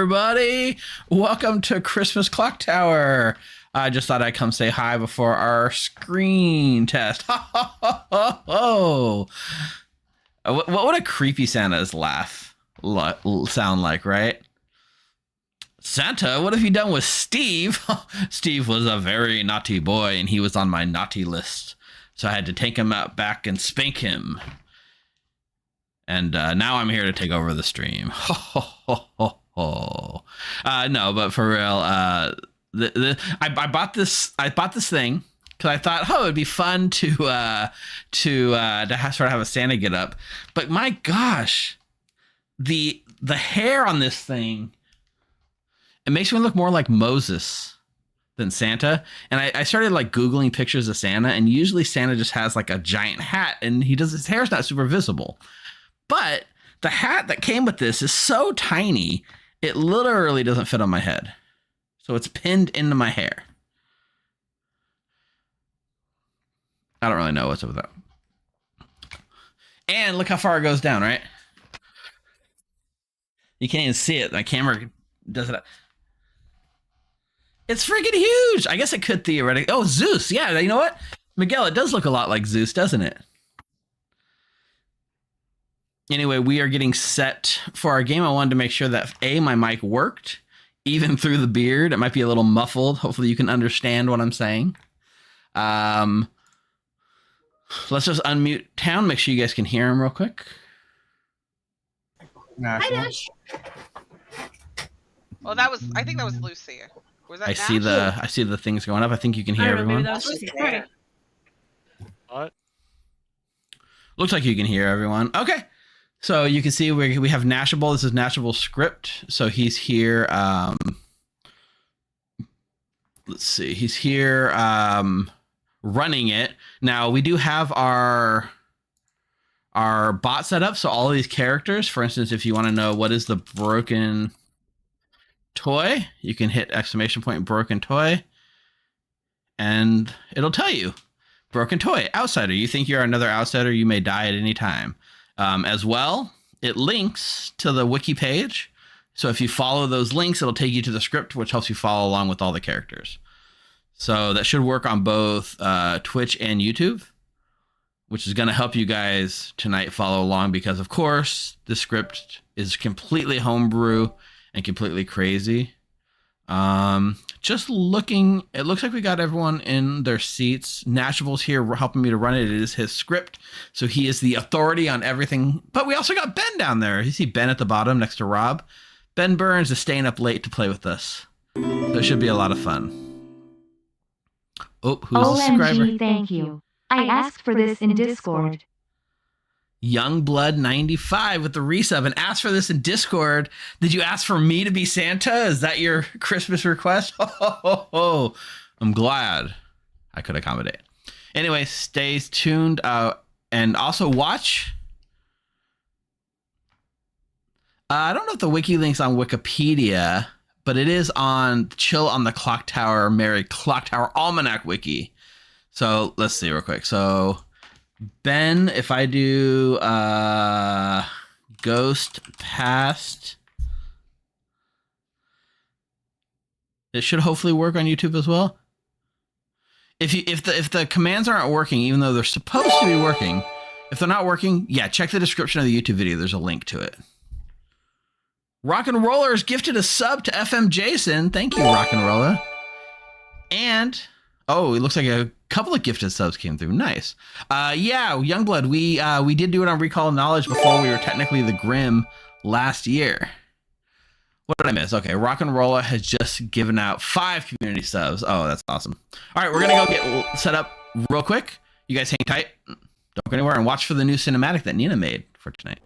everybody. Welcome to Christmas Clocktower. I just thought I'd come say hi before our screen test. Ha ha ha ha ho. What would a creepy Santa's laugh sound like, right? Santa, what have you done with Steve? Steve was a very naughty boy, and he was on my naughty list. So I had to take him out back and spank him. And now I'm here to take over the stream. Ho, ho, ho, ho, ho. No, but for real, I bought this thing because I thought, oh, it'd be fun to have a Santa get up. But my gosh, the hair on this thing, it makes me look more like Moses than Santa. And I started like Googling pictures of Santa, and usually Santa just has like a giant hat, and his hair's not super visible. But the hat that came with this is so tiny, it literally doesn't fit on my head. So it's pinned into my hair. I don't really know what's up with that. And look how far it goes down, right? You can't even see it. My camera does it. It's freaking huge. I guess it could theoretically. Oh, Zeus. Yeah, you know what? Miguel, it does look a lot like Zeus, doesn't it? Anyway, we are getting set for our game. I wanted to make sure that my mic worked, even through the beard. It might be a little muffled. Hopefully you can understand what I'm saying. Let's just unmute Town. Make sure you guys can hear him real quick. Hi, Nash. Well, I think that was Lucy. Was that Nash? I see the things going up. I think you can hear everyone. That was Lucy. Right. What? Looks like you can hear everyone. Okay. So you can see we have Nashable. This is Nashable Script. So he's here. Let's see. He's here running it. Now we do have our bot set up. So all of these characters, for instance, if you want to know what is the broken toy, you can hit ! broken toy, and it'll tell you broken toy, outsider. You think you're another outsider, you may die at any time. As well, it links to the wiki page. So if you follow those links, it'll take you to the script, which helps you follow along with all the characters. So that should work on both Twitch and YouTube, which is going to help you guys tonight follow along because, of course, the script is completely homebrew and completely crazy. Just looking, it looks like we got everyone in their seats. Nashable's here helping me to run it. It is his script, so he is the authority on everything. But we also got Ben down there. You see Ben at the bottom next to Rob. Ben Burns is staying up late to play with us, so it should be a lot of fun. Oh, who's the subscriber? OMG, thank you. I asked for this in Discord. Youngblood95 with the resub and asked for this in Discord. Did you ask for me to be Santa? Is that your Christmas request? Oh, I'm glad I could accommodate. Anyway, stay tuned and also watch. I don't know if the wiki link's on Wikipedia, but it is on Chill on the Clocktower Merry Clocktower Almanac wiki. So let's see real quick. So Ben, if I do Ghost Past, it should hopefully work on YouTube as well. If the commands aren't working, even though they're supposed to be working, if they're not working, yeah, check the description of the YouTube video. There's a link to it. Rock and Rollers gifted a sub to FM Jason. Thank you, Rock and Roller. And oh, it looks like a couple of gifted subs came through. Nice. Yeah, Youngblood, we did do it on Recall of Knowledge before we were technically the Grim last year. What did I miss? Okay, Rock and Roller has just given out 5 community subs. Oh, that's awesome. All right, we're going to go get set up real quick. You guys hang tight. Don't go anywhere and watch for the new cinematic that Nina made for tonight.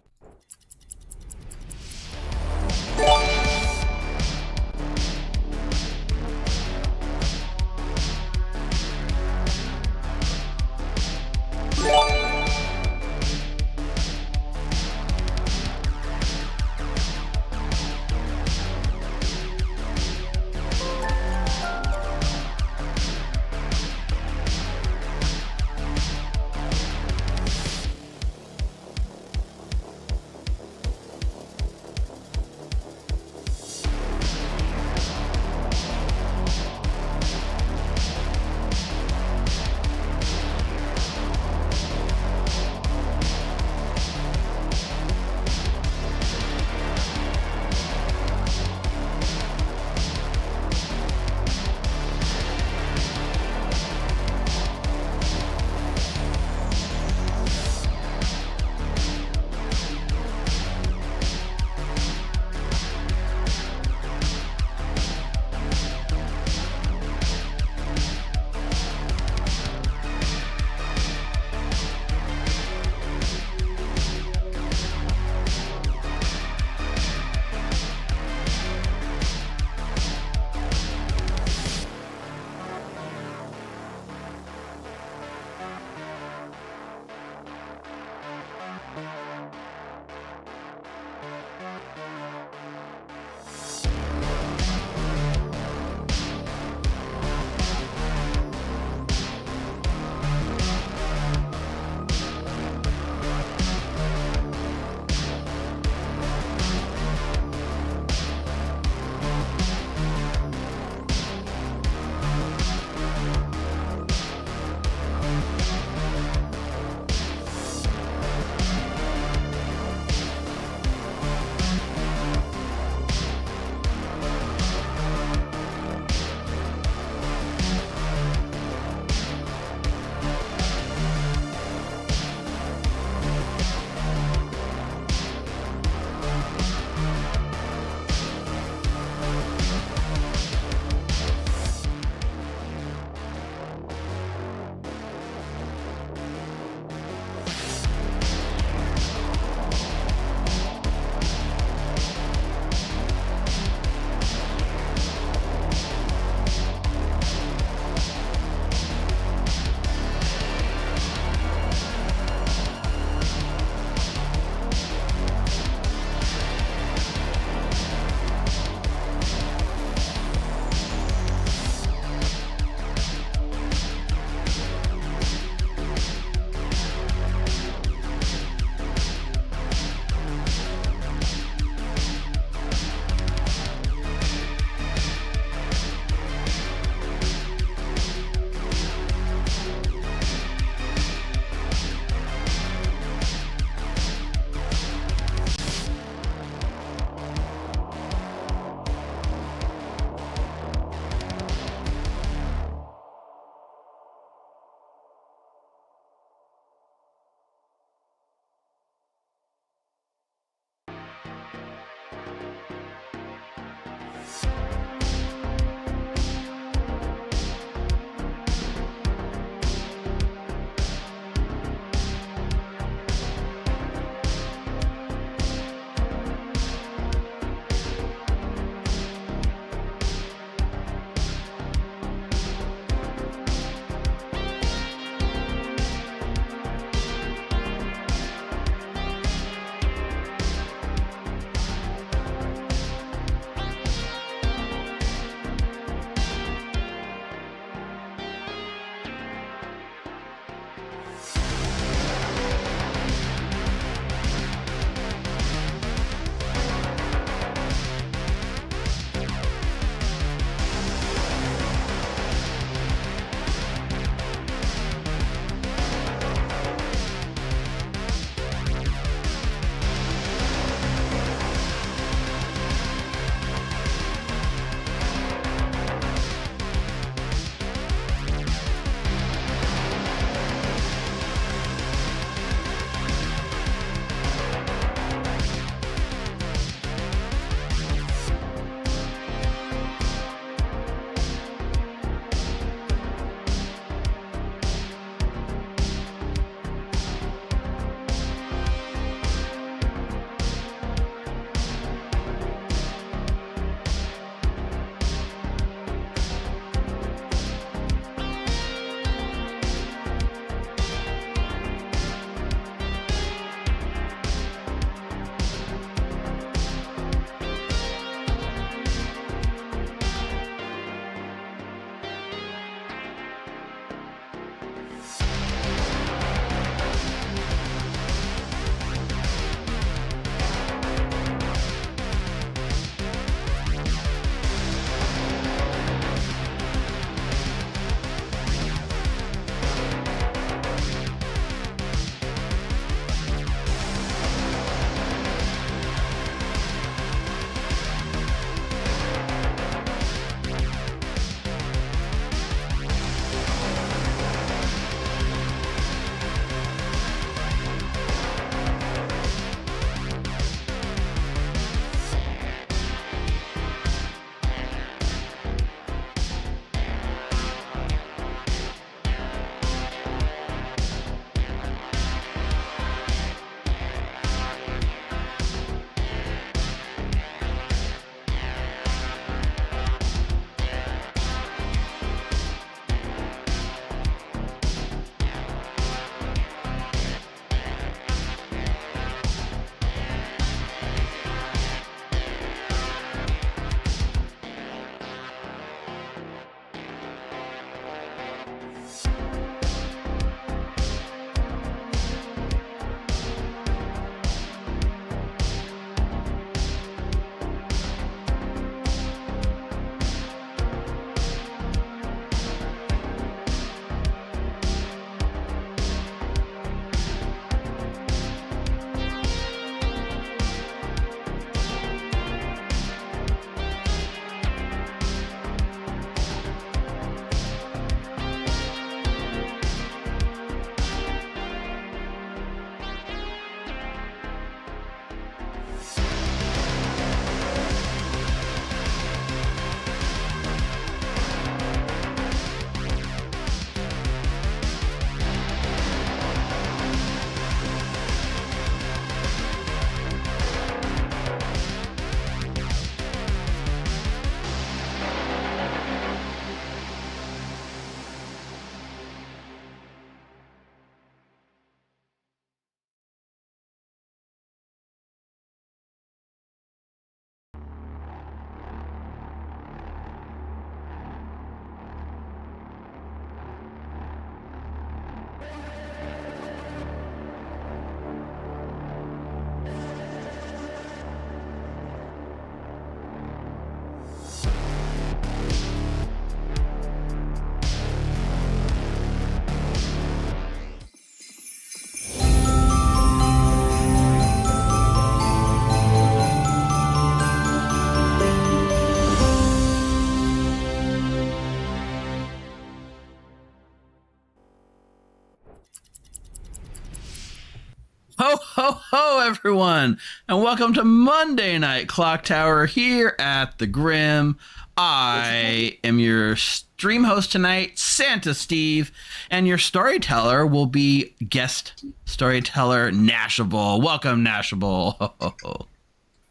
ho, ho, ho, everyone, and welcome to Monday Night Clock Tower here at the Grim. I am your stream host tonight, Santa Steve, and your storyteller will be guest storyteller Nashable. Welcome, Nashable. Ho, ho, ho.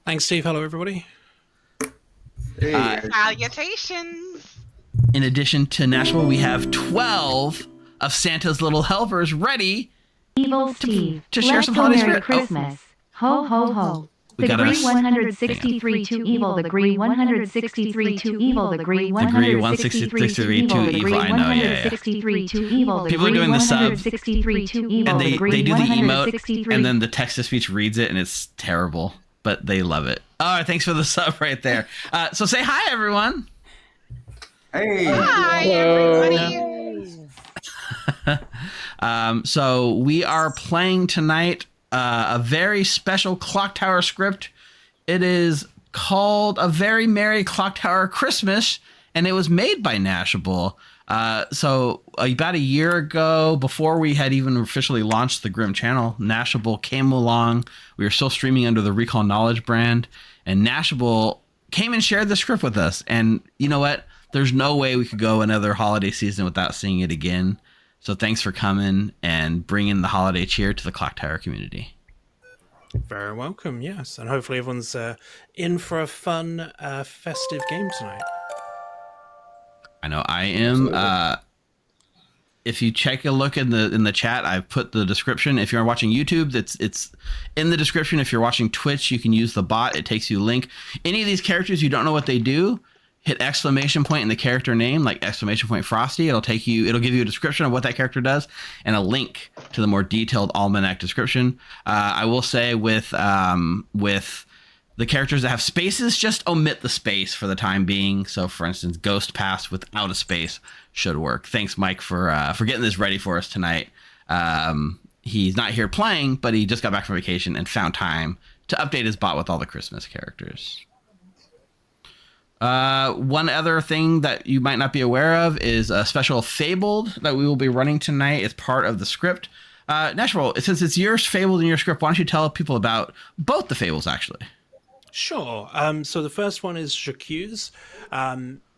Thanks, Steve. Hello, everybody. Hey, Salutations. In addition to Nashable, we have 12 of Santa's little helpers ready Evil Steve. to share Let's some go holiday Merry spirit. Christmas. Ho, ho, ho. We The got Gree us. 163 to evil. The Gree 163 to evil. The Gree 163 to evil. The Gree 163 to evil. The People are Gree doing the sub, 163 to evil. and they The Gree do the emote, 163. and then the text-to-speech reads it, and it's terrible, but they love it. Oh, thanks for the sub right there. So say hi, everyone. hey. Hi, everybody. So we are playing tonight a very special Clock Tower script. It is called A Very Merry Clock Tower Christmas, and it was made by Nashable. So about a year ago, before we had even officially launched the Grim channel, Nashable came along. We were still streaming under the Recall Knowledge brand, and Nashable came and shared the script with us. And you know what? There's no way we could go another holiday season without seeing it again. So thanks for coming and bringing the holiday cheer to the Clock Tower community. Very welcome, yes. And hopefully everyone's in for a fun, festive game tonight. I know I am. If you check a look in the chat, I've put the description. If you're watching YouTube, it's in the description. If you're watching Twitch, you can use the bot. It takes you a link. Any of these characters you don't know what they do, hit exclamation point in the character name, like exclamation point Frosty. It'll give you a description of what that character does and a link to the more detailed almanac description. I will say with the characters that have spaces, just omit the space for the time being. So for instance, Ghost Pass without a space should work. Thanks, Mike, for getting this ready for us tonight. He's not here playing, but he just got back from vacation and found time to update his bot with all the Christmas characters. One other thing that you might not be aware of is a special Fabled that we will be running tonight as part of the script. Nashable, since it's yours Fabled in your script, why don't you tell people about both the Fables, actually? Sure. So the first one is J'accuse.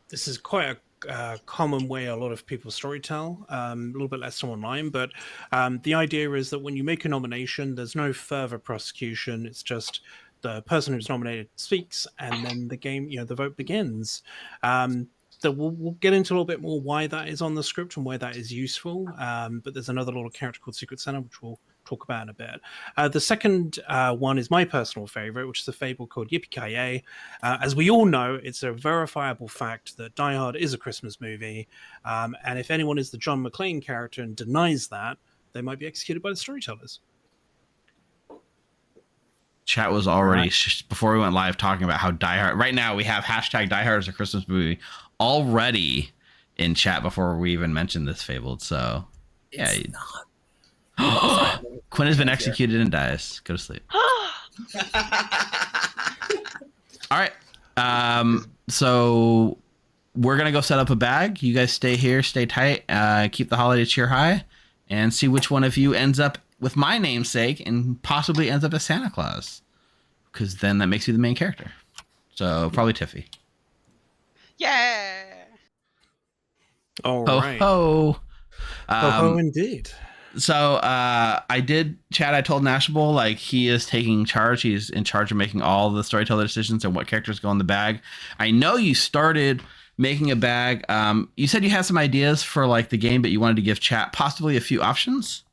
This is quite a common way a lot of people storytell, a little bit less online, but the idea is that when you make a nomination, there's no further prosecution. It's just the person who's nominated speaks, and then the game, the vote begins. We'll get into a little bit more why that is on the script and why that is useful. But there's another little character called Secret Santa, which we'll talk about in a bit. The second one is my personal favorite, which is a fable called Yippee-Ki-Yay. As we all know, it's a verifiable fact that Die Hard is a Christmas movie. And if anyone is the John McClane character and denies that, they might be executed by the storytellers. Chat was already, before we went live, talking about how Die Hard, right now we have hashtag Die Hard as a Christmas movie already in chat before we even mentioned this Fabled. So, yeah. Quinn has been executed and dies. Go to sleep. All right. So we're going to go set up a bag. You guys stay here, stay tight, keep the holiday cheer high, and see which one of you ends up with my namesake and possibly ends up as Santa Claus, because then that makes you the main character. So probably Tiffy. Yeah. All Ho, right. ho. Ho, indeed. So I did chat. I told Nashable, like, he is taking charge. He's in charge of making all the storyteller decisions and what characters go in the bag. I know you started making a bag. You said you had some ideas for like the game, but you wanted to give chat possibly a few options.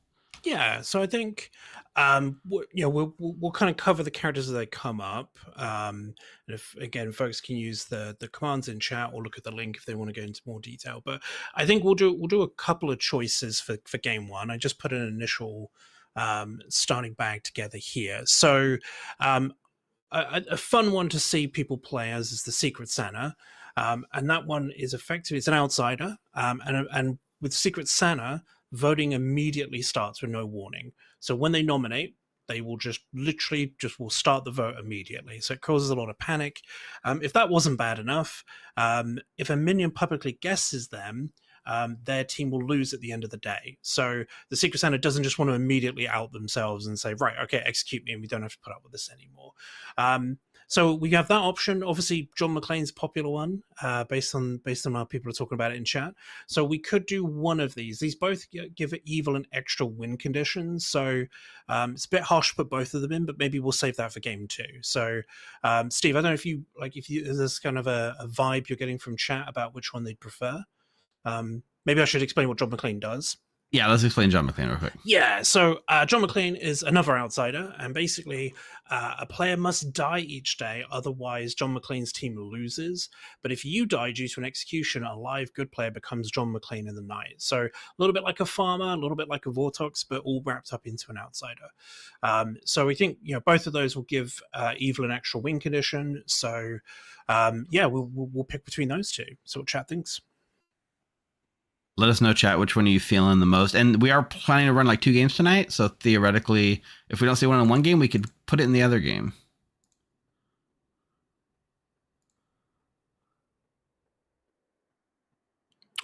Yeah, so I think we'll kind of cover the characters as they come up. And if again, folks can use the commands in chat or look at the link if they want to go into more detail. But I think we'll do a couple of choices for game one. I just put an initial starting bag together here. So a fun one to see people play as is the Secret Santa, and that one is effectively it's an outsider, and with Secret Santa, voting immediately starts with no warning. So when they nominate, they will just literally will start the vote immediately. So it causes a lot of panic. If that wasn't bad enough, if a minion publicly guesses them, their team will lose at the end of the day. So the Secret Santa doesn't just want to immediately out themselves and say, right, okay, execute me, and we don't have to put up with this anymore. So we have that option. Obviously, John McClane's a popular one, based on how people are talking about it in chat. So we could do one of these. These both give evil an extra win condition. So it's a bit harsh to put both of them in, but maybe we'll save that for game 2. So Steve, I don't know if you is this kind of a vibe you're getting from chat about which one they'd prefer. Maybe I should explain what John McClane does. Yeah, let's explain John McClane real quick. Yeah, so John McClane is another outsider, and basically a player must die each day, otherwise John McClane's team loses. But if you die due to an execution, a live good player becomes John McClane in the night. So a little bit like a farmer, a little bit like a Vortox, but all wrapped up into an outsider. So we think both of those will give evil an extra win condition. So yeah, we'll pick between those two. So what chat thinks. Let us know, chat, which one are you feeling the most? And we are planning to run like 2 games tonight. So theoretically, if we don't see one in one game, we could put it in the other game.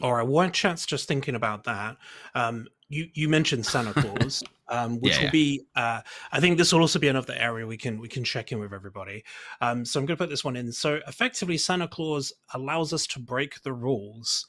All right. While chat's just thinking about that, you mentioned Santa Claus, which will be. I think this will also be another area we can check in with everybody. So I'm going to put this one in. So effectively, Santa Claus allows us to break the rules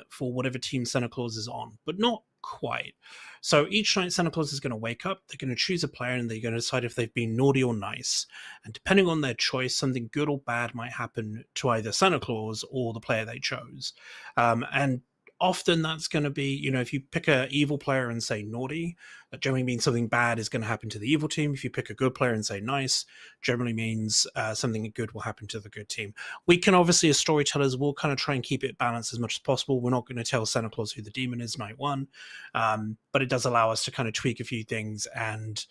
for whatever team Santa Claus is on, but not quite. So each night Santa Claus is going to wake up, they're going to choose a player, and they're going to decide if they've been naughty or nice. And depending on their choice, something good or bad might happen to either Santa Claus or the player they chose. And often that's going to be, if you pick an evil player and say naughty, that generally means something bad is going to happen to the evil team. If you pick a good player and say nice, generally means something good will happen to the good team. We can obviously, as storytellers, we'll kind of try and keep it balanced as much as possible. We're not going to tell Santa Claus who the demon is night 1, but it does allow us to kind of tweak a few things, and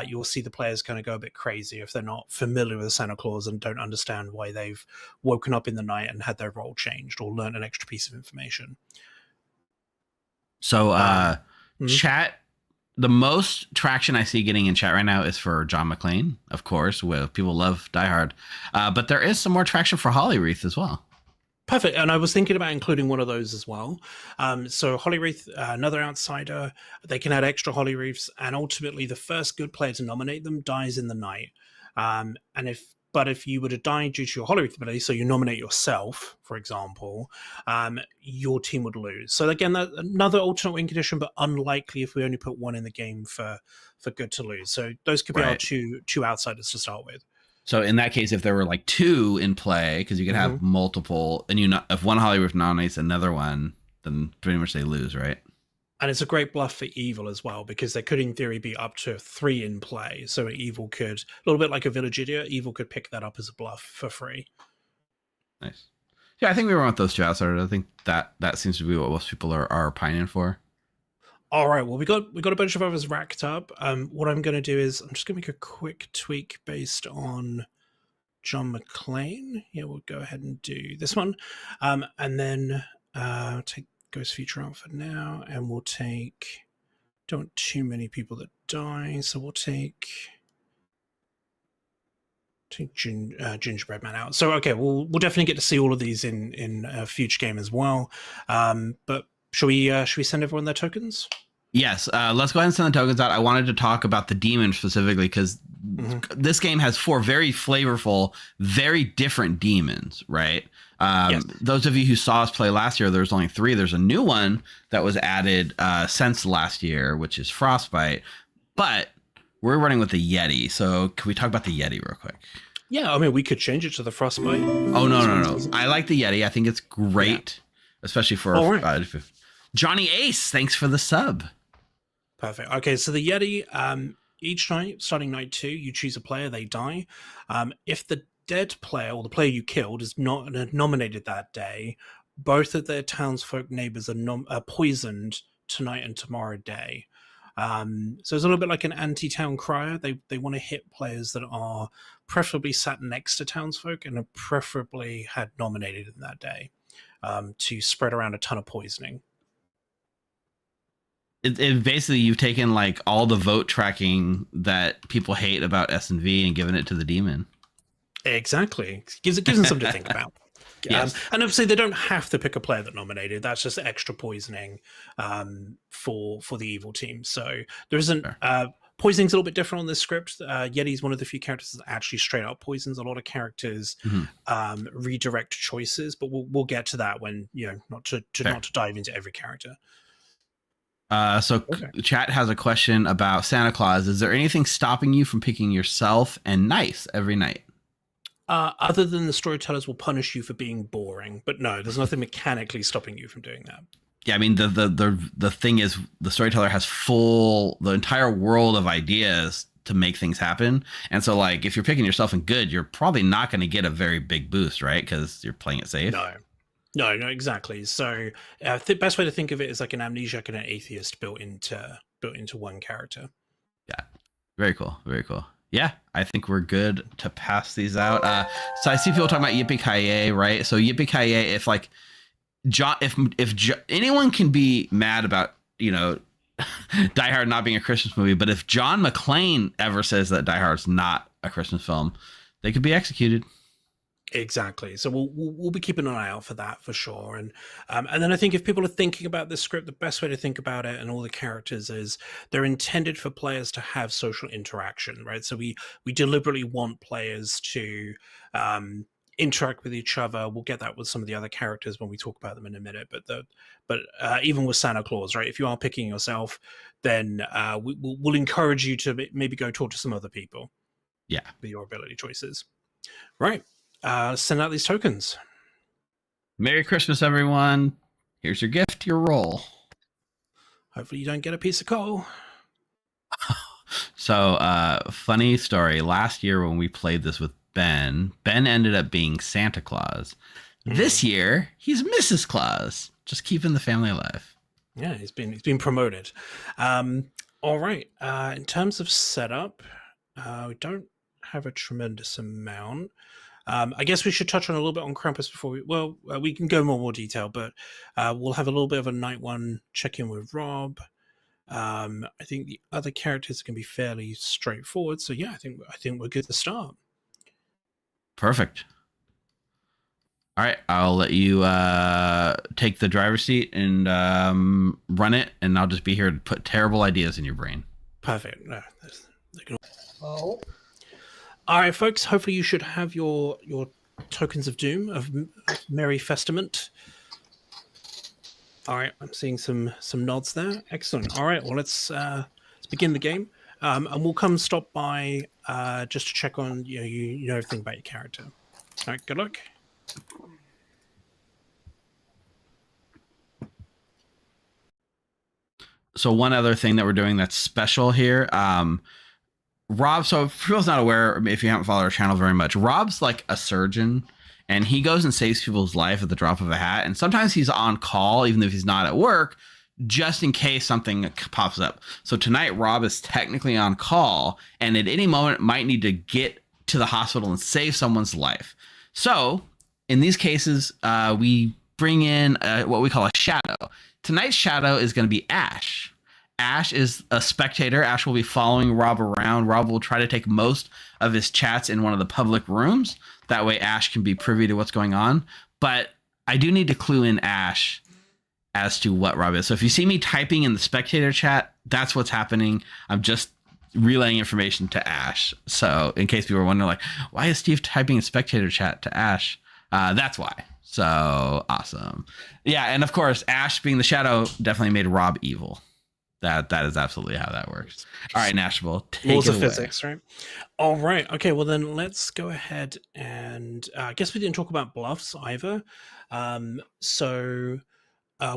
you'll see the players kind of go a bit crazy if they're not familiar with Santa Claus and don't understand why they've woken up in the night and had their role changed or learned an extra piece of information. So chat, the most traction I see getting in chat right now is for John McClane, of course, where people love Die Hard. But there is some more traction for Holly Wreath as well. Perfect. And I was thinking about including one of those as well. So Holly Wreath, another outsider, they can add extra Holly Wreaths, and ultimately the first good player to nominate them dies in the night. But if you were to die due to your Holly Wreath ability, so you nominate yourself, for example, your team would lose. So again, that's another alternate win condition, but unlikely if we only put one in the game for good to lose. So those could be our two outsiders to start with. So in that case, if there were like 2 in play, because you could have multiple, and if one Holly Wreath nominates another one, then pretty much they lose, right? And it's a great bluff for evil as well, because there could, in theory, be up to 3 in play. So evil could, a little bit like a village idiot, evil could pick that up as a bluff for free. Nice. Yeah, I think we went with those 2 outsiders. I think that seems to be what most people are pining for. All right. Well, we got a bunch of others racked up. What I'm going to do is I'm just going to make a quick tweak based on John McClane. Yeah, we'll go ahead and do this one, and then take Ghost Future out for now, and we'll take, don't want too many people that die, so we'll take Gingerbread Man out. So okay, we'll definitely get to see all of these in a future game as well. But should we send everyone their tokens? Yes, let's go ahead and send the tokens out. I wanted to talk about the demon specifically because this game has 4 very flavorful, very different demons, right? Yes. Those of you who saw us play last year, there's only 3. There's a new one that was added since last year, which is Frostbite. But we're running with the Yeti. So can we talk about the Yeti real quick? Yeah, I mean, we could change it to the Frostbite. Oh, no. I like the Yeti. I think it's great, especially for Johnny Ace. Thanks for the sub. Perfect. Okay, so the Yeti, each night, starting night 2, you choose a player, they die. If the dead player or the player you killed is not nominated that day, both of their townsfolk neighbors are poisoned tonight and tomorrow day. So it's a little bit like an anti-town crier. They want to hit players that are preferably sat next to townsfolk and are preferably had nominated in that day, to spread around a ton of poisoning. It basically, you've taken like all the vote tracking that people hate about S&V and given it to the demon. Exactly. Gives them something to think about. Yes. And obviously they don't have to pick a player that nominated. That's just extra poisoning for the evil team. So there isn't poisoning's a little bit different on this script. Yeti's one of the few characters that actually straight out poisons. A lot of characters redirect choices, but we'll get to that when not to dive into every character. Chat has a question about Santa Claus. Is there anything stopping you from picking yourself and nice every night? Other than the storytellers will punish you for being boring, but no, there's nothing mechanically stopping you from doing that. Yeah, I mean the thing is the storyteller has the entire world of ideas to make things happen, and so like if you're picking yourself and good, you're probably not going to get a very big boost, right? Because you're playing it safe. No, exactly. So the best way to think of it is like an amnesiac and an atheist built into one character. Yeah, very cool, very cool. Yeah, I think we're good to pass these out. So I see people talking about Yippee-Ki-Yay, right? So Yippee-Ki-Yay, if like John, if anyone can be mad about Die Hard not being a Christmas movie, but if John McClane ever says that Die Hard's not a Christmas film, they could be executed. Exactly. So we'll be keeping an eye out for that for sure. And then I think if people are thinking about this script, the best way to think about it and all the characters is they're intended for players to have social interaction, right? So we deliberately want players to interact with each other. We'll get that with some of the other characters when we talk about them in a minute. But even with Santa Claus, right? If you are picking yourself, then we'll encourage you to maybe go talk to some other people. Yeah, with your ability choices, right? Send out these tokens. Merry Christmas, everyone. Here's your gift, your roll. Hopefully you don't get a piece of coal. So, funny story. Last year when we played this with Ben ended up being Santa Claus. This year, he's Mrs. Claus. Just keeping the family alive. Yeah, he's been promoted. All right. In terms of setup, we don't have a tremendous amount. I guess we should touch on a little bit on Krampus before we can go more detail, but we'll have a little bit of a night one check-in with Rob. I think the other characters can be fairly straightforward. So yeah, I think we're good to start. Perfect. All right, I'll let you take the driver's seat and run it, and I'll just be here to put terrible ideas in your brain. Perfect. No, all right, folks. Hopefully, you should have your tokens of doom of Merry Festament. All right, I'm seeing some nods there. Excellent. All right, well let's begin the game, and we'll come stop by just to check on you know everything about your character. All right, good luck. So one other thing that we're doing that's special here, Rob, so if people's not aware, if you haven't followed our channel very much, Rob's like a surgeon, and he goes and saves people's life at the drop of a hat. And sometimes he's on call, even if he's not at work, just in case something pops up. So tonight, Rob is technically on call, and at any moment might need to get to the hospital and save someone's life. So in these cases, we bring in what we call a shadow. Tonight's shadow is going to be Ash. Ash is a spectator. Ash will be following Rob around. Rob will try to take most of his chats in one of the public rooms. That way Ash can be privy to what's going on. But I do need to clue in Ash as to what Rob is. So if you see me typing in the spectator chat, that's what's happening. I'm just relaying information to Ash. So in case people are wondering, like, why is Steve typing in spectator chat to Ash? That's why. So awesome. Yeah, and of course, Ash being the shadow definitely made Rob evil. That is absolutely how that works. All right, Nashable, take Laws it of away. physics, right? All right. Okay, well then let's go ahead and I guess we didn't talk about bluffs either. So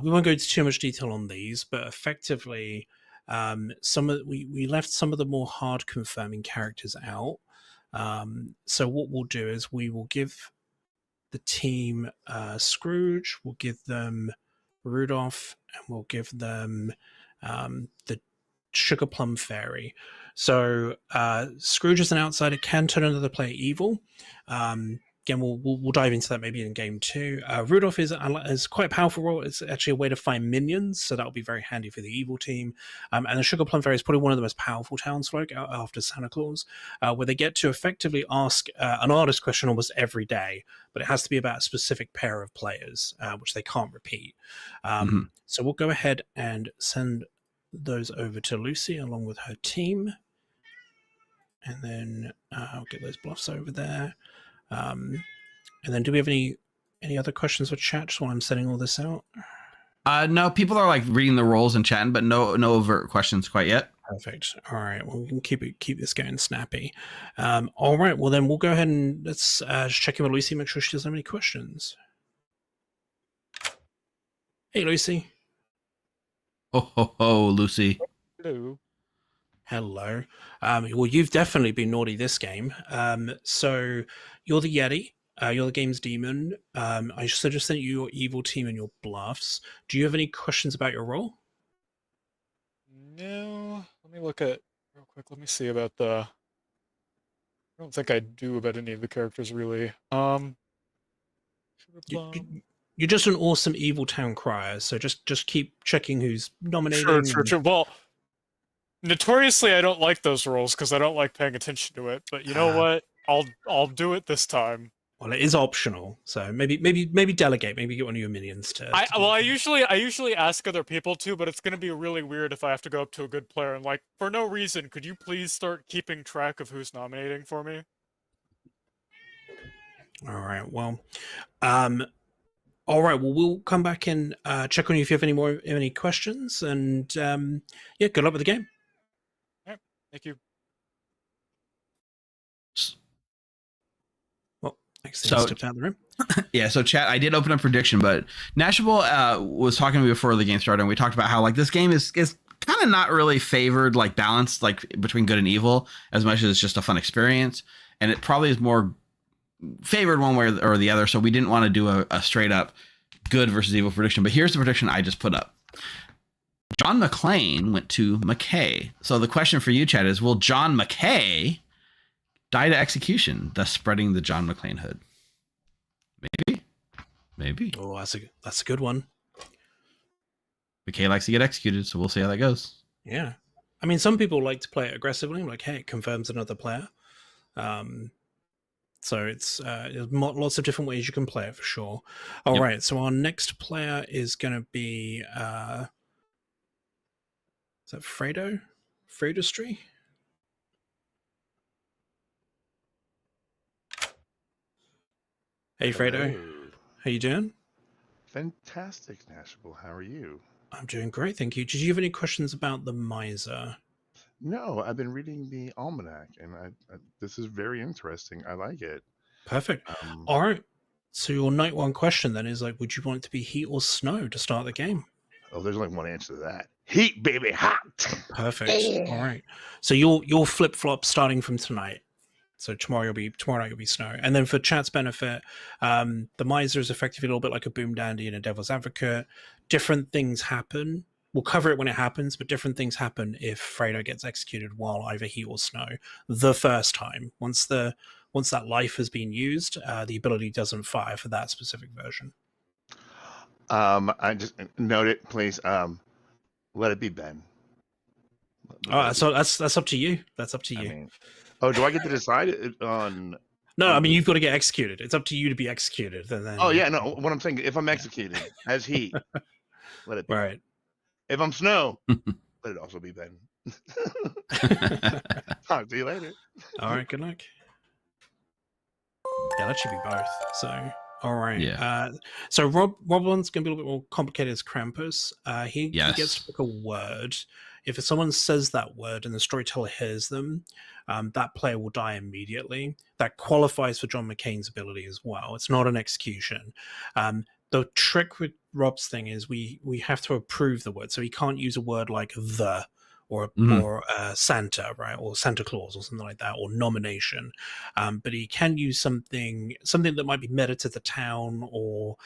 we won't go into too much detail on these, but effectively we left some of the more hard confirming characters out. So what we'll do is we will give the team Scrooge, we'll give them Rudolph, and we'll give them the Sugar Plum Fairy. So Scrooge as an outsider can turn another player evil. again, we'll dive into that maybe in game 2. Rudolph is quite a powerful role. It's actually a way to find minions, so that'll be very handy for the evil team. And the Sugar Plum Fairy is probably one of the most powerful townsfolk after Santa Claus, where they get to effectively ask an artist question almost every day, but it has to be about a specific pair of players, which they can't repeat. So we'll go ahead and send those over to Lucy along with her team. And then I'll get those bluffs over there. And then do we have any other questions for chat just while I'm setting all this out? No, people are like reading the rolls and chatting, but no overt questions quite yet. Perfect. All right. Well, we can keep this going snappy. All right. Well, then we'll go ahead and let's just check in with Lucy, make sure she doesn't have any questions. Hey, Lucy. Ho, Lucy. Hello. Hello. Well, you've definitely been naughty this game. So you're the Yeti. You're the game's demon. I just sent you your evil team and your bluffs. Do you have any questions about your role? No. Let me look at real quick. Let me see about the. I don't think I do about any of the characters really. You're just an awesome evil town crier. So just keep checking who's nominating. Sure. Well, notoriously, I don't like those roles because I don't like paying attention to it. But you know what? I'll do it this time. Well, it is optional, so maybe delegate. Maybe get one of your minions to. I usually ask other people to, but it's gonna be really weird if I have to go up to a good player and like, for no reason, could you please start keeping track of who's nominating for me? All right. Well, we'll come back and check on you if you have any questions, and yeah, good luck with the game. All right. Thank you. Next thing, stepped out of the room. Yeah, so chat, I did open up prediction, but Nashable was talking to me before the game started, and we talked about how like this game is kind of not really favored, like balanced, like between good and evil, as much as it's just a fun experience, and it probably is more favored one way or the other. So we didn't want to do a straight up good versus evil prediction. But here's the prediction I just put up. John McClane went to McKay. So the question for you, Chad, is will John McKay die to execution, thus spreading the John McClane hood? Maybe. Oh, that's a good one. McKay likes to get executed, so we'll see how that goes. Yeah. I mean, some people like to play it aggressively, like, hey, it confirms another player. So it's there's lots of different ways you can play it for sure. All right, so our next player is going to be, is that Fredo? Freudistry? Hey, Fredo. Hello. How you doing? Fantastic, Nashable. How are you? I'm doing great, thank you. Did you have any questions about the miser? No, I've been reading the almanac, and this is very interesting. I like it. Perfect. All right. So your night one question then is like, would you want it to be heat or snow to start the game? Oh, there's only one answer to that. Heat, baby, hot. Perfect. All right. So you'll flip flop starting from tonight. So tomorrow night you'll be snow. And then for chat's benefit, the miser is effectively a little bit like a boom dandy and a devil's advocate. Different things happen. We'll cover it when it happens, but different things happen if Fredo gets executed while either heat or snow the first time. Once that life has been used, the ability doesn't fire for that specific version. I just note it, please. Let it be Ben. So that's up to you. That's up to you. I mean, oh, do I get to decide on? No, I mean you've got to get executed. It's up to you to be executed. And then... Oh yeah, no. What I'm saying, if I'm executed as heat, let it be. Right. If I'm snow, let it also be Ben. Talk to you later. All right. Good luck. Yeah, that should be both. So, all right. Yeah. So Rob one's going to be a little bit more complicated as Krampus. He gets to pick a word. If someone says that word and the storyteller hears them, that player will die immediately. That qualifies for John McCain's ability as well. It's not an execution. The trick with Rob's thing is we have to approve the word, so he can't use a word like the or Santa, right, or Santa Claus or something like that, or nomination. But he can use something that might be meta to the town or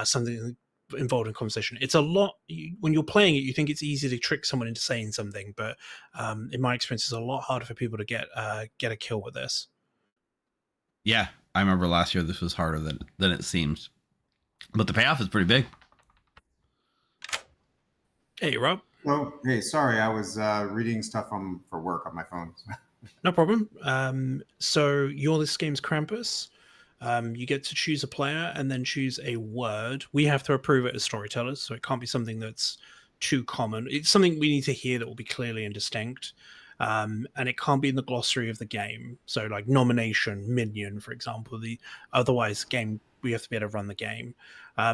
something involved in conversation. It's a lot when you're playing it. You think it's easy to trick someone into saying something, but in my experience, it's a lot harder for people to get a kill with this. Yeah, I remember last year this was harder than it seems, but the payoff is pretty big. Hey, Rob. Oh, hey, sorry, I was reading stuff for work on my phone. No problem. So you're this game's Krampus. You get to choose a player and then choose a word. We have to approve it as storytellers, so it can't be something that's too common. It's something we need to hear that will be clearly and distinct. And it can't be in the glossary of the game. So like nomination, minion, for example. Otherwise, game we have to be able to run the game.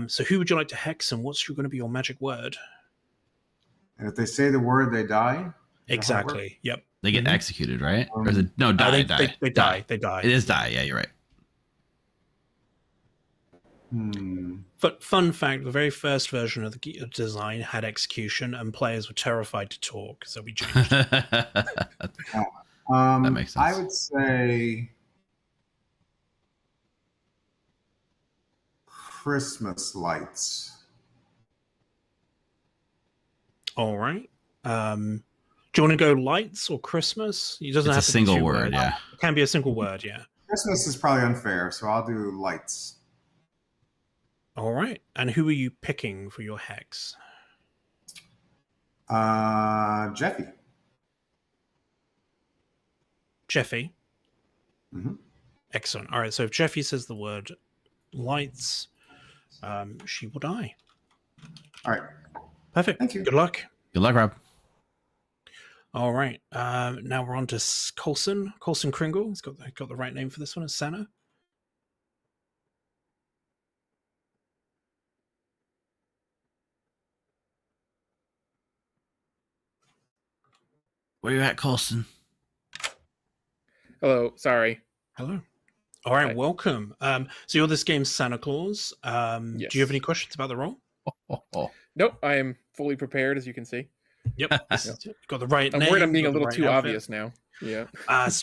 So who would you like to hex, and what's going to be your magic word? And if they say the word, they die? Exactly. Yep. They get executed, right? Or is it no die? They die. die. They die. It is die. Yeah, you're right. But fun fact, the very first version of the design had execution, and players were terrified to talk, so we changed it. That makes sense. I would say Christmas lights. All right. Do you want to go lights or Christmas? It doesn't It's have a to single be two word, words. yeah. It can be a single word, yeah. Christmas is probably unfair, so I'll do lights. All right. And who are you picking for your hex? Jeffy. Jeffy. Mm-hmm. Excellent. All right. So if Jeffy says the word lights, she will die. All right. Perfect. Thank you. Good luck. Good luck, Rob. All right. Now we're on to Coulson. Coulson Kringle. He's got the right name for this one. It's Santa. Where you at, Colson? Hello, sorry. Hello. All right, Hi. welcome. So you're this game's Santa Claus. Yes. Do you have any questions about the role? Nope, I am fully prepared, as you can see. Yep. Got the right I'm name. worried I'm being a got the little right too outfit. obvious now. Yeah,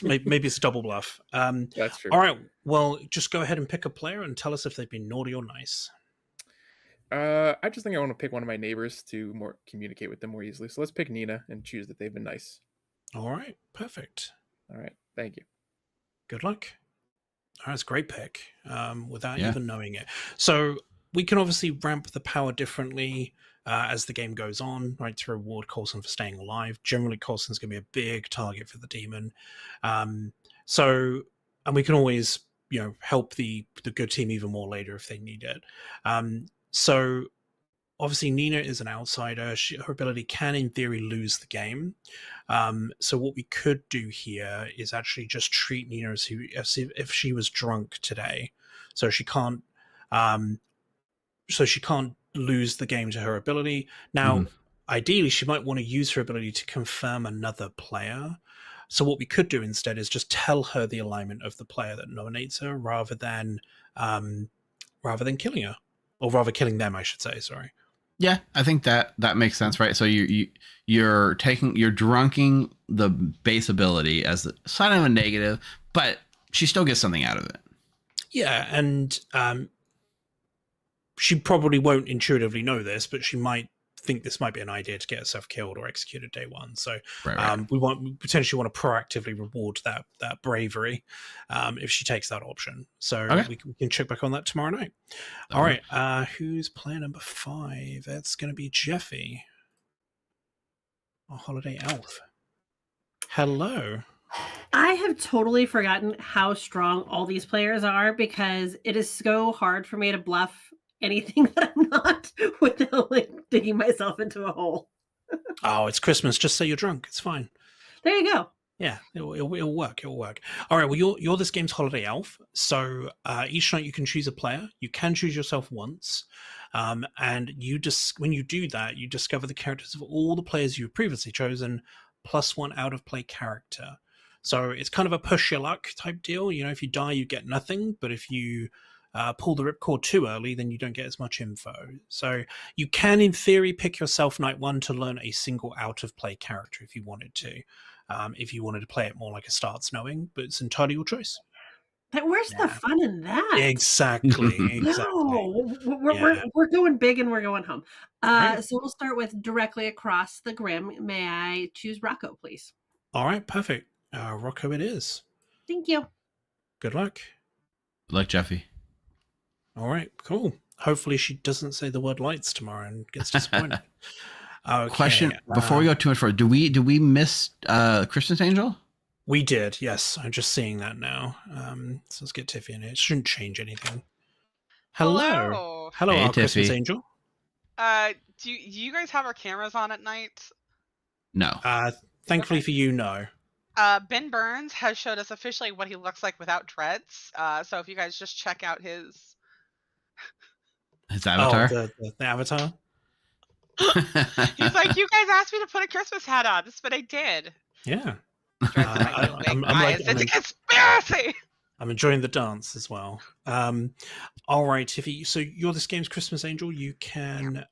Maybe it's double bluff. that's true. All right. Well, just go ahead and pick a player and tell us if they've been naughty or nice. I just think I want to pick one of my neighbors to communicate with them more easily. So let's pick Nina and choose that they've been nice. All right. Perfect. All right, thank you. Good luck. All right, that's a great pick. Without Yeah. even knowing it. So we can obviously ramp the power differently as the game goes on, right? To reward Coulson for staying alive. Generally, Coulson's going to be a big target for the demon. And we can always, help the good team even more later if they need it. So obviously Nina is an outsider. Her ability can, in theory, lose the game. So what we could do here is actually just treat Nina as if she was drunk today. So she can't. So she can't lose the game to her ability. Now, ideally, she might want to use her ability to confirm another player. So what we could do instead is just tell her the alignment of the player that nominates her, rather than killing her, or rather killing them, I should say. Sorry. Yeah, I think that makes sense, right? So you're drunking the base ability as a sign of a negative, but she still gets something out of it. Yeah, and she probably won't intuitively know this, but she might think this might be an idea to get herself killed or executed day one. So Right. we potentially want to proactively reward that bravery if she takes that option. So Okay. we can check back on that tomorrow night. All right, who's player number 5? That's going to be Jeffy, our holiday elf. Hello. I have totally forgotten how strong all these players are, because it is so hard for me to bluff anything that I'm not without digging myself into a hole. Oh, it's Christmas. Just say you're drunk. It's fine. There you go. Yeah, it'll work. It'll work. All right. Well, you're this game's holiday elf. So each night you can choose a player. You can choose yourself once, and when you do that, you discover the characters of all the players you've previously chosen, plus one out of play character. So it's kind of a push your luck type deal. If you die, you get nothing, but if you pull the ripcord too early, then you don't get as much info. So you can, in theory, pick yourself night 1 to learn a single out of play character if you wanted to. If you wanted to play it more like a starts knowing, but it's entirely your choice. Where's the fun in that? Exactly. No, we're going big and we're going home. So we'll start with directly across the Grim. May I choose Rocco, please? All right, perfect. Rocco it is. Thank you. Good luck. Good luck, Jeffy. All right, cool. Hopefully she doesn't say the word lights tomorrow and gets disappointed. Okay, Question before we go too much further: Do we miss Christmas Angel? We did, yes. I'm just seeing that now. So let's get Tiffy in here. It shouldn't change anything. Hello, Hello. our Hey, Christmas Tiffy. Angel. Do you guys have our cameras on at night? No. Thankfully for you, no. Ben Burns has showed us officially what he looks like without dreads. So if you guys just check out his Avatar. Oh, the avatar. He's like, you guys asked me to put a Christmas hat on. This is what I did. Yeah. I'm like- it's a conspiracy. I'm enjoying the dance as well. All right, Tiffy. So you're this game's Christmas Angel. You can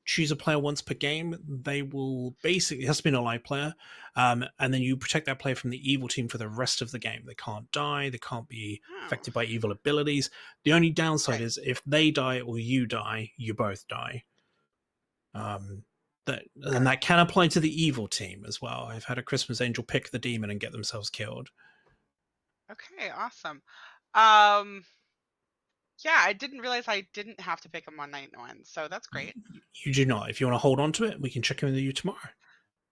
choose a player once per game. They will basically, it has to be a live player, and then you protect that player from the evil team for the rest of the game. They can't die. They can't be affected by evil abilities. The only downside is if they die or you die, you both die. And that can apply to the evil team as well. I've had a Christmas Angel pick the demon and get themselves killed. Okay, awesome. Yeah, I didn't realize I didn't have to pick him on night one, so that's great. You do not. If you want to hold on to it, we can check in with you tomorrow.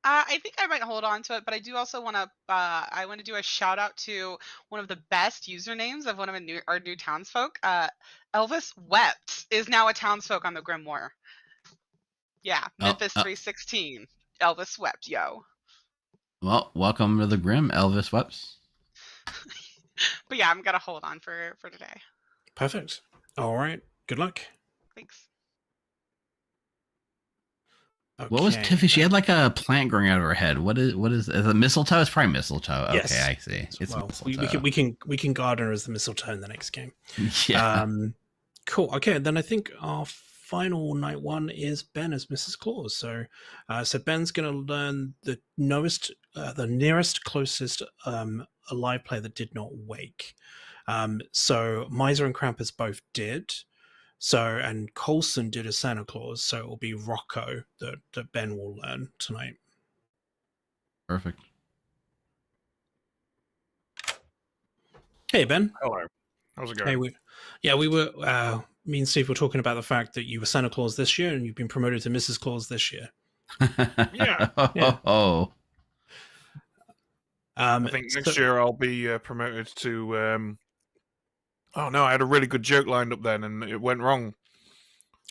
I think I might hold on to it, but I do also want to. I want to do a shout out to one of the best usernames of one of our new townsfolk. Elvis Wept is now a townsfolk on the Grimoire. Yeah, Memphis 316. Elvis Wept, yo. Well, welcome to the Grim, Elvis Weps. But yeah, I'm gonna hold on for today. Perfect. All right. Good luck. Thanks. Okay. What was Tiffy? She had like a plant growing out of her head. What is it? Mistletoe? It's probably mistletoe. Yes. Okay, I see. It's well, mistletoe. we can garden her as the mistletoe in the next game. Yeah. Cool. Okay, then I think our final night one is Ben as Mrs. Claus. So Ben's going to learn the nearest closest alive player that did not wake. So Miser and Krampus both did. So, and Coulson did a Santa Claus, so it will be Rocco that Ben will learn tonight. Perfect. Hey, Ben. Hello. How's it going? Hey, we were, me and Steve were talking about the fact that you were Santa Claus this year and you've been promoted to Mrs. Claus this year. Yeah. Oh. I think next year I'll be promoted to. Oh no, I had a really good joke lined up then, and it went wrong.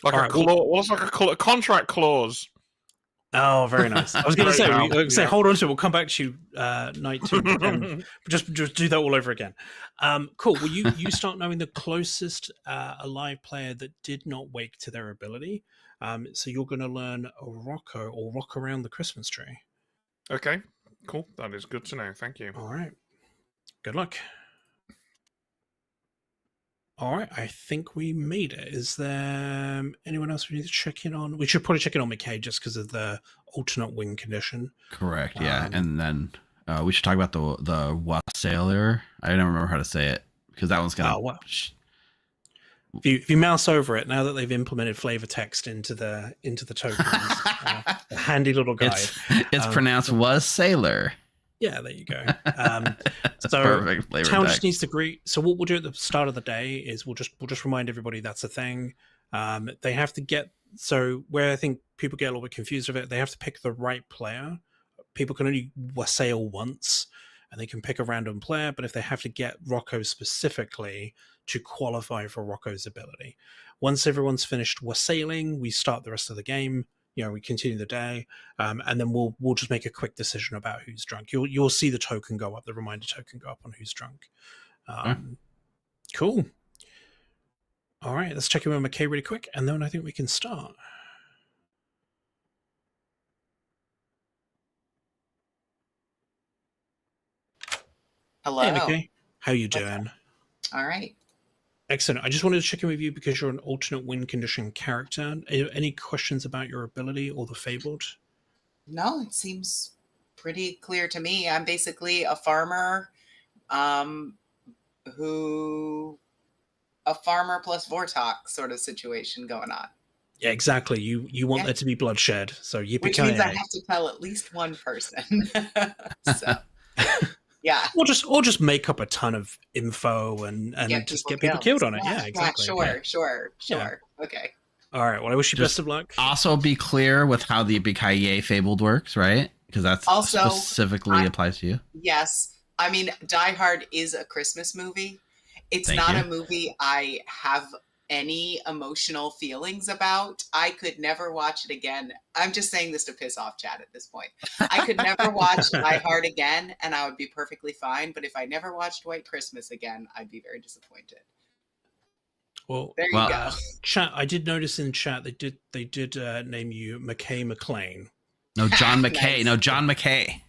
Like a contract clause. Oh, very nice. I was going to say, hold on to it. We'll come back to you night two. Just do that all over again. Cool. Well, you start knowing the closest alive player that did not wake to their ability. So you're going to learn a Rocco or Rock Around the Christmas Tree. Okay, cool. That is good to know. Thank you. All right. Good luck. All right, I think we made it. Is there anyone else we need to check in on? We should probably check in on McKay just because of the alternate wing condition. Correct, yeah. And then we should talk about the Wassailor. I don't remember how to say it because that one's gonna. If you mouse over it, now that they've implemented flavor text into the tokens, a handy little guide. It's pronounced Wassailor. Yeah, there you go. So perfect flavor town text. just needs to agree. So what we'll do at the start of the day is we'll just remind everybody that's a thing. They have to get where I think people get a little bit confused with it. They have to pick the right player. People can only wassail once, and they can pick a random player. But if they have to get Rocco specifically to qualify for Rocco's ability, once everyone's finished wassailing, we start the rest of the game. We continue the day, and then we'll just make a quick decision about who's drunk. You'll see the token go up, the reminder token go up on who's drunk. Cool. All right, let's check in with McKay really quick, and then I think we can start. Hello. Hey, McKay. How you doing? All right. Excellent. I just wanted to check in with you because you're an alternate win condition character. Any questions about your ability or the Fabled? No, it seems pretty clear to me. I'm basically a farmer a farmer plus Vortok sort of situation going on. Yeah, exactly. You want there to be bloodshed. So Which means I have to tell at least one person. So Yeah. Or just make up a ton of info and just get people killed on it. Yeah, exactly. Sure. Okay. All right. Well, I wish you Just best of luck. Also, be clear with how the Bikaye Fabled works, right? Because that's Also, specifically applies to you. Yes. I mean, Die Hard is a Christmas movie. It's Thank not you. a movie I have any emotional feelings about. I could never watch it again. I'm just saying this to piss off Chad at this point. I could never watch Die Hard again, and I would be perfectly fine. But if I never watched White Christmas again, I'd be very disappointed. Well, there you go. Chat. I did notice in chat they did name you McKay McLean. No, John McKay. Nice. No, John McKay.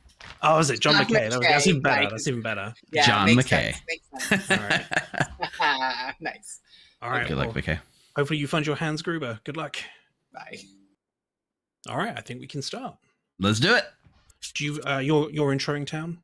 Oh, is it John McKay? That's even better. Nice. That's even better. Yeah, John makes McKay. Sense, makes sense. All right. Nice. All right. Good luck, McKay. Hopefully you find your Hans Gruber. Good luck. Bye. All right. I think we can start. Let's do it. Do you you're introing town?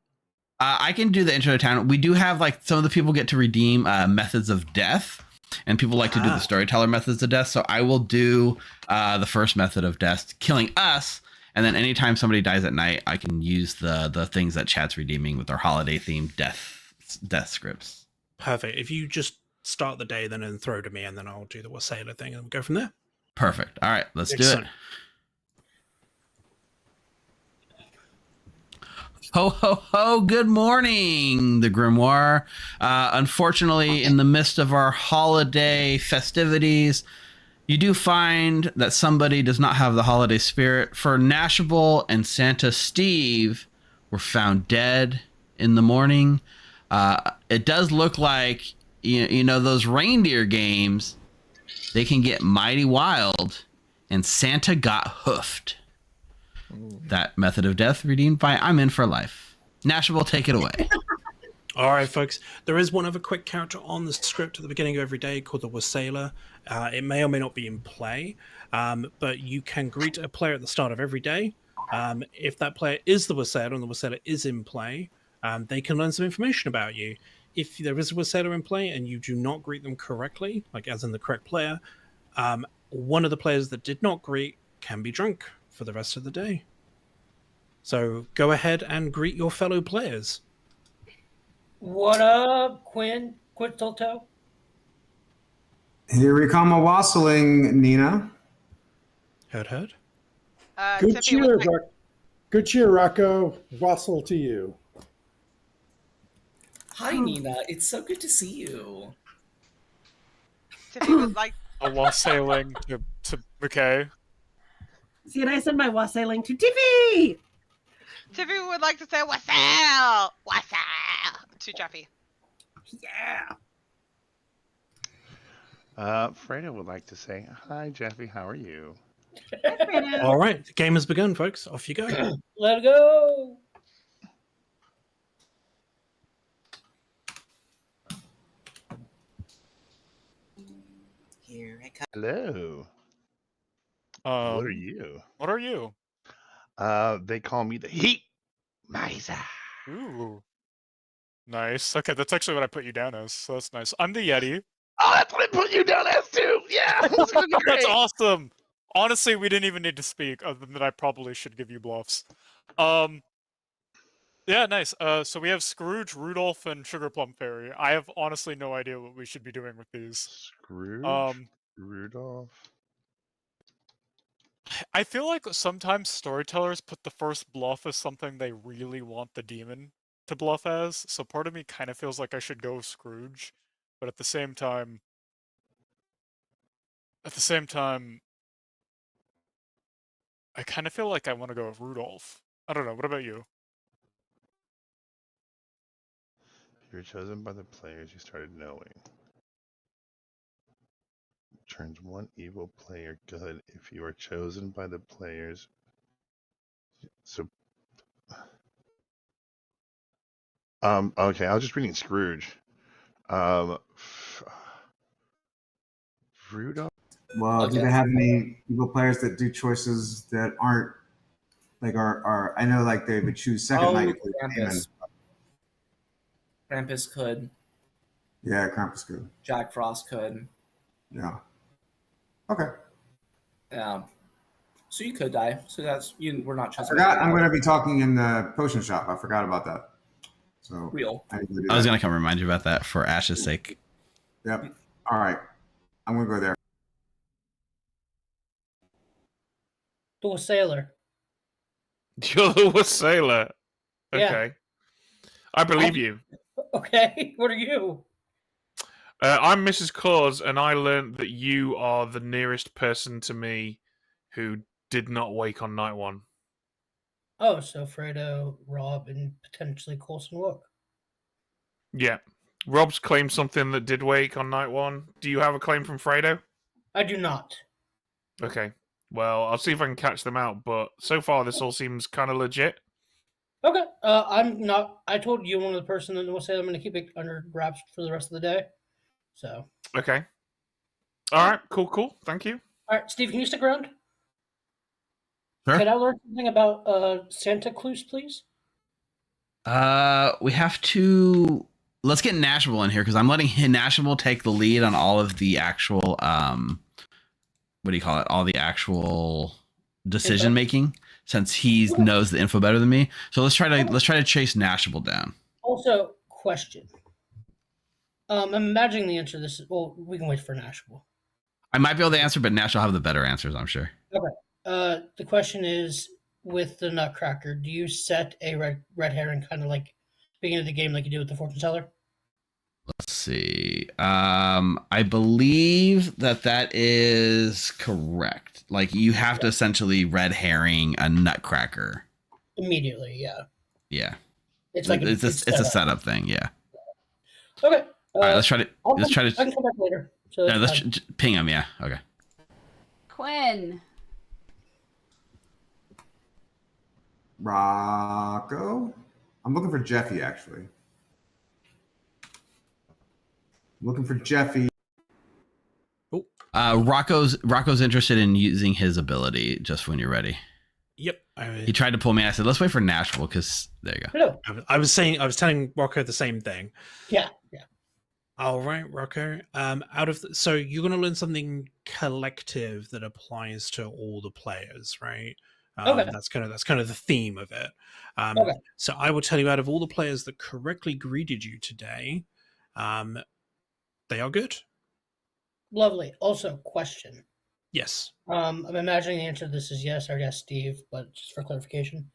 I can do the intro to town. We do have like some of the people get to redeem methods of death, and people like to do the storyteller methods of death. So I will do the first method of death, killing us, and then anytime somebody dies at night, I can use the things that chat's redeeming with our holiday themed death scripts. Perfect. If you just start the day then and throw to me, and then I'll do the Wassaila thing and we'll go from there. Perfect. All right, let's do it. Ho, ho, ho. Good morning, the Grimoire. Unfortunately, in the midst of our holiday festivities, you do find that somebody does not have the holiday spirit. For Nashable and Santa Steve were found dead in the morning. It does look like, you know, those reindeer games, they can get mighty wild, and Santa got hoofed. That method of death redeemed by I'm in for life. Nashable, take it away. All right, folks. There is one other quick character on the script at the beginning of every day called the Wassaila. It may or may not be in play, but you can greet a player at the start of every day. If that player is the Wassaila and the Wassaila is in play, they can learn some information about you. If there is a Wassaila in play and you do not greet them correctly, like as in the correct player, one of the players that did not greet can be drunk for the rest of the day. So go ahead and greet your fellow players. What up, Quinn? Quintilto? Here we come a wassailing, Nina. Heard. Good cheer, good cheer, Rocco. Wassel to you. Hi, Nina. It's so good to see you. Tiffy would like A wassailing to McKay. See, and I send my wassailing to Tiffy. Tiffy would like to say wassail to Jeffy. Yeah. Fredo would like to say, hi, Jeffy, how are you? All right, the game has begun, folks. Off you go. Let go. Here I come. Hello. What are you? What are you? They call me the Heat Miser. Ooh. Nice. Okay, that's actually what I put you down as, so that's nice. I'm the Yeti. Oh, that's what I put you down as too. Yeah, that's gonna be great. That's awesome. Honestly, we didn't even need to speak, other than that I probably should give you bluffs. Yeah, nice. So we have Scrooge, Rudolph, and Sugar Plum Fairy. I have honestly no idea what we should be doing with these. Scrooge, Rudolph. I feel like sometimes storytellers put the first bluff as something they really want the demon to bluff as, so part of me kind of feels like I should go Scrooge, but at the same time, I kind of feel like I want to go with Rudolph. I don't know. What about you? You're chosen by the players you started knowing. Turns one evil player good if you are chosen by the players. So, okay, I was just reading Scrooge. Rudolph. Well, do they have any evil players that do choices that aren't like are I know like they would choose second night. Krampus. Krampus could. Yeah, Krampus could. Jack Frost could. Yeah. Okay. Yeah. So you could die. So that's you. We're not I choosing. forgot I'm going to be talking in the potion shop. I forgot about that. So Real. I didn't do I was that. gonna come remind you about that for Ash's sake. Yep. All right. I'm gonna go there. To a sailor. You're the Wassailor. Yeah. Okay. I believe you. Okay, what are you? I'm Mrs. Claus, and I learned that you are the nearest person to me who did not wake on night one. Oh, so Fredo, Rob, and potentially Coulson woke. Yeah. Rob's claimed something that did wake on night one. Do you have a claim from Fredo? I do not. Okay. Well, I'll see if I can catch them out, but so far this all seems kind of legit. Okay. I'm not. I told you one of the person that will say I'm going to keep it under wraps for the rest of the day. So. Okay. All right. Cool. Thank you. All right, Steve, can you stick around? Sure. Can I learn something about Santa Claus, please? We have to. Let's get Nashable in here because I'm letting Nashable take the lead on all of the actual what do you call it? All the actual decision making, since he knows the info better than me. So let's try to chase Nashable down. Also, question. I'm imagining the answer to this. Well, we can wait for Nashable. I might be able to answer, but Nash will have the better answers, I'm sure. Okay. The question is, with the Nutcracker, do you set a red herring kind of like beginning of the game like you do with the fortune teller? Let's see. I believe that is correct. Like you have to essentially red herring a Nutcracker Immediately, yeah. Yeah. It's like it's a setup thing. Yeah. Okay. All right. Let's try to. I can come back later. So Yeah, let's ping him. Yeah. Okay. Quinn. Rocco? I'm looking for Jeffy, actually. I'm looking for Jeffy. Rocco's interested in using his ability just when you're ready. Yep. He tried to pull me. I said, let's wait for Nashable because there you go. Hello. I was telling Rocco the same thing. Yeah. All right, Rocco. So you're going to learn something collective that applies to all the players, right? Okay. That's kind of the theme of it. Okay. So I will tell you, out of all the players that correctly greeted you today, they are good. Lovely. Also, question. Yes. I'm imagining the answer to this is yes, or yes, Steve, but just for clarification.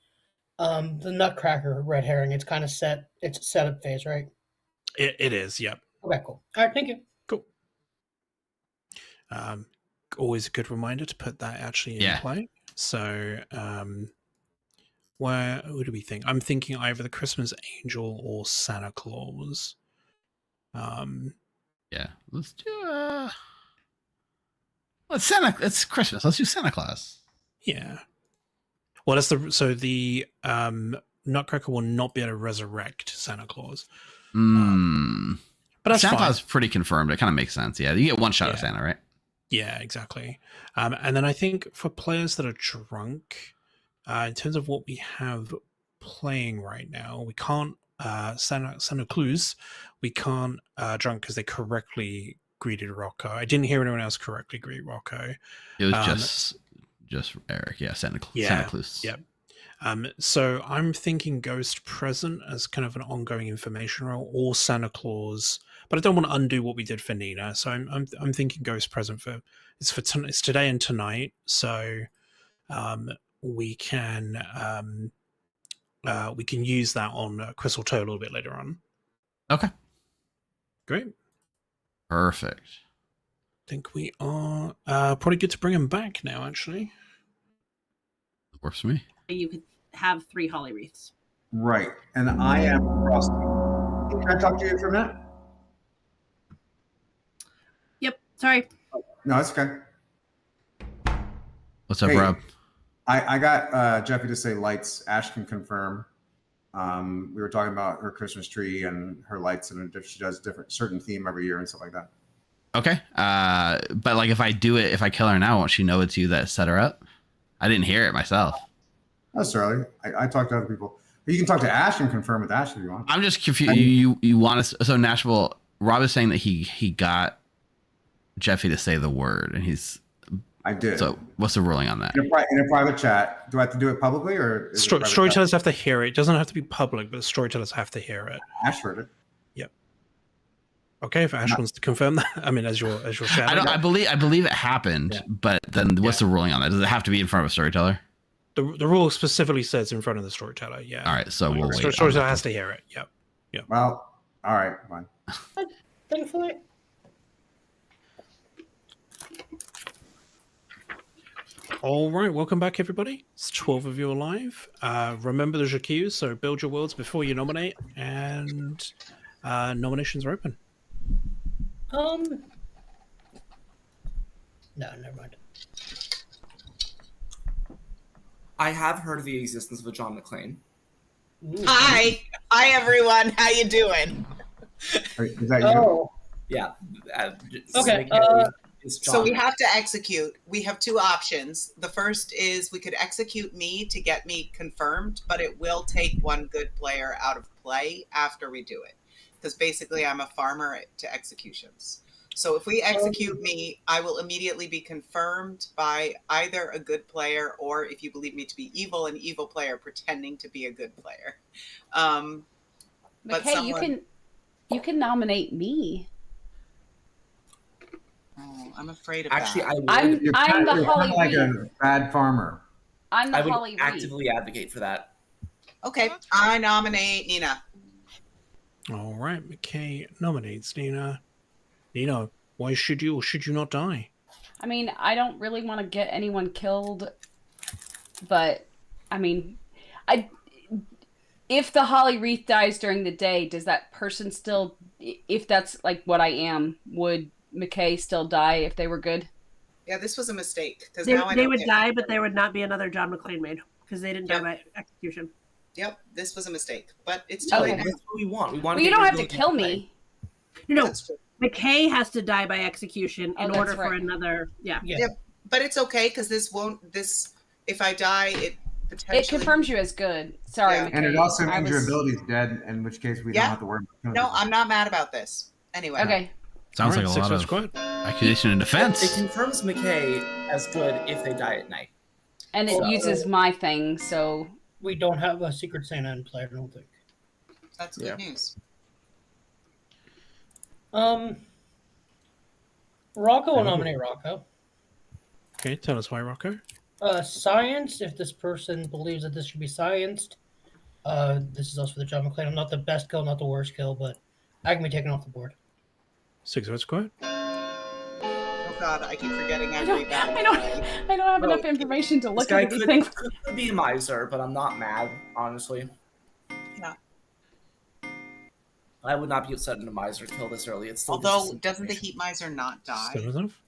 The Nutcracker red herring, it's kind of set. It's a setup phase, right? It is. Yep. Okay, cool. All right, thank you. Cool. Always a good reminder to put that actually in play. So, what do we think? I'm thinking either the Christmas Angel or Santa Claus. Yeah, let's do it's Christmas. Let's do Santa Claus. Yeah. Well, the Nutcracker will not be able to resurrect Santa Claus. But that's Santa fine. Claus is pretty confirmed. It kind of makes sense. Yeah, you get one shot at Santa, right? Yeah, exactly. And then I think for players that are drunk, in terms of what we have playing right now, we can't Santa Claus. We can't drunk because they correctly greeted Rocco. I didn't hear anyone else correctly greet Rocco. It was just Eric. Yeah, Santa Claus. Yep. So I'm thinking Ghost Present as kind of an ongoing information role, or Santa Claus, but I don't want to undo what we did for Nina. So I'm thinking Ghost Present it's today and tonight. So we can use that on Crystal Toe a little bit later on. Okay. Great. Perfect. I think we are probably good to bring him back now. Actually, works for me. You could have 3 holly wreaths. Right. And I am Frosty. Can I talk to you for a minute? Yep. Sorry. No, it's okay. What's up, Rob? I got Jeffy to say lights. Ash can confirm. We were talking about her Christmas tree and her lights, and she does certain theme every year and stuff like that. Okay. But like if I kill her now, won't she know it's you that set her up? I didn't hear it myself. Not necessarily. I talked to other people. But you can talk to Ash and confirm with Ash if you want. I'm just confused. You want to? So Nashable. Rob is saying that he got Jeffy to say the word, and I did. So what's the ruling on that? In a private chat. Do I have to do it publicly or? Is it private Storytellers chat? have to hear it. It doesn't have to be public, but storytellers have to hear it. Ash heard it. Yep. Okay, if Ash wants to confirm that, I mean, as your shadow. I believe it happened, but then what's the ruling on that? Does it have to be in front of a storyteller? The rule specifically says in front of the storyteller. Yeah. All right, so we'll wait. Storyteller has to hear it. Yep. Yep. Well, all right, fine. Thankfully. All right, welcome back, everybody. It's 12 of you alive. Remember the Jacques, so build your worlds before you nominate, and nominations are open. No, never mind. I have heard of the existence of a John McClane. Hi everyone. How you doing? Is that you? Yeah. Okay. So we have to execute. We have two options. The first is we could execute me to get me confirmed, but it will take one good player out of play after we do it. Because basically I'm a farmer to executions. So if we execute me, I will immediately be confirmed by either a good player or, if you believe me to be evil, an evil player pretending to be a good player. McKay, you can nominate me. Oh, I'm afraid of Actually, that. I'm the Holly like Reed. a bad farmer. I'm the I would Holly Reed. actively advocate for that. Okay, I nominate Nina. All right, McKay nominates Nina. Nina, why should you or should you not die? I mean, I don't really want to get anyone killed, but I mean, if the Holly Wreath dies during the day, does that person still, if that's like what I am, would McKay still die if they were good? Yeah, this was a mistake. Because They would die, but there would not be another John McClane made because they didn't die by execution. Yep, this was a mistake, but it's too Okay. late. That's what we want. We want. Well, you don't have to kill me. No, McKay has to die by execution in that's order for right. another. Yeah. Yeah, but it's okay because this won't. This if I die, it potentially It confirms you as good. Sorry, Yeah. McKay. And it also I means your was- ability's dead, in which case we Yeah. don't have to worry about killing No, people. I'm not mad about this. Anyway. Okay. Sounds All like right, a lot six of votes accusation and It defense. confirms McKay as good if they die at night. And it uses my thing, so We don't have a Secret Santa in play, I don't think. That's good news. Rocco will nominate Rocco. Okay, tell us why, Rocco. Science, if this person believes that this should be scienced. This is also for the John McClane. I'm not the best kill, not the worst kill, but I can be taken off the board. 6 votes quiet. Oh God, I keep forgetting I every don't battle. have enough information to This look guy at anything. could be a miser, but I'm not mad, honestly. Yeah. I would not be upset in a miser kill this early. It's still Although, doesn't the Heat Miser not die? Still enough?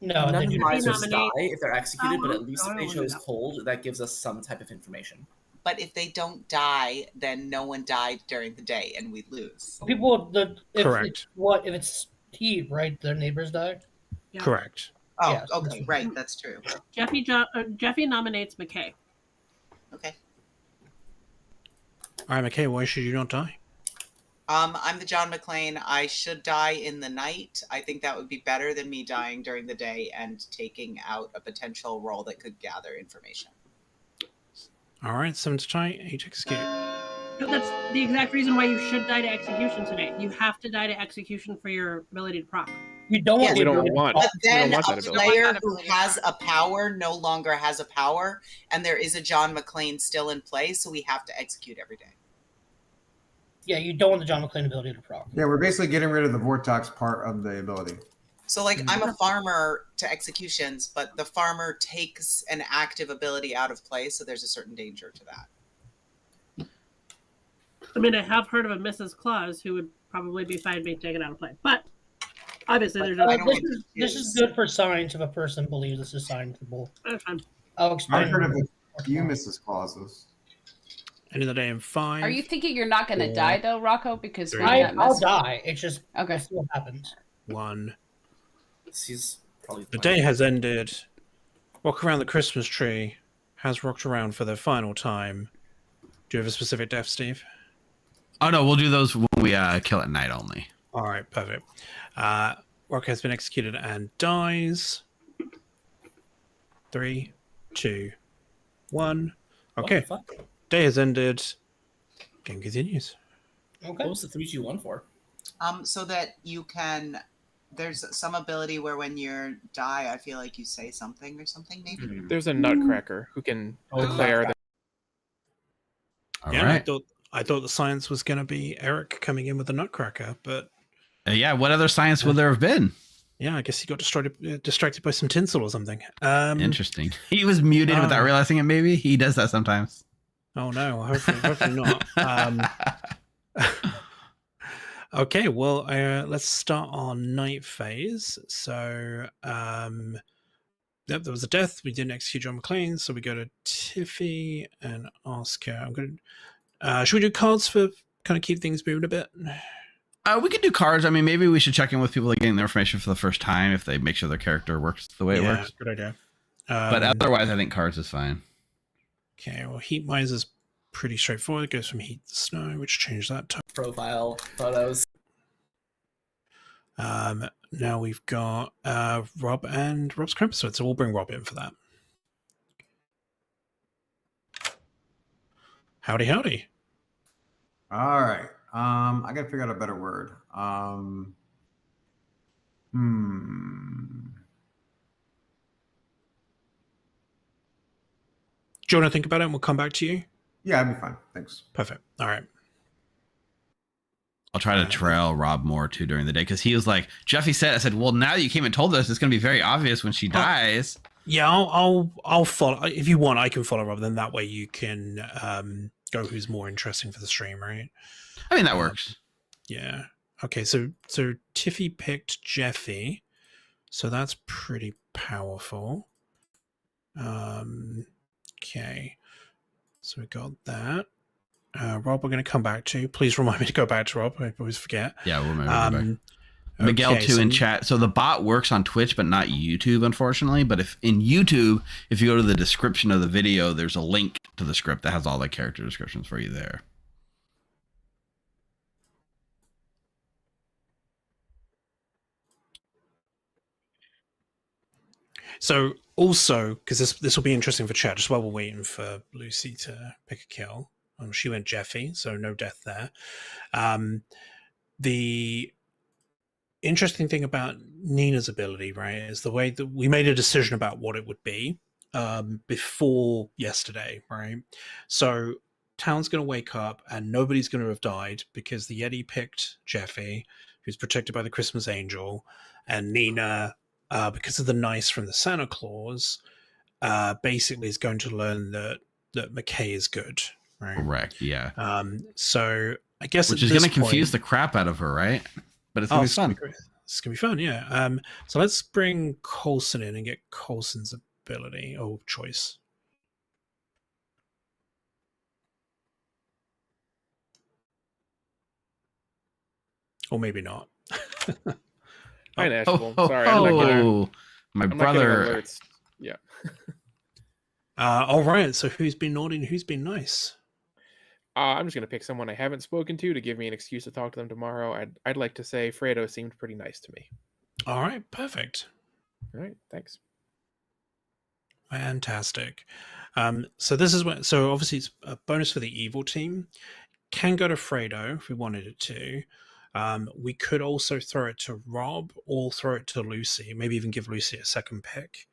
No, none they of the do misers die nominate- if they're executed, but at least I if they don't chose know. cold, that gives us some type of information. But if they don't die, then no one died during the day, and we lose. People, if Correct. if it's heat, right? Their neighbors die. Yeah. Correct. Oh, Yeah, so okay, right, that's true. Jeffy nominates McKay. Okay. All right, McKay, why should you not die? I'm the John McClane. I should die in the night. I think that would be better than me dying during the day and taking out a potential role that could gather information. All right, 7 to tie, 8 execute. But that's the exact reason why you should die to execution today. You have to die to execution for your ability to proc. You don't want Yes, We the don't ability to want. proc. But then we don't want a that ability. player who has a power no longer has a power, and there is a John McClane still in play, so we have to execute every day. Yeah, you don't want the John McClane ability to proc. Yeah, we're basically getting rid of the Vortex part of the ability. So, like, I'm a farmer to executions, but the farmer takes an active ability out of play, so there's a certain danger to that. I mean, I have heard of a Mrs. Claus who would probably be fine being taken out of play, but obviously there's no. This is good for science if a person believes this is scienceable. That's fine. I'll explain. I've heard of a few Mrs. Clauses. End of the day in 5. Are you thinking you're not going to Four, die though, Rocco? Because we three, got I'll messed up. die. It's just Okay. we'll see what happens. 1. He's probably The day has ended. Walk around the Christmas tree has rocked around for the final time. Do you have a specific death, Steve? Oh no, we'll do those when we kill at night only. All right, perfect. Rock has been executed and dies. 3, 2, 1. What Okay. the fuck? Day has ended. Game continues. Okay. What was the 3-2-1 for? So that you can. There's some ability where when you die, I feel like you say something or something. Maybe There's a Nutcracker who can declare that. All yeah, right. I thought the science was going to be Eric coming in with the Nutcracker, but Yeah, what other science would there have been? yeah, I guess he got distracted by some tinsel or something. Interesting. He was muted without realizing it. Maybe he does that sometimes. Oh no, hopefully not. Okay, well, let's start our night phase. So, yep, there was a death. We didn't execute John McClane, so we go to Tiffy and ask her. I'm going to. Should we do cards for kind of keep things moving a bit? We could do cards. I mean, maybe we should check in with people getting the information for the first time if they make sure their character works the way it works. Good idea. But otherwise, I think cards is fine. Okay, well, Heat Miser is pretty straightforward. It goes from heat to snow, which changed that to Profile photos. now we've got Rob and Rob's Krampus, so we'll bring Rob in for that. Howdy, howdy. All right. I gotta figure out a better word. Do you want to think about it and we'll come back to you? Yeah, that'd be fine. Thanks. Perfect. All right. I'll try to trail Rob more too during the day because he was like, Jeffy said, I said, well, now that you came and told us, it's going to be very obvious when she dies. Yeah, I'll follow. If you want, I can follow Rob. Then that way you can go who's more interesting for the stream, right? I mean, that works. Yeah. Okay, so Tiffy picked Jeffy, so that's pretty powerful. Okay, so we got that. Rob, we're going to come back to. Please remind me to go back to Rob. I always forget. Yeah, we'll remember to go back. Miguel okay, too in chat. So the bot works on Twitch, but not YouTube, unfortunately. But if in YouTube, if you go to the description of the video, there's a link to the script that has all the character descriptions for you there. So also, because this will be interesting for chat, just while we're waiting for Lucy to pick a kill. She went Jeffy, so no death there. The interesting thing about Nina's ability, right, is the way that we made a decision about what it would be before yesterday, right? So town's going to wake up and nobody's going to have died because the Yeti picked Jeffy, who's protected by the Christmas Angel, and Nina, because of the nice from the Santa Claus, basically is going to learn that McKay is good, right? Correct, yeah. So I guess which is going to confuse the crap out of her, right? But it's going to be fun. It's going to be fun, yeah. So let's bring Coulson in and get Coulson's ability or choice. Or maybe not. Hi, Nashable. Sorry, I'm not getting, my I'm brother. Not getting alerts. Yeah. All right. So who's been naughty and who's been nice? I'm just gonna pick someone I haven't spoken to give me an excuse to talk to them tomorrow. I'd like to say Fredo seemed pretty nice to me. All right. Perfect. All right. Thanks. Fantastic. So this is what. So obviously it's a bonus for the evil team. Can go to Fredo if we wanted it to. We could also throw it to Rob or throw it to Lucy. Maybe even give Lucy a second pick.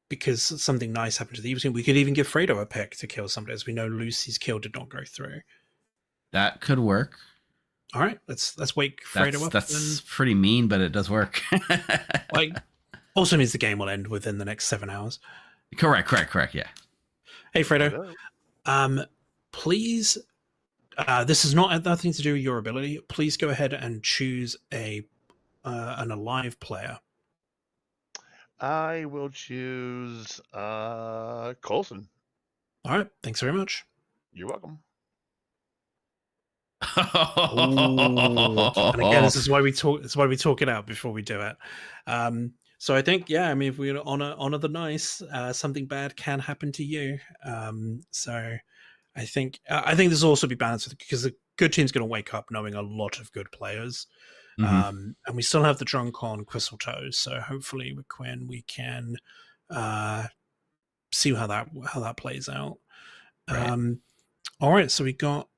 Because something nice happened to the evil team. We could even give Fredo a pick to kill somebody, as we know Lucy's kill did not go through. That could work. All right, let's wake Fredo up. That's pretty mean, but it does work. Like, also means the game will end within the next 7 hours. Correct, yeah. Hey, Fredo. Please, this is not nothing to do with your ability. Please go ahead and choose an alive player. I will choose Coulson. All right, thanks very much. You're welcome. And again, this is why we talk. It's why we talk it out before we do it. So I think, yeah, I mean, if we honor the nice, something bad can happen to you. So I think this will also be balanced because the good team's going to wake up knowing a lot of good players. And we still have the drunk on Crystal Toes, so hopefully with Quinn we can see how that plays out. Right. All right, so we got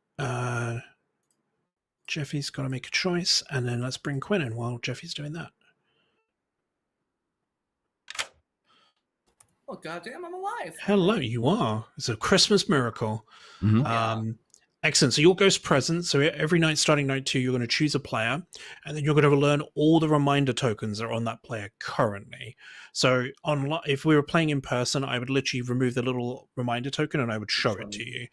Jeffy's got to make a choice, and then let's bring Quinn in while Jeffy's doing that. Oh goddamn! I'm alive. Hello, you are. It's a Christmas miracle. Mhm. Excellent. So your ghost present. So every night, starting night 2, you're going to choose a player, and then you're going to learn all the reminder tokens that are on that player currently. So if we were playing in person, I would literally remove the little reminder token and I would show it to you.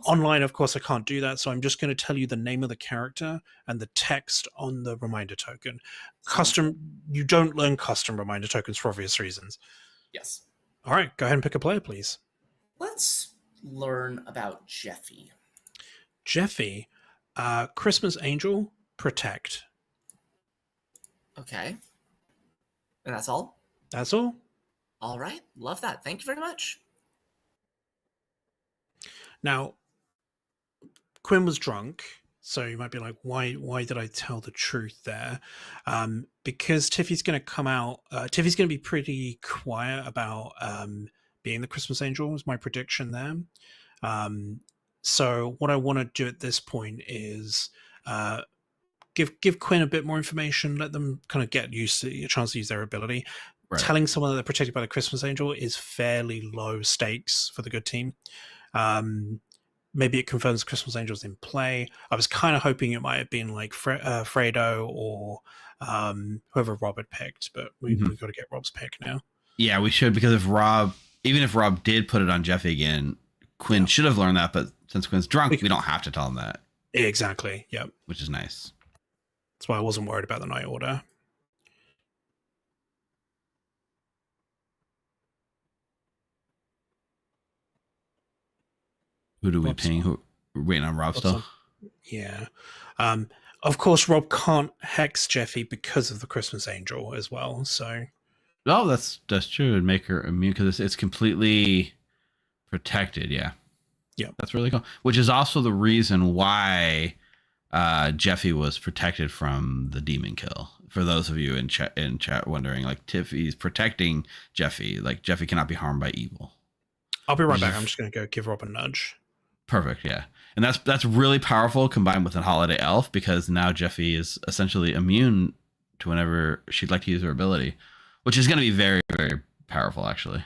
Online, of course, I can't do that, so I'm just going to tell you the name of the character and the text on the reminder token. You don't learn custom reminder tokens for obvious reasons. Yes. All right, go ahead and pick a player, please. Let's learn about Jeffy. Jeffy, Christmas Angel, Protect. Okay. And that's all? That's all. All right. Love that. Thank you very much. Now, Quinn was drunk, so you might be like, why did I tell the truth there? Because Tiffy's going to come out. Tiffy's going to be pretty quiet about being the Christmas Angel, is my prediction there. So what I want to do at this point is give Quinn a bit more information, let them kind of get used to a chance to use their ability. Right. Telling someone that they're protected by the Christmas Angel is fairly low stakes for the good team. Maybe it confirms Christmas Angel's in play. I was kind of hoping it might have been like Fredo or whoever Rob had picked, but we've got to get Rob's pick now. Yeah, we should, because even if Rob did put it on Jeffy again, Quinn should have learned that, but since Quinn's drunk, we don't have to tell him that. Exactly, yep. Which is nice. That's why I wasn't worried about the night order. Who do we ping? We're waiting on Rob still? Yeah. Of course, Rob can't hex Jeffy because of the Christmas Angel as well, so... Oh, that's true. It'd make her immune because it's completely protected, yeah. Yeah. That's really cool. Which is also the reason why Jeffy was protected from the demon kill. For those of you in chat wondering, like, Tiffy's protecting Jeffy. Like, Jeffy cannot be harmed by evil. I'll be right back. I'm just going to go give Rob a nudge. Perfect, yeah. And that's really powerful combined with a holiday elf, because now Jeffy is essentially immune to whenever she'd like to use her ability, which is going to be very, very powerful, actually.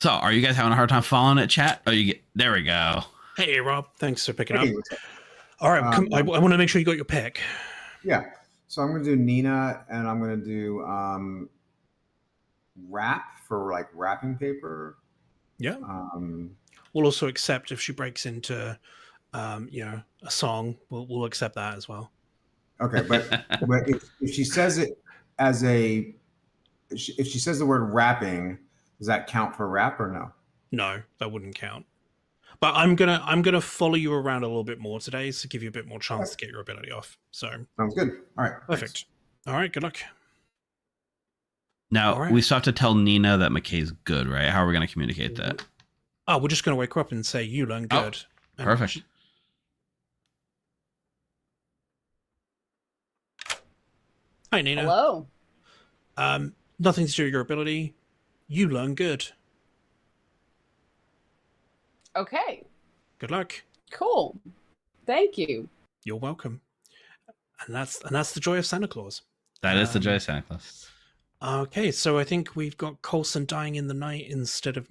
So, are you guys having a hard time following it, chat? There we go. Hey, Rob. Thanks for picking up. All right, I want to make sure you got your pick. Yeah. So I'm going to do Nina, and I'm going to do wrap for like wrapping paper. Yeah. We'll also accept if she breaks into, a song. We'll accept that as well. Okay, but if she says it as if she says the word wrapping, does that count for rap or no? No, that wouldn't count. But I'm gonna follow you around a little bit more today to give you a bit more chance to get your ability off. So sounds good. All right, perfect. Thanks. All right, good luck. Now we still have to tell Nina that McKay's good, right? How are we gonna communicate that? Oh, we're just gonna wake her up and say you learn good. Oh, perfect. Hi, Nina. Hello. Nothing to do with your ability. You learn good. Okay. Good luck. Cool. Thank you. You're welcome. And that's the joy of Santa Claus. That is the joy of Santa Claus. Okay, so I think we've got Coulson dying in the night instead of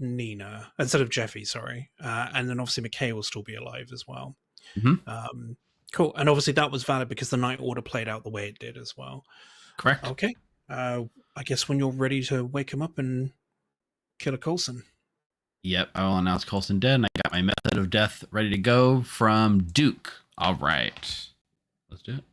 Jeffy, sorry. And then obviously McKay will still be alive as well. Mm-hmm. Cool. And obviously that was valid because the night order played out the way it did as well. Correct. Okay. I guess when you're ready to wake him up and kill a Coulson. Yep, I will announce Coulson dead, and I got my method of death ready to go from Duke. All right. Let's do it.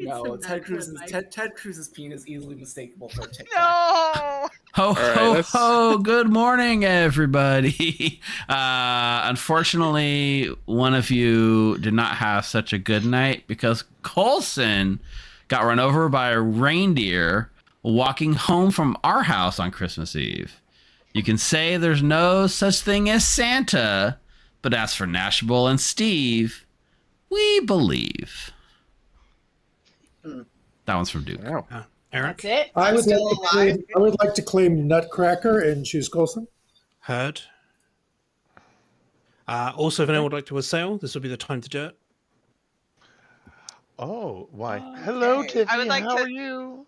No, Ted Cruz's penis is easily mistakable for a TikTok. No! Ho, good morning, everybody. Unfortunately, one of you did not have such a good night because Coulson got run over by a reindeer walking home from our house on Christmas Eve. You can say there's no such thing as Santa, But as for Nashable and Steve, we believe. That one's from Duke. Wow. Eric? That's it? I would like to claim Nutcracker and choose Coulson. Heard. Also, if anyone would like to assail, this would be the time to do it. Oh, why? Hello, Tiffany. I would like How to- are you?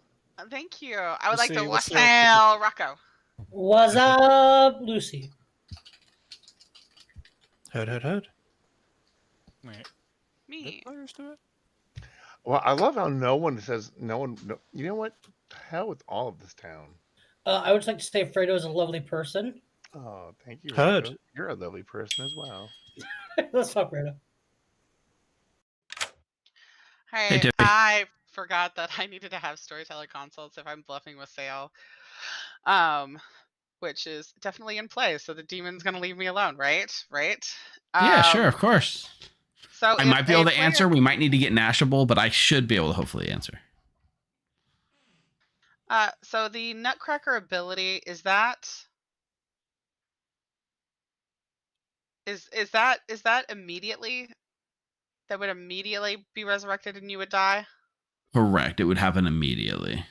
Thank you. I would like to Lucy, wassail Rocco. What's up, Lucy? Heard. Wait. Me. Players do it? Well, I love how no one says no one. No, you know what? The hell with all of this town. I would like to say Fredo is a lovely person. Oh, thank you. Heard. Rocco. You're a lovely person as well. Let's talk Fredo. Hey, Tiffany. I forgot that I needed to have storyteller consults if I'm bluffing with Sale. Which is definitely in play. So the demon's gonna leave me alone, right? Right? Yeah, sure, of course. So I if might be a able to player- answer. We might need to get Nashable, but I should be able to hopefully answer. So the Nutcracker ability is that immediately that would immediately be resurrected and you would die? Correct. It would happen immediately.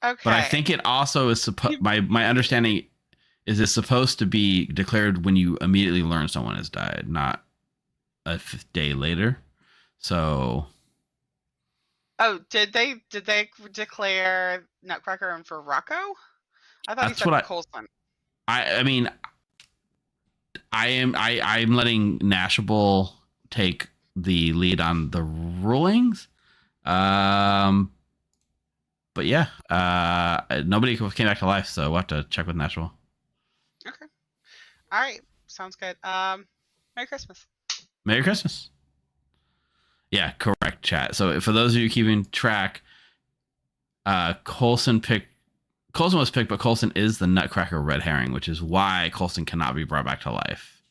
Okay. But I think it also is supposed. My understanding is it's supposed to be declared when you immediately learn someone has died, not a day later. So. Oh, did they declare Nutcracker and for Rocco? I thought he That's said what Coulson. I mean, I'm letting Nashable take the lead on the rulings. But yeah, nobody came back to life, so we'll have to check with Nashable. Okay. All right. Sounds good. Merry Christmas. Merry Christmas. Yeah, correct, chat. So for those of you keeping track, Coulson was picked, but Coulson is the Nutcracker red herring, which is why Coulson cannot be brought back to life.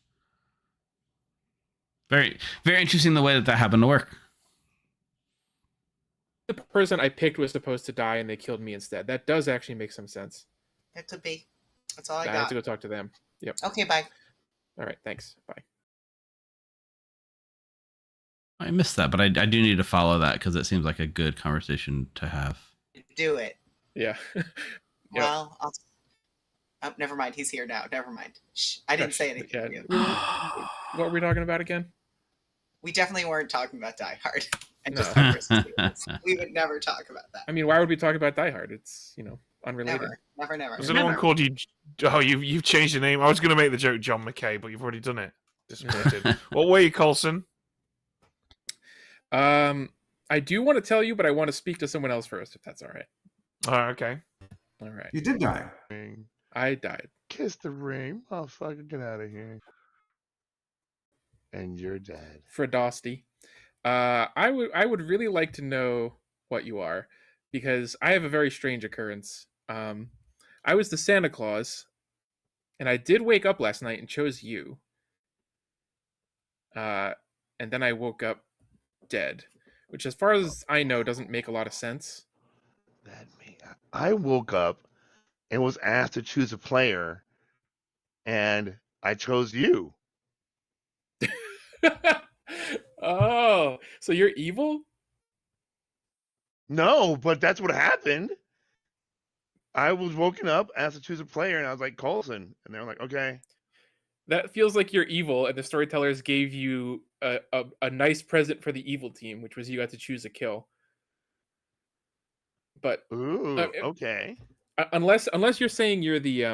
Very, very interesting the way that happened to work. The person I picked was supposed to die, and they killed me instead. That does actually make some sense. It could be. That's all I I got. have to go talk to them. Yep. Okay, bye. All right, thanks. Bye. I missed that, but I do need to follow that because it seems like a good conversation to have. Do it. Yeah. Well, I'll... Oh, never mind. He's here now. Never mind. Shh. I didn't say anything to you. What were we talking about again? We definitely weren't talking about Die Hard. And just No. how Christmas is. We would never talk about that. I mean, why would we talk about Die Hard? It's, unrelated. Never. Has anyone called you? Oh, you've changed your name. I was going to make the joke John McKay, but you've already done it. Disappointed. What were you, Coulson? I do want to tell you, but I want to speak to someone else first, if that's all right. Oh, okay. All right. You did die. I died. Kiss the ring. Motherfucker, get out of here. And you're dead. Fredosty. I would really like to know what you are, because I have a very strange occurrence. I was the Santa Claus, and I did wake up last night and chose you. And then I woke up dead, which, as far as I know, doesn't make a lot of sense. I woke up and was asked to choose a player, and I chose you. Oh, so you're evil? No, but that's what happened. I was woken up, asked to choose a player, and I was like, Coulson. And they were like, okay. That feels like you're evil, and the storytellers gave you a nice present for the evil team, which was you got to choose a kill. But okay. Unless you're saying you're the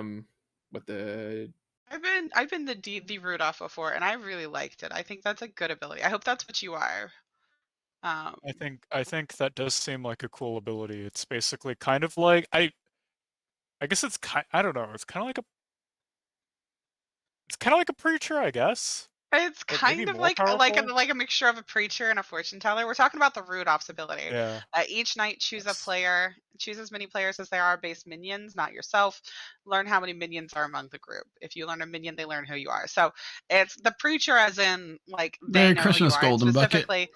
I've been the Rudolph before, and I really liked it. I think that's a good ability. I hope that's what you are. I think that does seem like a cool ability. It's basically kind of like I guess it's I don't know. It's kind of like a preacher, I guess. It's But kind maybe of more like powerful? a mixture of a preacher and a fortune teller. We're talking about the Rudolph's ability. Yeah. Each night, choose a player. Choose as many players as there are base minions, not yourself. Learn how many minions are among the group. If you learn a minion, they learn who you are. So it's the preacher, as in like they Merry know Christmas, who you are. Golden Bucket. Specifically,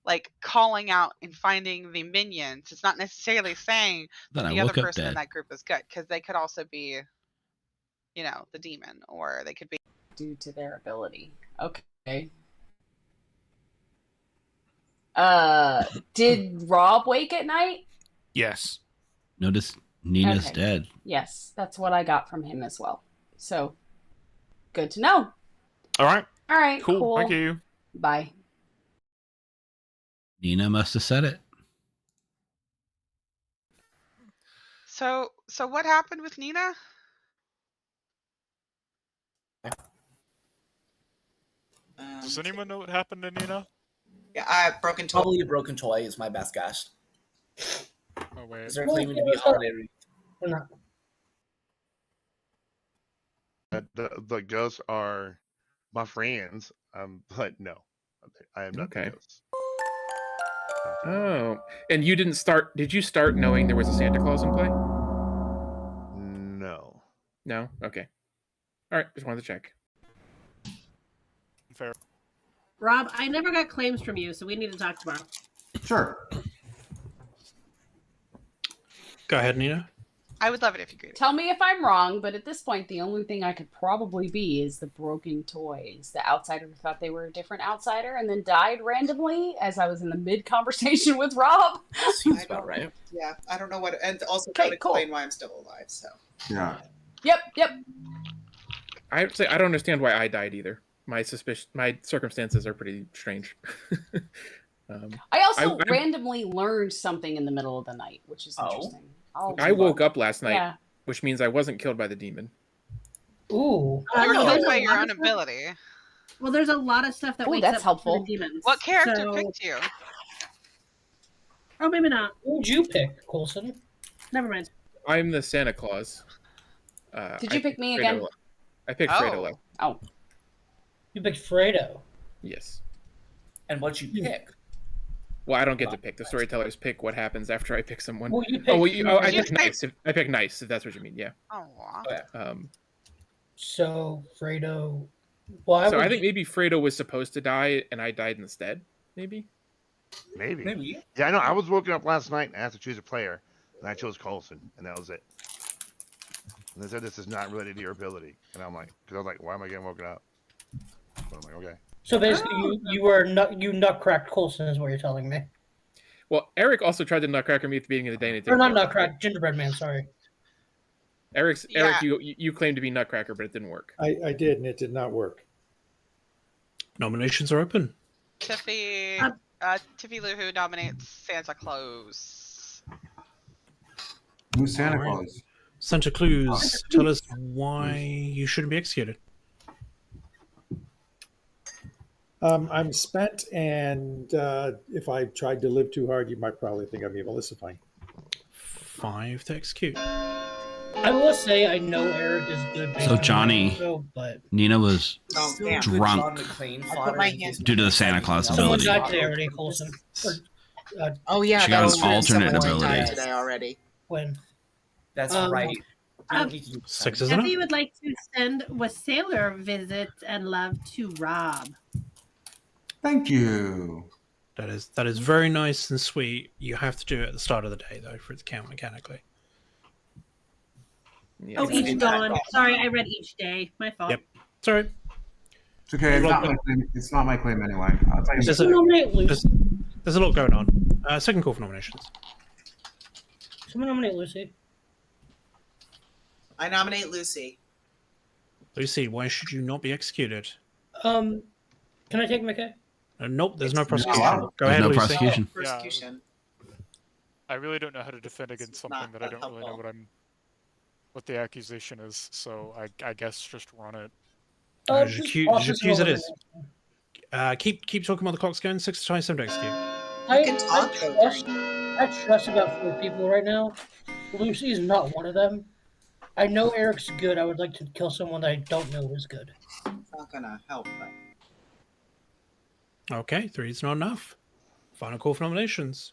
like calling out and finding the minions. It's not necessarily saying Then that I the other woke up person in dead. that group is good, because they could also be, the demon, or they could be. due to their ability. Okay. Did Rob wake at night? Yes. Notice Nina's Okay. dead. Yes, that's what I got from him as well. So, good to know. All right. All right, Cool. Thank you. Bye. Nina must have said it. So what happened with Nina? Does anyone know what happened to Nina? Yeah, broken toy. Probably a broken toy is my best guess. Oh wait. Is there claiming to be a holiday wreath? Or not? The ghosts are my friends, but no, I am not the ghosts. Oh, and you didn't start? Did you start knowing there was a Santa Claus in play? No. No. Okay. All right. Just wanted to check. Fair. Rob, I never got claims from you, so we need to talk tomorrow. Sure. Go ahead, Nina. I would love it if you agreed. Tell me if I'm wrong, but at this point, the only thing I could probably be is the broken toys. The outsider who thought they were a different outsider and then died randomly as I was in the mid-conversation with Rob. Seems about right. Yeah, I don't know what, and also Okay, don't explain why I'm still alive. So Yeah. Yep. I would say I don't understand why I died either. My circumstances are pretty strange. I also randomly learned something in the middle of the night, which is interesting. I woke up last night, Yeah. which means I wasn't killed by the demon. Ooh. You were Oh, killed there's by a your lot own of stuff- ability. Well, there's a lot of stuff that Ooh, wakes that's up helpful. the demons. What character So- picked you? Oh, maybe not. Who'd you pick, Coulson? Never mind. I'm the Santa Claus. Did I you pick picked me Fredo. again? I picked Fredo. Oh. You picked Fredo. Yes. And what'd you pick? Well, I don't get to pick. The storytellers pick what happens after I pick someone. Well, you I picked- picked nice. I picked nice. If that's what you mean, yeah. Oh, wow. So Fredo. Why? So would I think you... maybe Fredo was supposed to die, and I died instead. Maybe. Maybe. Yeah, I know. I was woken up last night and asked to choose a player, and I chose Coulson, and that was it. And they said this is not related to your ability, and I'm like, because I was like, why am I getting woken up? But I'm like, okay. So basically, you nutcracked Coulson is what you're telling me. Well, Eric also tried to nutcracker me at the beginning of the day, and it Or didn't not work. nutcrack, gingerbread man. Sorry. Eric, you claimed to be nutcracker, but it didn't work. I did, and it did not work. Nominations are open. Tiffy Lou Who nominates Santa Claus. Who's Santa All right. Claus? Santa Claus, tell us why you shouldn't be executed. I'm spent, and if I tried to live too hard, you might probably think I'm evil. This is fine. 5 to execute. I will say I know Eric is good. based So on Johnny, my show, but Nina was Oh, damn. drunk due to the Santa Claus someone ability. died today already, Coulson. Oh yeah, She got an that's true. alternate Someone ability. died today already. When? That's Um, right. Um, 6, if isn't you it? would like to send Wassailor visits and love to Rob. Thank you. That is very nice and sweet. You have to do it at the start of the day, though, for it to count mechanically. Yeah, Oh, each dawn. Sorry, I read each day. My fault. Yep. Sorry. It's okay. It's not my claim. It's not my claim anyway. I'll tell you. There's a lot going on. Second call for nominations. Someone nominate Lucy. I nominate Lucy. Lucy, why should you not be executed? Can I take McKay? Nope, there's no It's prosecution. not. Go There's ahead, no Lucy. prosecution. Persecution. I really don't know how to defend against something not that I that don't really know helpful. what the accusation is. So I guess just run it. J'accuse it is. Keep talking while the clock's going. 6 to 27 to execute. I trust about 4 people right now. Lucy is not one of them. I know Eric's good. I would like to kill someone that I don't know is good. It's not gonna help. But... Okay, 3 is not enough. Final call for nominations.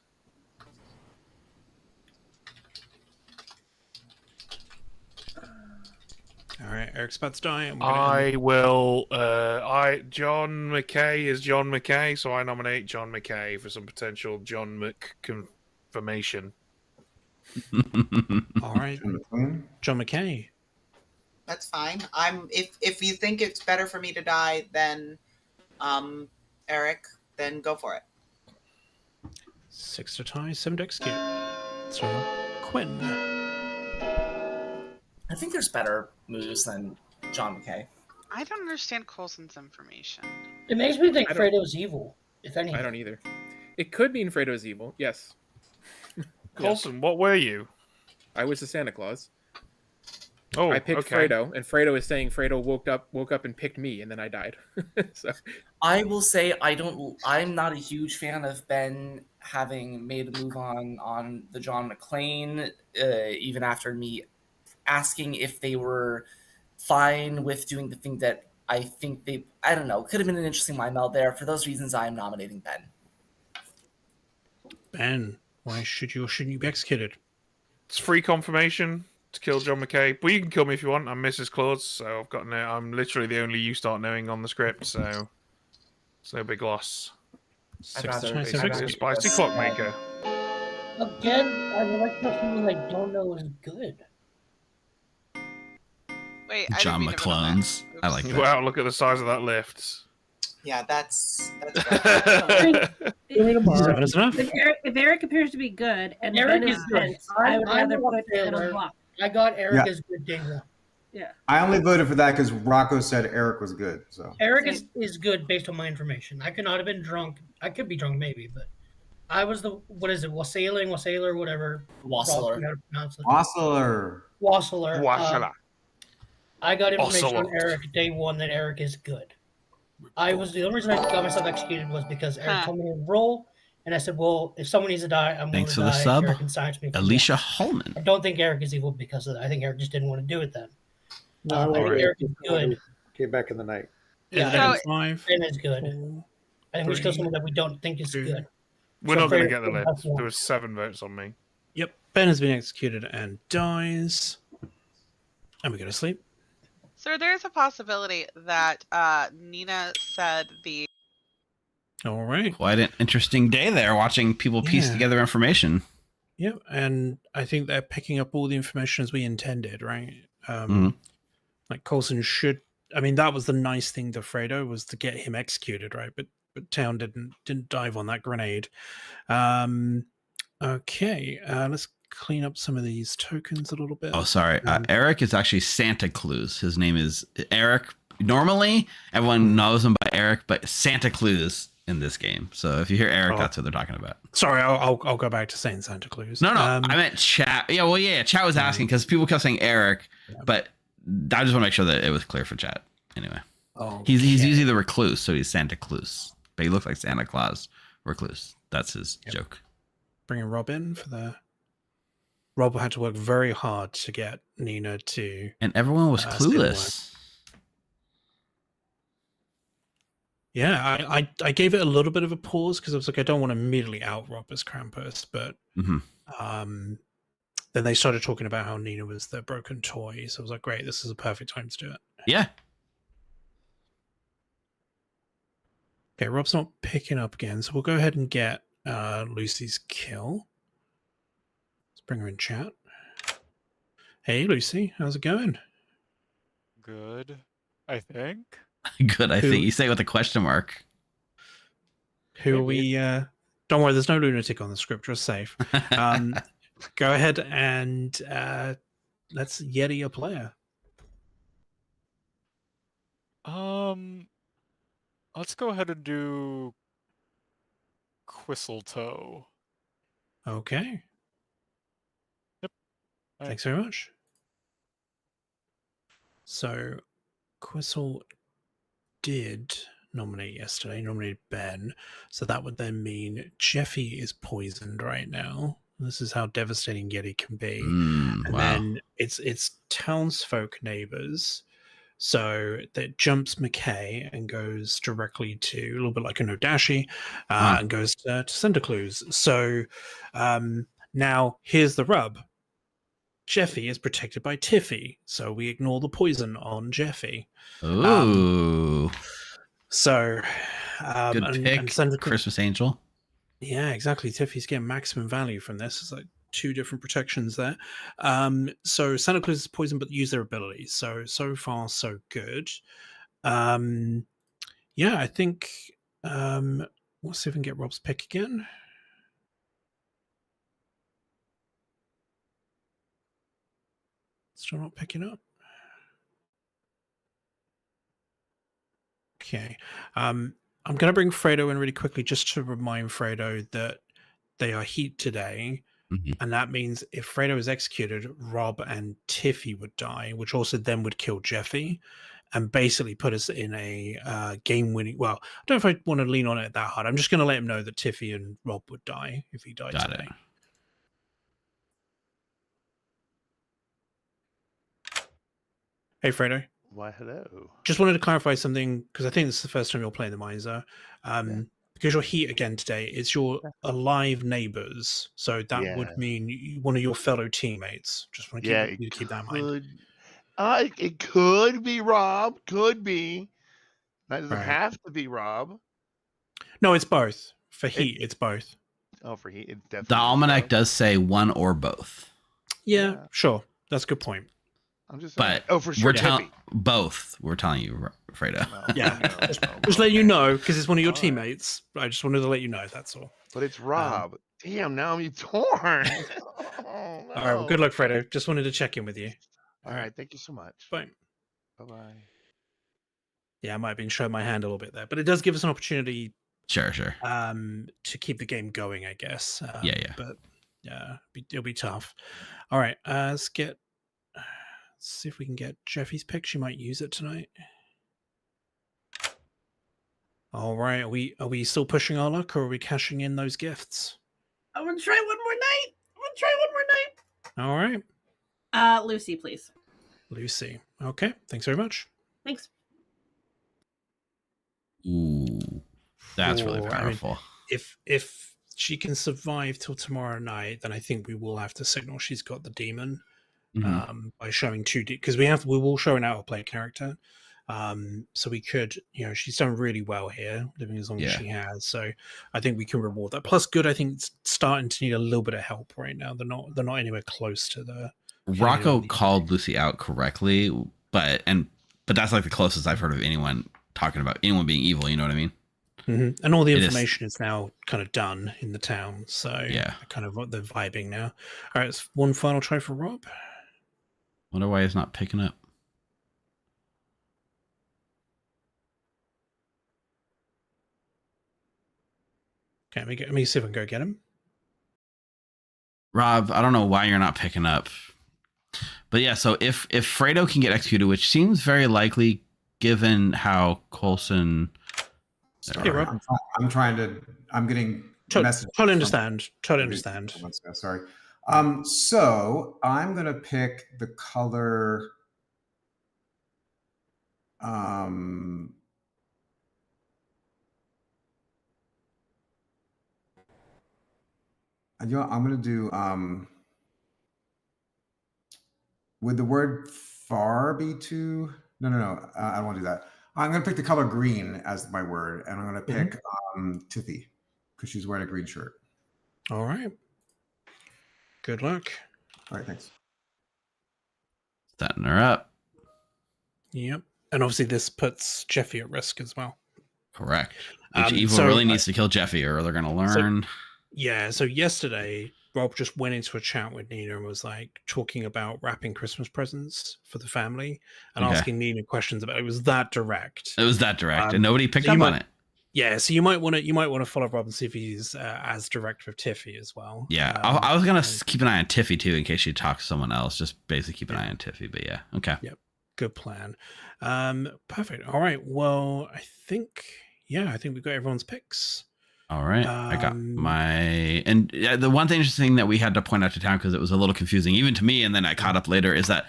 All right, Eric's about to die. and we're gonna I will. John McKay is John McKay, so I nominate John McKay for some potential John confirmation. All right, John McKay. That's fine. If you think it's better for me to die than Eric, then go for it. 6 to tie, 7 to execute. So, Quinn. I think there's better moves than John McKay. I don't understand Coulson's information. It makes me think Fredo's evil, if anything. I don't either. It could mean Fredo's evil, yes. Coulson, what were you? I was the Santa Claus. Oh, I picked okay. Fredo, and Fredo is saying Fredo woke up and picked me, and then I died. So I will say I'm not a huge fan of Ben having made a move on the John McClane, even after me asking if they were fine with doing the thing that I think I don't know, could have been an interesting mind meld there. For those reasons, I am nominating Ben. Ben, why shouldn't you be executed? It's free confirmation to kill John McKay, but you can kill me if you want. I'm Mrs. Claus, so I've got I'm literally the only you start knowing on the script, so it's no big loss. Spicy clockmaker. Again, I would like to know something I don't know is good. Wait, John McClone's. I like that. Wow, look at the size of that lift. Yeah, that's If Eric appears to be good and Eric Ben is is good. dense, I would rather want put Ben on Taylor. block. I got Eric Yeah. as good data. Yeah. I only voted for that because Rocco said Eric was good. So Eric is good based on my information. I could not have been drunk. I could be drunk maybe, but I was Wassailer, whatever. Wassailer. Wassailer. I got information on Wassailer. Eric day one that Eric is good. The only reason I got myself executed was because Eric told me to roll, and I said, well, if someone needs to die, I'm going Thanks to for the die. sub, Eric insides me. Alicia Holman. I don't think Eric is evil because of that. I think Eric just didn't want to do it then. No, I think Eric is good. Came back in the night. Yeah, five. Ben is good. I think we still someone that we don't think is good. We're So not going to Fredo get the has lift. one. There was 7 votes on me. Yep, Ben has been executed and dies. And we go to sleep. So there's a possibility that Nina said the. All right. Quite an interesting day there, watching people piece together information. Yep, and I think they're picking up all the information as we intended, right? Like Coulson should. I mean, that was the nice thing to Fredo, was to get him executed, right? But Town didn't dive on that grenade. Okay, let's clean up some of these tokens a little bit. Oh, sorry. Eric is actually Santa Claus. His name is Eric. Normally, everyone knows him by Eric, but Santa Claus in this game. So if you hear Eric, that's what they're talking about. Sorry, I'll go back to saying Santa Claus. No, I meant chat. Yeah, well, yeah, chat was asking because people kept saying Eric, but I just want to make sure that it was clear for chat. Anyway, he's usually the recluse, so he's Santa Claus, but he looks like Santa Claus recluse. That's his joke. Bringing Rob in for the. Rob had to work very hard to get Nina to. And everyone was clueless. Yeah, I gave it a little bit of a pause because I was like, I don't want to immediately out Rob as Krampus, but then they started talking about how Nina was the broken toy, so I was like, great, this is a perfect time to do it. Yeah. Okay, Rob's not picking up again, so we'll go ahead and get Lucy's kill. Let's bring her in chat. Hey, Lucy, how's it going? Good, I think. Good, I think. You say it with a question mark. Who are we? Don't worry, there's no lunatic on the script. You're safe. Go ahead and let's Yeti a player. Let's go ahead and do Quisseltoe. Okay. Yep. Thanks very much. So, Quissel did nominate yesterday, nominated Ben. So that would then mean Jeffy is poisoned right now. This is how devastating Yeti can be. And then it's townsfolk neighbors. So that jumps McKay and goes directly to a little bit like a Nodashi and goes to Santa Claus. So now here's the rub. Jeffy is protected by Tiffy, so we ignore the poison on Jeffy. Ooh. So good pick, Christmas Angel. Yeah, exactly. Tiffy's getting maximum value from this. It's like 2 different protections there. So Santa Claus is poison, but use their abilities. So far, so good. Yeah, I think. Let's see if we can get Rob's pick again. Still not picking up. Okay. I'm going to bring Fredo in really quickly just to remind Fredo that they are heat today. And that means if Fredo is executed, Rob and Tiffy would die, which also then would kill Jeffy and basically put us in a game-winning... Well, I don't know if I want to lean on it that hard. I'm just going to let him know that Tiffy and Rob would die if he died today. Hey, Fredo. Why, hello. Just wanted to clarify something, because I think this is the first time you're playing the Miser. Because you're heat again today, it's your alive neighbors. So that would mean one of your fellow teammates. Just want to keep that in mind. It could be Rob. Could be. That doesn't Right. have to be Rob. No, it's both. For heat, it's both. Oh, for heat, it's definitely. The almanac does say one or both. Yeah, sure. That's a good point. I'm just saying. But for sure, both. We're telling you, Fredo. Yeah, just let you know, because it's one of your teammates. I just wanted to let you know, that's all. But it's Rob. Damn, now I'm torn. All right, well, good luck, Fredo. Just wanted to check in with you. All right, thank you so much. Bye. Bye-bye. Yeah, I might have been showing my hand a little bit there, but it does give us an opportunity. Sure. To keep the game going, I guess. Yeah. But yeah, it'll be tough. All right, let's see if we can get Jeffy's pick. She might use it tonight. All right, are we still pushing our luck, or are we cashing in those gifts? I'm gonna try one more night. All right. Lucy, please. Lucy. Okay, thanks very much. Thanks. Ooh, that's really I mean, powerful. if she can survive till tomorrow night, then I think we will have to signal she's got the demon by showing 2D, because we will show an out-of-play character. So we could, she's done really well here, living as long as she has. So I think we can reward that. Plus, good. I think it's starting to need a little bit of help right now. They're not anywhere close to the. Rocco called Lucy out correctly, but that's like the closest I've heard of anyone talking about anyone being evil. You know what I mean? And all the information is now kind of done in the town. So kind of what they're vibing now. All right, it's one final try for Rob. Wonder why he's not picking up. Okay, let me see if I can go get him. Rob, I don't know why you're not picking up. But yeah, so if Fredo can get executed, which seems very likely given how Coulson... Hey, Rob. I'm getting messages. Totally understand. Sorry. So I'm going to pick the color... I'm going to do, would the word far be too? No. I don't want to do that. I'm going to pick the color green as my word, and I'm going to pick Tiffy because she's wearing a green shirt. All right. Good luck. All right, thanks. Setting her up. Yep. And obviously this puts Jeffy at risk as well. Correct. Which evil really needs to kill Jeffy, or they're going to learn. So yesterday, Rob just went into a chat with Nina and was like talking about wrapping Christmas presents for the family and asking Nina questions about it. It was that direct. And nobody picked up on it. Yeah, so you might want to follow Rob and see if he's as direct with Tiffy as well. Yeah, I was gonna keep an eye on Tiffy too in case she talks to someone else. Just basically keep an eye on Tiffy. But yeah, okay. Yep, good plan. Perfect. All right. Well, I think we've got everyone's picks. All right, I got the one interesting that we had to point out to town because it was a little confusing even to me, and then I caught up later is that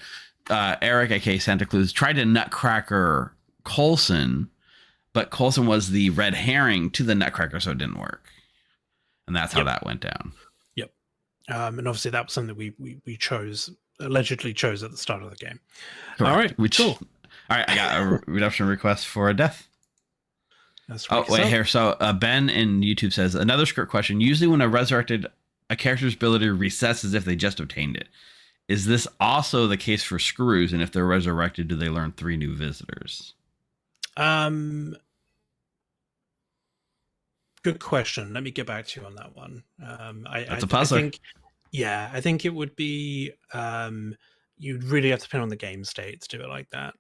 Eric, aka Santa Claus, tried to nutcracker Coulson, but Coulson was the red herring to the nutcracker, so it didn't work, and that's how that went down. Yep, and obviously that was something we allegedly chose at the start of the game. Correct. All right, cool. All right, I got a redemption request for a death. That's here. So Ben in YouTube says, another script question. Usually when a resurrected a character's ability resets as if they just obtained it. Is this also the case for screws? And if they're resurrected, do they learn 3 new visitors? Good question. Let me get back to you on that one. That's a puzzler. I think it would be you'd really have to depend on the game state to do it like that.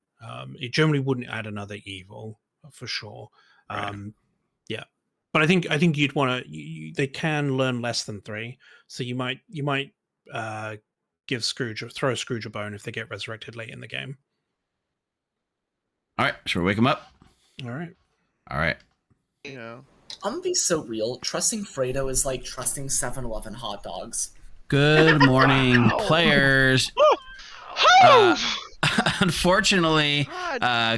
It generally wouldn't add another evil for sure. Right. Yeah, but I think you'd want to. They can learn less than 3, so you might give throw Scrooge a bone if they get resurrected late in the game. All right, should we wake him up? All right. Yeah. I'm gonna be so real. Trusting Fredo is like trusting 7-Eleven hot dogs. Good morning, players. Unfortunately,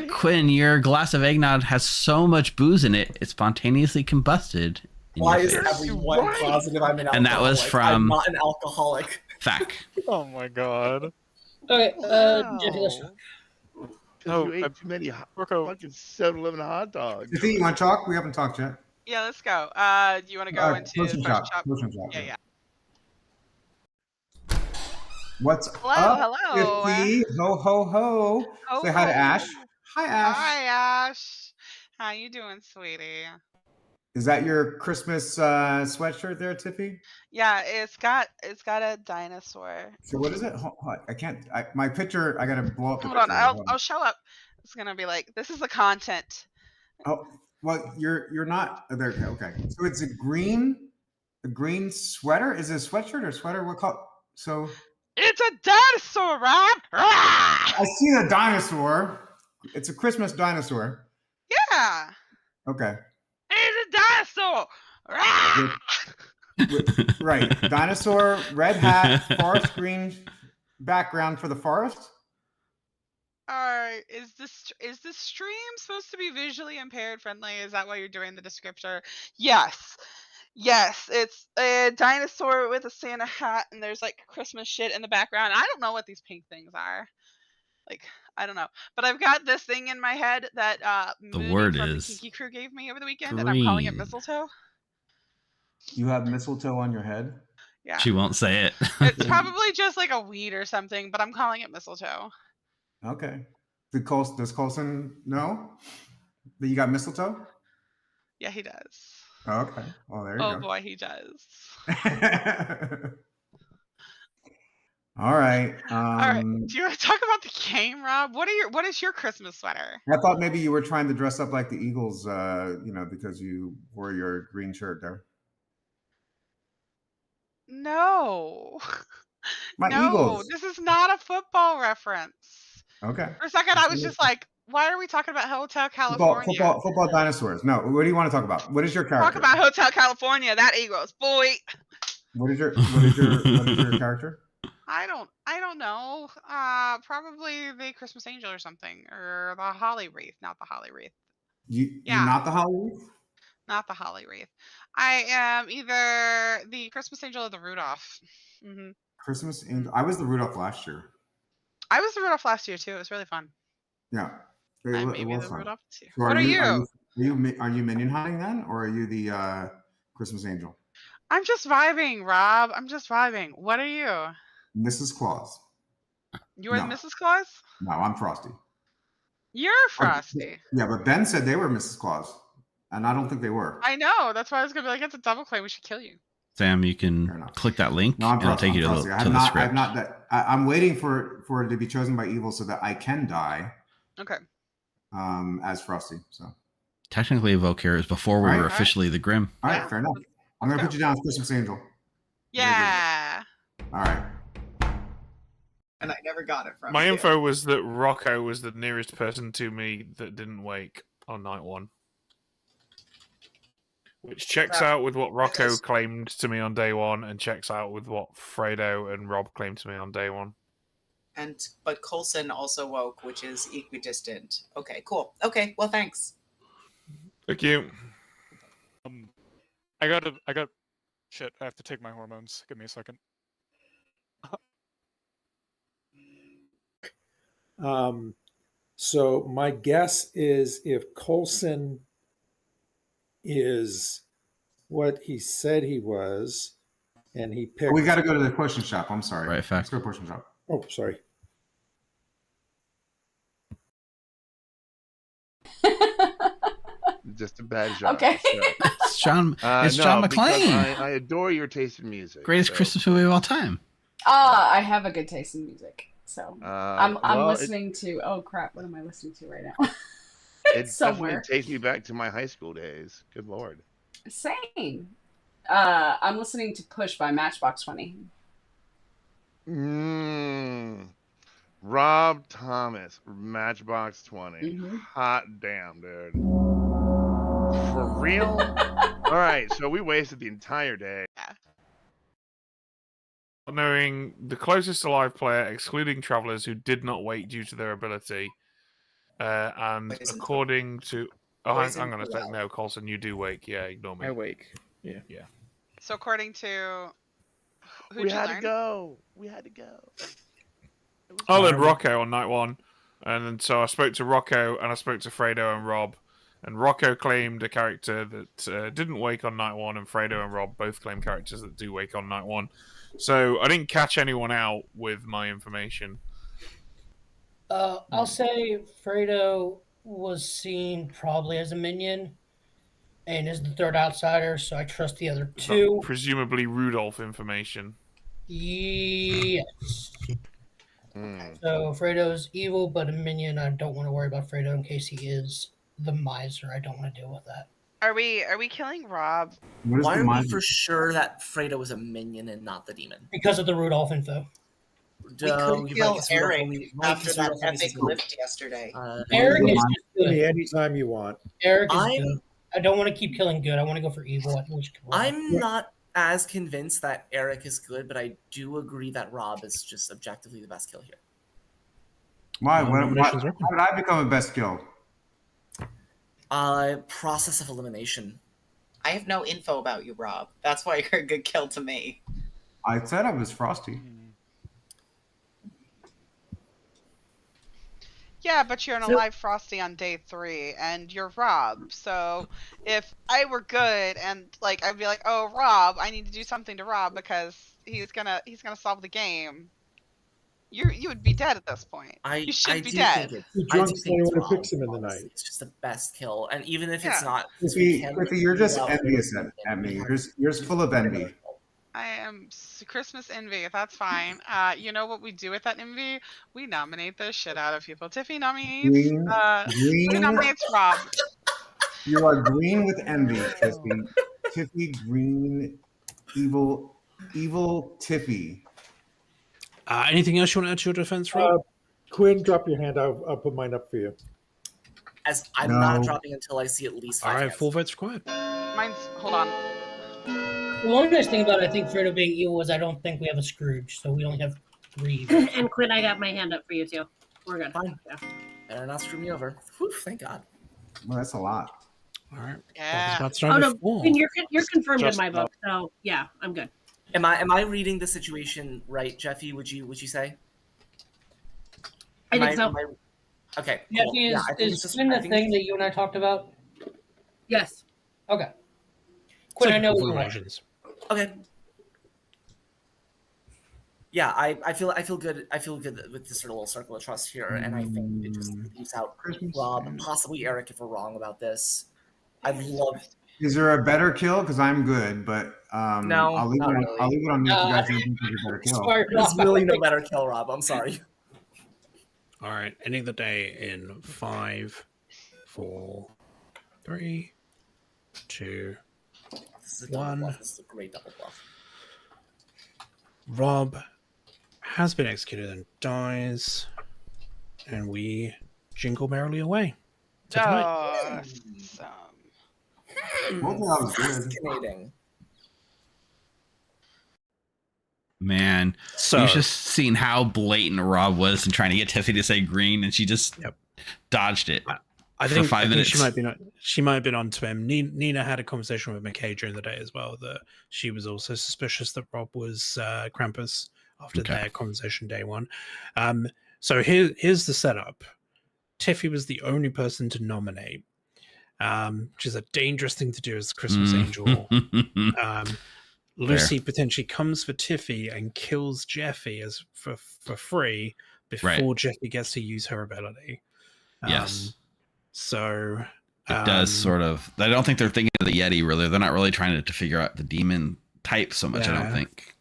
Quinn, your glass of eggnog has so much booze in it, it spontaneously combusted. Why is everyone positive I'm an alcoholic? And that was from... I'm not an alcoholic. Fact. Oh my god. Okay, You ate too many fucking 7-Eleven hot dogs. You think you want to talk? We haven't talked yet. Yeah, let's go. Do you want to go into Potion the shop. shop? Potion shop. Yeah. What's Hello, up, hello. 50? Ho, ho, ho. Say hi to Ash. Hi, Ash. Hi, Ash. How you doing, sweetie? Is that your Christmas sweatshirt there, Tiffy? Yeah, it's got a dinosaur. So what is it? I can't. My picture. I gotta blow up. The Hold on, picture. I'll show up. It's gonna be like, this is the content. Oh, well, you're not there. Okay, so it's a green sweater. Is it a sweatshirt or sweater? What color? So it's a dinosaur, Rob. I see a dinosaur. It's a Christmas dinosaur. Yeah. Okay. It's a dinosaur. Right, dinosaur, red hat, forest green background for the forest. Alright, is this stream supposed to be visually impaired friendly? Is that why you're doing the descriptor? Yes, it's a dinosaur with a Santa hat, and there's like Christmas shit in the background. I don't know what these pink things are. Like, I don't know, but I've got this thing in my head that the Mooney word from is the Kiki Crew gave me over the weekend, and I'm calling it mistletoe. You have mistletoe on your head? Yeah. She won't say it. It's probably just like a weed or something, but I'm calling it mistletoe. Okay. Does Colson know that you got mistletoe? Yeah, he does. Oh, okay. Oh, there you go. Oh boy, he does. All right. All right. Do you want to talk about the game, Rob? What is your Christmas sweater? I thought maybe you were trying to dress up like the Eagles, because you wore your green shirt there. No. My no, Eagles. This is not a football reference. Okay. For a second, I was just like, why are we talking about Hotel California? Football dinosaurs. No, what do you want to talk about? What is your character? Talk about Hotel California. That Eagles, boy. What is your character? I don't know. Probably the Christmas Angel or something, or the Holly Wreath. Not the Holly Wreath. You're not the Holly Wreath? Not the Holly Wreath. I am either the Christmas Angel or the Rudolph. Mm-hmm. Christmas Angel. I was the Rudolph last year. I was the Rudolph last year too. It was really fun. Yeah. I may be the Rudolph too. So what are you? Are you minion hunting then, or are you the Christmas Angel? I'm just vibing, Rob. I'm just vibing. What are you? Mrs. Claus. You are Mrs. Claus? No, I'm Frosty. You're Frosty. Yeah, but Ben said they were Mrs. Claus, and I don't think they were. I know. That's why I was gonna be like, it's a double claim. We should kill you. Sam, you can click that link, and it'll take you to the script. I'm waiting for it to be chosen by evil so that I can die. Okay. As Frosty. So technically, Volcare is before we were officially the Grim. All right, fair enough. I'm gonna put you down as Christmas Angel. Yeah. All right. And I never got it from My you. info was that Rocco was the nearest person to me that didn't wake on night one. Which checks out with what Rocco claimed to me on day one, and checks out with what Fredo and Rob claimed to me on day one. But Coulson also woke, which is equidistant. Okay, cool. Okay, well, thanks. Thank you. I got shit. I have to take my hormones. Give me a second. So my guess is if Coulson is what he said he was, and he picked. We got to go to the question shop. I'm sorry. Right, Let's fact. go to the question shop. Oh, sorry. Just a bad job. Okay. It's John. It's John because McClane. I adore your taste in music. Greatest Christmas movie of all time. I have a good taste in music, so I'm well, listening to. Oh crap! What am I listening to right now? It somewhere. definitely takes me back to my high school days. Good lord. Same. I'm listening to Push by Matchbox 20. Rob Thomas, Matchbox 20. Mhm. Hot damn, dude. For real? All right, so we wasted the entire day. Knowing the closest alive player, excluding travelers who did not wake due to their ability, and Poison. according to... Oh, Poison I'm going to say, well. no, Colson, you do wake. Yeah, ignore me. I wake. Yeah. Yeah. So according to who'd We you had learn? to go. We had to go. I learned Rocco on night one, and then so I spoke to Rocco and I spoke to Fredo and Rob, and Rocco claimed a character that didn't wake on night one, and Fredo and Rob both claim characters that do wake on night one. So I didn't catch anyone out with my information. I'll say Fredo was seen probably as a minion and is the third outsider, so I trust the other two. Presumably Rudolph information. Yes. So Fredo's evil, but a minion. I don't want to worry about Fredo in case he is the miser. I don't want to deal with that. Are we killing Rob? Why are we for sure that Fredo was a minion and not the demon? Because of the Rudolph info. We could kill Eric after that epic lift yesterday. Eric is just Kill me good. anytime you want. Eric is good. I don't want to keep killing good. I want to go for evil. I think we should kill Rob. I'm not as convinced that Eric is good, but I do agree that Rob is just objectively the best kill here. Why? How did I become a best kill? Process of elimination. I have no info about you, Rob. That's why you're a good kill to me. I said I was Frosty. Yeah, but you're an alive Frosty on day 3, and you're Rob. So if I were good, and like I'd be like, "Oh, Rob, I need to do something to Rob because he's gonna solve the game." You would be dead at this point. You should be dead. He drunk anyone who picks him in the night. It's just the best kill, and even if Yeah. it's not, Cliffy, you're just envious at me. You're full of envy. I am Christmas envy. That's fine. You know what we do with that envy? We nominate the shit out of people. Tiffy nominates. Green. Tiffy nominates Rob. You are green with envy, Tiffy. Tiffy, green, evil Tiffy. Anything else you want to add to your defense, Rob? Quinn, drop your hand. I'll put mine up for you. As I'm not dropping until I see at least 5 All right, hands. full votes required. Mine's hold on. The one nice thing about I think Fredo being evil is I don't think we have a Scrooge, so we only have 3. And Quinn, I got my hand up for you too. We're good. Fine. Better not screw me over. Whew, thank God. Well, that's a lot. All right. Yeah. Oh no, Quinn, you're confirmed in my book, so yeah, I'm good. Am I reading the situation right, Jeffy? Would you say? I think so. Okay. Yeah, Cool. is Quinn the thing that you and I talked about? Yes. Okay. Quinn, I know Full what you versions. Okay. Yeah, I feel good. I feel good with this sort of little circle of trust here, and I think it just leaves out Rob, possibly Eric, if we're wrong about this. I'd love. Is there a better kill? Because I'm good, but No, I'll leave not it on, really. I'll leave it on you if you guys think there's a better kill. There's really no better kill, Rob. I'm sorry. All right, ending the day in 5, 4, 3, 2, This is a double 1. bluff. This is a great double bluff. Rob has been executed and dies, and we jingle merrily away. To tonight. Awesome. Fascinating. Man, So- you've just seen how blatant Rob was in trying to get Tiffy to say green, and she just dodged it I for think, 5 minutes. she might have been onto him. Nina had a conversation with McKay during the day as well that she was also suspicious that Rob was Krampus after their conversation day 1. So here's the setup. Tiffy was the only person to nominate, which is a dangerous thing to do as the Christmas angel. Lucy potentially comes for Tiffy and kills Jeffy as for free before Jeffy gets to use her ability. Yes. So it does sort of. I don't think they're thinking of the Yeti really. They're not really trying to figure out the demon type so much. I don't think.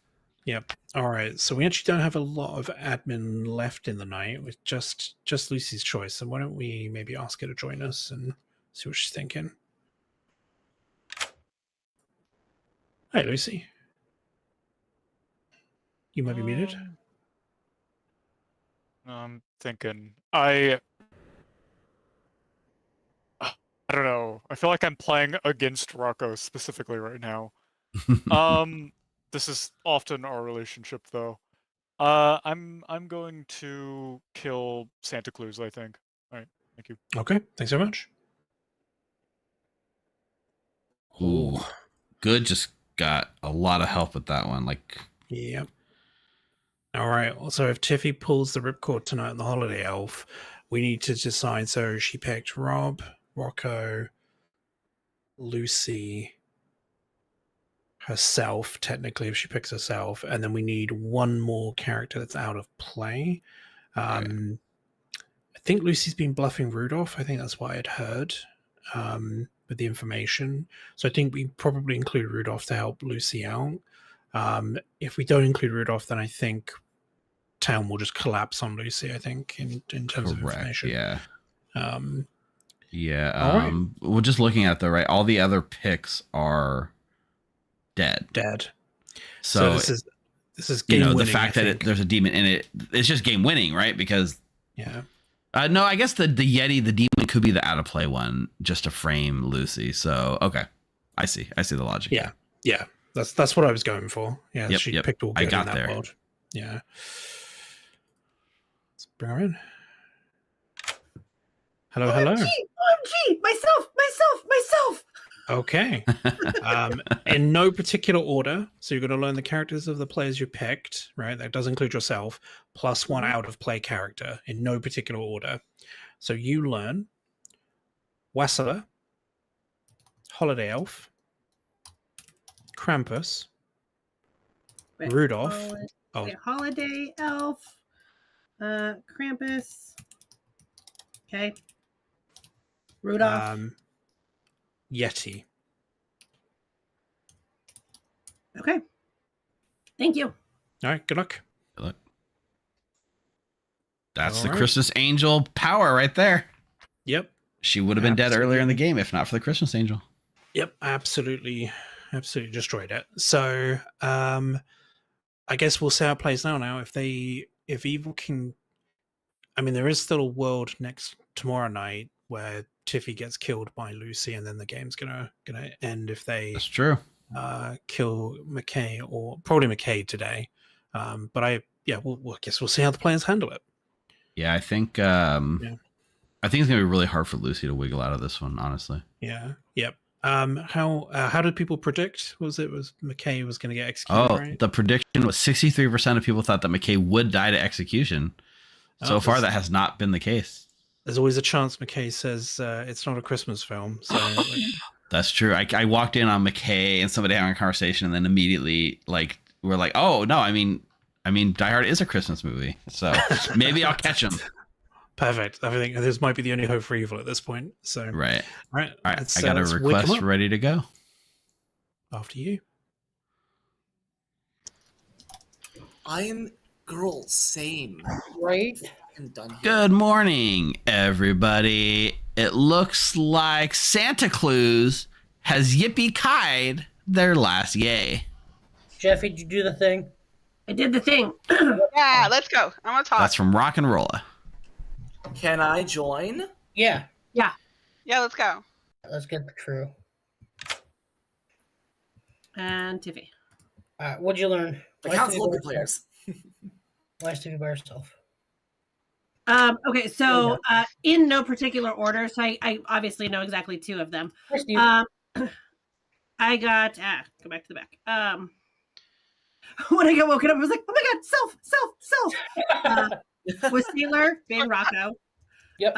Yep. All right. So we actually don't have a lot of admin left in the night with just Lucy's choice. So why don't we maybe ask her to join us and see what she's thinking? Hi, Lucy. You might be muted. I'm thinking. I don't know. I feel like I'm playing against Rocco specifically right now. This is often our relationship, though. I'm going to kill Santa Claus, I think. All right, thank you. Okay, thanks so much. Ooh, good. Just got a lot of help with that one. Like, yep. All right. So if Tiffy pulls the ripcord tonight on the Holiday Elf, we need to decide. So she picked Rob, Rocco, Lucy, herself, technically, if she picks herself, and then we need one more character that's out of play. I think Lucy's been bluffing Rudolph. I think that's what I'd heard with the information. So I think we probably include Rudolph to help Lucy out. If we don't include Rudolph, then I think town will just collapse on Lucy, I think, in terms of information. Yeah. Right. We're just looking at the all the other picks are dead. So this is game winning, the fact that there's a demon in it, it's just game winning, right? Because no, I guess the Yeti, the demon could be the out of play one just to frame Lucy. So okay, I see the logic. Yeah, that's what I was going for. Yeah, she picked all good I got in that there. world. Yeah, let's bring her in. Hello. OMG, myself. Okay. In no particular order. So you're going to learn the characters of the players you picked, right? That does include yourself, plus one out of play character in no particular order. So you learn Wassler, Holiday Elf, Krampus, Rudolph. Holiday Elf, Krampus. Okay. Rudolph. Yeti. Okay. Thank you. All right. Good luck. That's the Christmas Angel power right there. Yep. She would have been dead earlier in the game if not for the Christmas Angel. Yep. Absolutely destroyed it. So I guess we'll see how it plays now. If evil can, I mean, there is still a world tomorrow night where Tiffy gets killed by Lucy, and then the game's gonna end if they kill McKay, or probably McKay today. But I guess we'll see how the players handle it. Yeah, I think I think it's gonna be really hard for Lucy to wiggle out of this one, honestly. Yeah. Yep. How did people predict? Was McKay was going to get executed? Right? The prediction was 63% of people thought that McKay would die to execution. So far, that has not been the case. There's always a chance McKay says it's not a Christmas film. So that's true. I walked in on McKay and somebody having a conversation, and then immediately we're like, oh no, I mean, Die Hard is a Christmas movie, so maybe I'll catch him. Perfect. I think this might be the only hope for evil at this point. So right. All right. I got a request ready to go. After you. Same. Right. Good morning, everybody. It looks like Santa Claus has yippee-kied their last yay. Jeffy, did you do the thing? I did the thing. Yeah, let's go. I want to talk. That's from Rock and Rolla. Can I join? Yeah. Yeah, let's go. Let's get the crew. And Tiffy. What'd you learn? The council local players. Why is Tiffy by herself? Okay, so in no particular order, so I obviously know exactly two of them. I got go back to the back. When I got woken up, I was like, oh my god, self. Was Sailor being Rocco. Yep.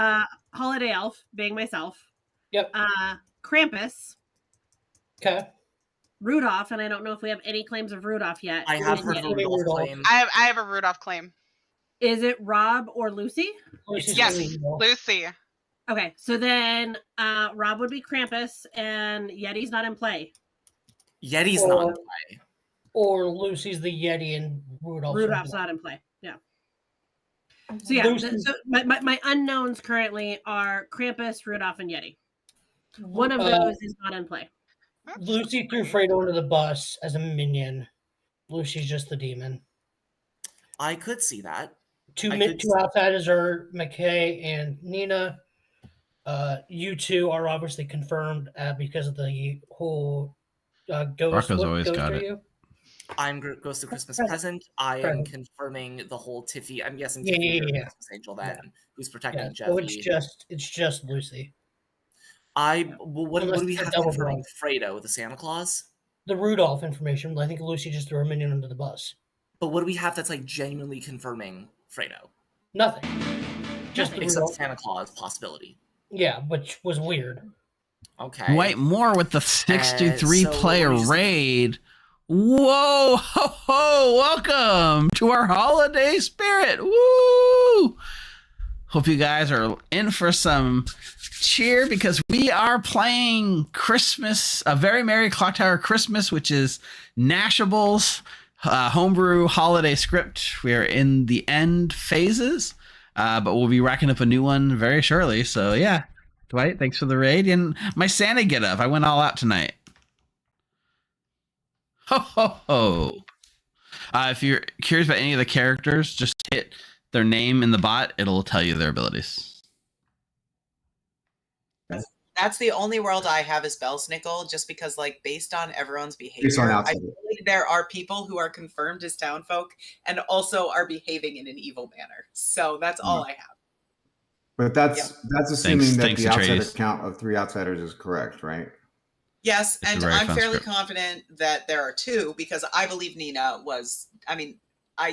Holiday Elf being myself. Yep. Krampus. Okay. Rudolph, and I don't know if we have any claims of Rudolph yet. I have heard of a Rudolph claim. I have a Rudolph claim. Is it Rob or Lucy? Yes, Lucy. Okay, so then Rob would be Krampus, and Yeti's not in play. Yeti's not in play. Or Lucy's the Yeti and Rudolph's not in play. Yeah. So yeah, so my unknowns currently are Krampus, Rudolph, and Yeti. One of those is not in play. Lucy threw Fredo under the bus as a minion. Lucy's just the demon. I could see that. Two outsiders are McKay and Nina. You two are obviously confirmed because of the whole ghost. Rocco's always got it. You? I'm Ghost of Christmas Present. I am confirming the whole Tiffy. I'm guessing Tiffy or Christmas Angel then, who's protecting Jeffy. So it's just Lucy. What do we have confirming Fredo, the Santa Claus? The Rudolph information. I think Lucy just threw her minion under the bus. But what do we have that's like genuinely confirming Fredo? Nothing. Just the except Rudolph. Santa Claus possibility. Yeah, which was weird. Okay. Wait, more with the 63 player raid. Whoa, ho, ho, welcome to our holiday spirit. Woo! Hope you guys are in for some cheer because we are playing Christmas, a very merry Clocktower Christmas, which is Nashable's homebrew holiday script. We are in the end phases, but we'll be racking up a new one very shortly. So yeah, Dwight, thanks for the raid and my Santa get up. I went all out tonight. Ho ho ho! If you're curious about any of the characters, just hit their name in the bot. It'll tell you their abilities. That's the only world I have is Belsnickel, just because, like, based on everyone's behavior, I feel like there are people who are confirmed as townfolk and also are behaving in an evil manner. So that's all I have. But that's assuming that the outsider Atreides. count of 3 outsiders is correct, right? Yes, It's a and very I'm fun fairly script. confident that there are 2 because I believe Nina was. I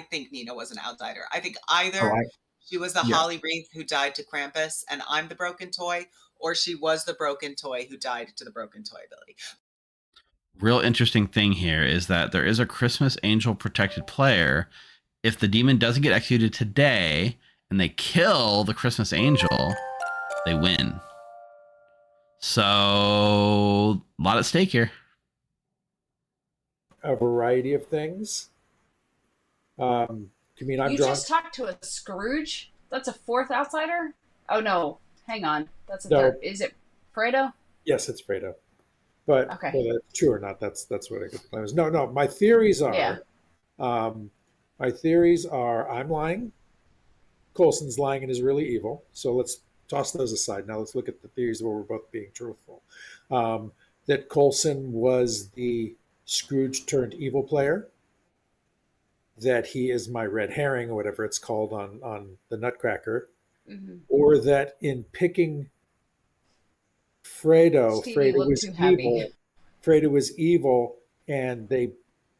think Nina was an outsider. I think either she was the Holly Wreath who died to Krampus, and I'm the broken toy, or she was the broken toy who died to the broken toy ability. Real interesting thing here is that there is a Christmas Angel protected player. If the demon doesn't get executed today and they kill the Christmas Angel, they win. So a lot at stake here. A variety of things. I'm You drawn. just talked to a Scrooge? That's a 4th outsider? Oh no, hang on. That's a No. 3rd. Is it Fredo? Yes, it's Fredo. But Okay. whether it's true or not, that's what I could claim. No. My theories are, Yeah. I'm lying. Coulson's lying and is really evil. So let's toss those aside. Now let's look at the theories where we're both being truthful. That Coulson was the Scrooge turned evil player. That he is my red herring or whatever it's called on the Nutcracker. Mhm. Or that in picking Fredo, Stevie Fredo looked was too happy. evil. Fredo was evil, and they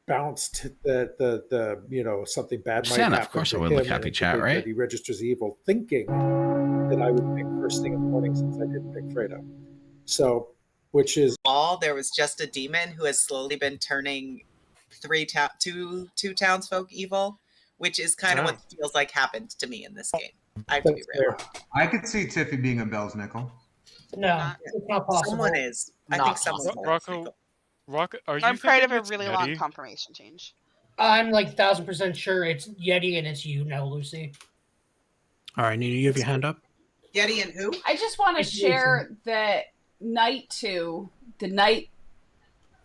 bounced the something bad might Santa, happen of course to I would look him, happy and chat, that right? he registers evil, thinking that I would pick first thing in the morning since I didn't pick Fredo. So, which is There was just a demon who has slowly been turning two townsfolk evil, which is kind of what feels like happened to me in this game. I have to be real. I could see Tiffy being a Belsnickel. No, it's not possible. Someone is. I think someone's Rocco, are you I'm afraid of thinking a it's really long Yeti? confirmation change. I'm like 1000% sure it's Yeti and it's you now, Lucy. All right, Nina, you have your hand up. Yeti and who? I just want to It's share that night 2, the night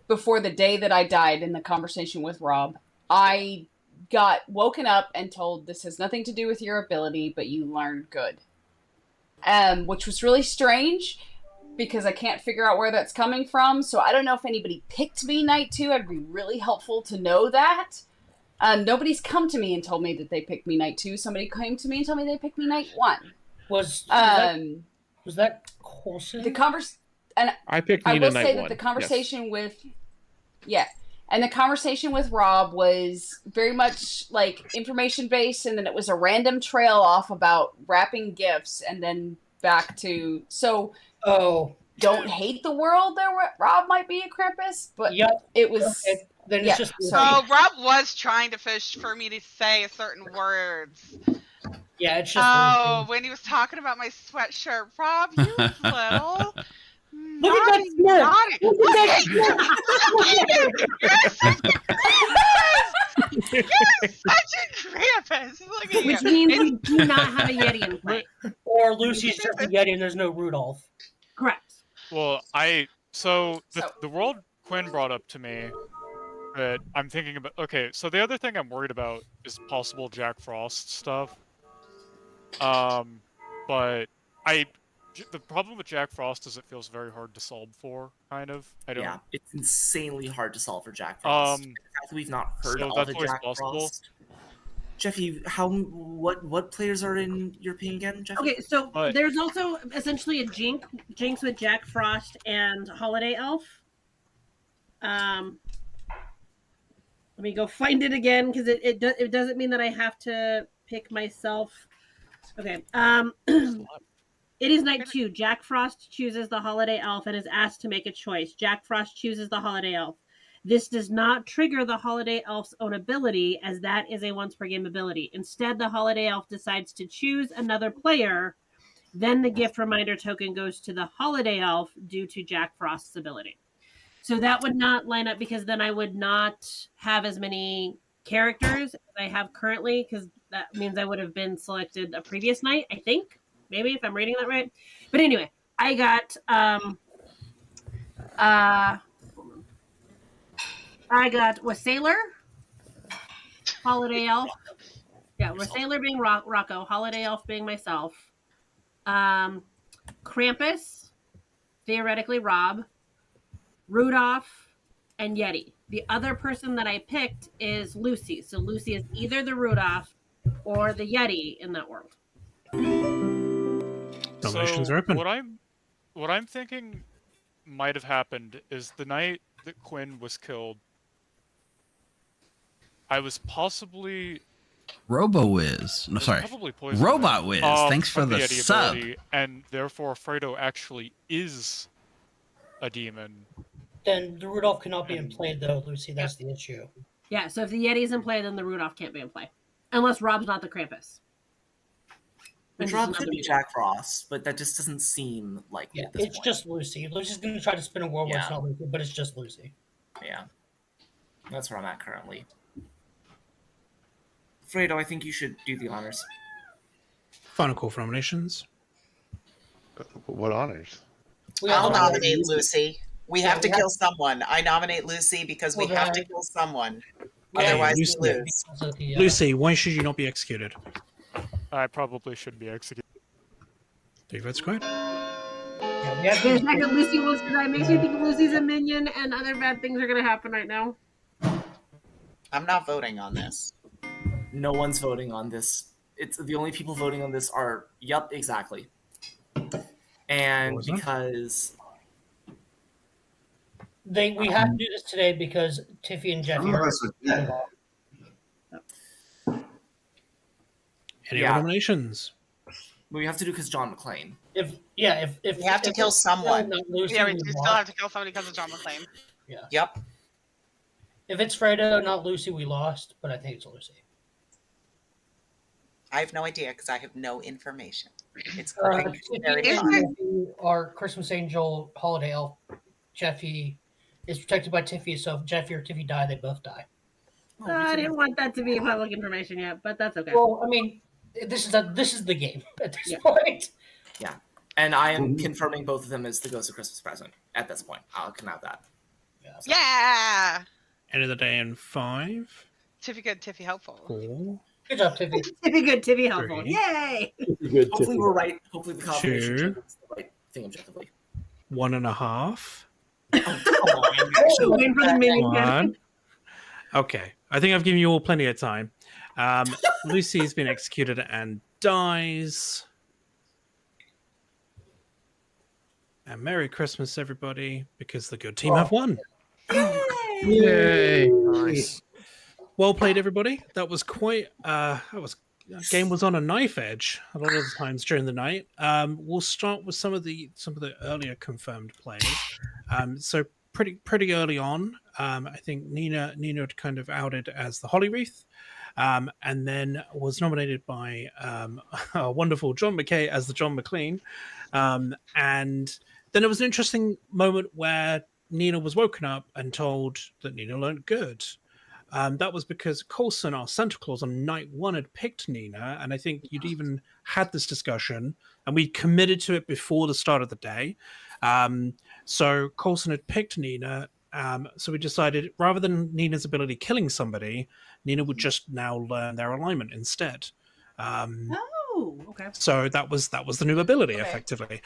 before the day that I died in the conversation with Rob, I got woken up and told this has nothing to do with your ability, but you learned good. Which was really strange because I can't figure out where that's coming from. So I don't know if anybody picked me night 2. It'd be really helpful to know that. Nobody's come to me and told me that they picked me night 2. Somebody came to me and told me they picked me night 1. Was that Coulson? And I picked I Nina will night say 1. that the conversation and the conversation with Rob was very much like information based, and then it was a random trail off about wrapping gifts, and then back to don't hate the world there where Rob might be a Krampus, but it was. Okay. Then Yeah, it's just so Rob was trying to fish for me to say certain words. yeah, it's just. Oh, when he was talking about my sweatshirt, Rob, you little. Look at that smirk! Look at that You're such a Krampus. Look at Which you. means we do not have a Yeti in play. Or Lucy's just a Yeti and there's no Rudolph. Correct. Well, the world Quinn brought up to me that I'm thinking about. Okay, so the other thing I'm worried about is possible Jack Frost stuff. But the problem with Jack Frost is it feels very hard to solve for, kind of. Yeah, it's insanely hard to solve for Jack Frost. The fact that we've not heard so all that's the always Jack possible. Frost. Jeffy, what players are in your team again, Jeffy? Okay, so there's also essentially a Jinx with Jack Frost and Holiday Elf. Let me go find it again because it doesn't mean that I have to pick myself. Okay. It is night 2. Jack Frost chooses the Holiday Elf and is asked to make a choice. Jack Frost chooses the Holiday Elf. This does not trigger the Holiday Elf's own ability, as that is a once per game ability. Instead, the Holiday Elf decides to choose another player. Then the gift reminder token goes to the Holiday Elf due to Jack Frost's ability. So that would not line up because then I would not have as many characters as I have currently, because that means I would have been selected a previous night, I think. Maybe, if I'm reading that right. But anyway, I got Wassailor, Holiday Elf. Yeah, Wassailor being Rocco, Holiday Elf being myself. Krampus, theoretically Rob, Rudolph, and Yeti. The other person that I picked is Lucy. So Lucy is either the Rudolph or the Yeti in that world. Nominations So are open. what I'm thinking might have happened is the night that Quinn was killed, I was possibly RoboWiz. No, sorry. probably poisoned. Robot Wiz. Thanks for from the Yeti sub. ability, and therefore Fredo actually is a demon. Then the Rudolph cannot be in play, though, Lucy. That's the issue. Yeah, so if the Yeti's in play, then the Rudolph can't be in play. Unless Rob's not the Krampus. Which Rob could be Jack Frost, but that just doesn't seem likely Yeah, at this it's point. just Lucy. Lucy's going to try to spin a world where it's Yeah. not Lucy, but it's just Lucy. Yeah. That's where I'm at currently. Fredo, I think you should do the honors. Final call for nominations. What honors? I'll nominate Lucy. We have to kill someone. I nominate Lucy because we have to kill someone. Otherwise, Lucy. we lose. Lucy, why should you not be executed? I probably should be executed. Take that squad. The fact that Lucy wants to die makes me think Lucy's a minion and other bad things are going to happen right now. I'm not voting on this. No one's voting on this. It's the only people voting on this are exactly. And because We have to do this today because Tiffy and Jeffy are. Any other nominations? We have to do because John McClane. If we have to kill someone. Lucy, Yeah, we we do lost. still have to kill somebody because of John McClane. Yeah. Yep. If it's Fredo, not Lucy, we lost, but I think it's Lucy. I have no idea because I have no information. It's Tiffy, very Jeffy, fun. our Christmas Angel Holiday Elf, Jeffy, is protected by Tiffy, so if Jeffy or Tiffy die, they both die. I didn't want that to be public information yet, but that's okay. Well, I mean, this is the game at this point. Yeah. And I am confirming both of them as the Ghost of Christmas Present at this point. I'll come out that. Yeah. End of the day in 5, Tiffy good, Tiffy helpful. 4, Good job, Tiffy. Tiffy good, Tiffy helpful. 3, Yay! Hopefully we're right. Hopefully the combination 2, is the right thing objectively. 1.5. Waiting for the minion. 1. Okay. I think I've given you all plenty of time. Lucy's been executed and dies. And Merry Christmas, everybody, because the good team have won. Yay! Nice. Well played, everybody. That was quite game was on a knife edge a lot of the times during the night. We'll start with some of the earlier confirmed players. So pretty early on, I think Nina had kind of outed as the Holly Wreath, and then was nominated by our wonderful John McKay as the John McClean. And then there was an interesting moment where Nina was woken up and told that Nina learned good. That was because Coulson, our Santa Claus, on night 1 had picked Nina, and I think you'd even had this discussion, and we committed to it before the start of the day. So Coulson had picked Nina, so we decided rather than Nina's ability killing somebody, Nina would just now learn their alignment instead. Okay. So that was the new ability, effectively.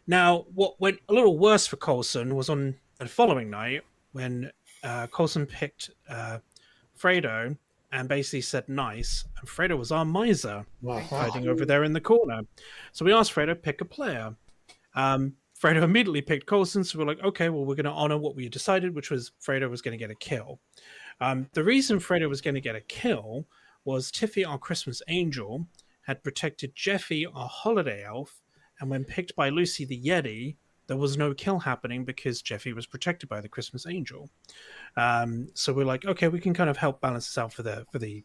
Now, what went a little worse for Coulson was on the following night when Coulson picked Fredo and basically said nice, and Fredo was our miser hiding over there in the corner. So we asked Fredo, pick a player. Fredo immediately picked Coulson, so we're like, okay, well, we're going to honor what we decided, which was Fredo was going to get a kill. The reason Fredo was going to get a kill was Tiffy, our Christmas angel, had protected Jeffy, our holiday elf, and when picked by Lucy the Yeti, there was no kill happening because Jeffy was protected by the Christmas angel. So we're like, okay, we can kind of help balance this out for the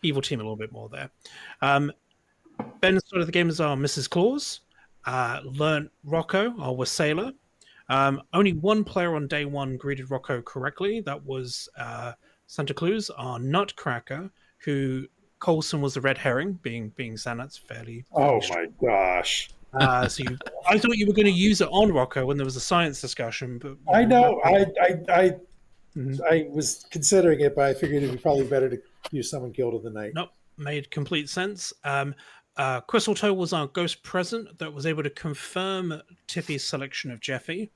evil team a little bit more there. Ben started the game as our Mrs. Claus, learned Rocco, our Wassailor. Only one player on day 1 greeted Rocco correctly. That was Santa Claus, our Nutcracker, who Coulson was the red herring, being Santa's fairly. Oh my gosh! I thought you were going to use it on Rocco when there was a science discussion, but I know I was considering it, but I figured it'd be probably better to use someone killed in the night. Nope, made complete sense. Crystaltoe was our ghost present that was able to confirm Tiffy's selection of Jeffy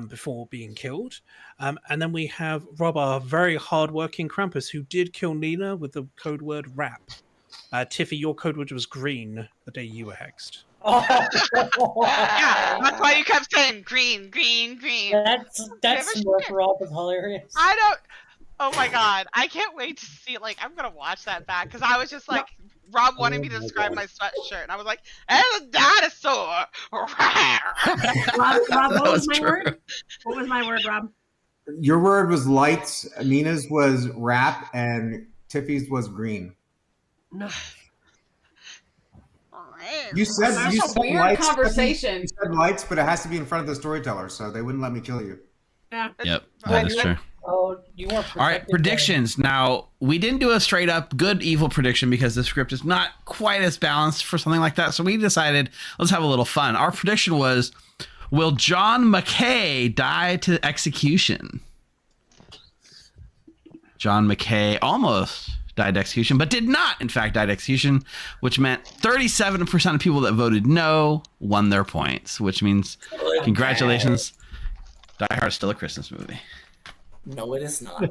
before being killed. And then we have Rob, our very hardworking Krampus, who did kill Nina with the code word rap. Tiffy, your code word was green the day you were hexed. Yeah, that's why you kept saying green. That's more Rob is hilarious. I don't. Oh my god, I can't wait to see. Like, I'm gonna watch that back because I was just like, Rob wanted me to describe my sweatshirt, and I was like, "It's a dinosaur." Rob, what was my word? What was my word, Rob? Your word was lights. Nina's was rap, and Tiffy's was green. No. You said That's you a said weird lights. conversation. You said lights, but it has to be in front of the storyteller, so they wouldn't let me kill you. Yeah. Yep, that is true. Oh, you weren't. All right, predictions. Now, we didn't do a straight up good evil prediction because the script is not quite as balanced for something like that. So we decided, let's have a little fun. Our prediction was, will John McKay die to execution? John McKay almost died to execution, but did not, in fact, die to execution, which meant 37% of people that voted no won their points, which means congratulations. Die Hard is still a Christmas movie. No, it is not.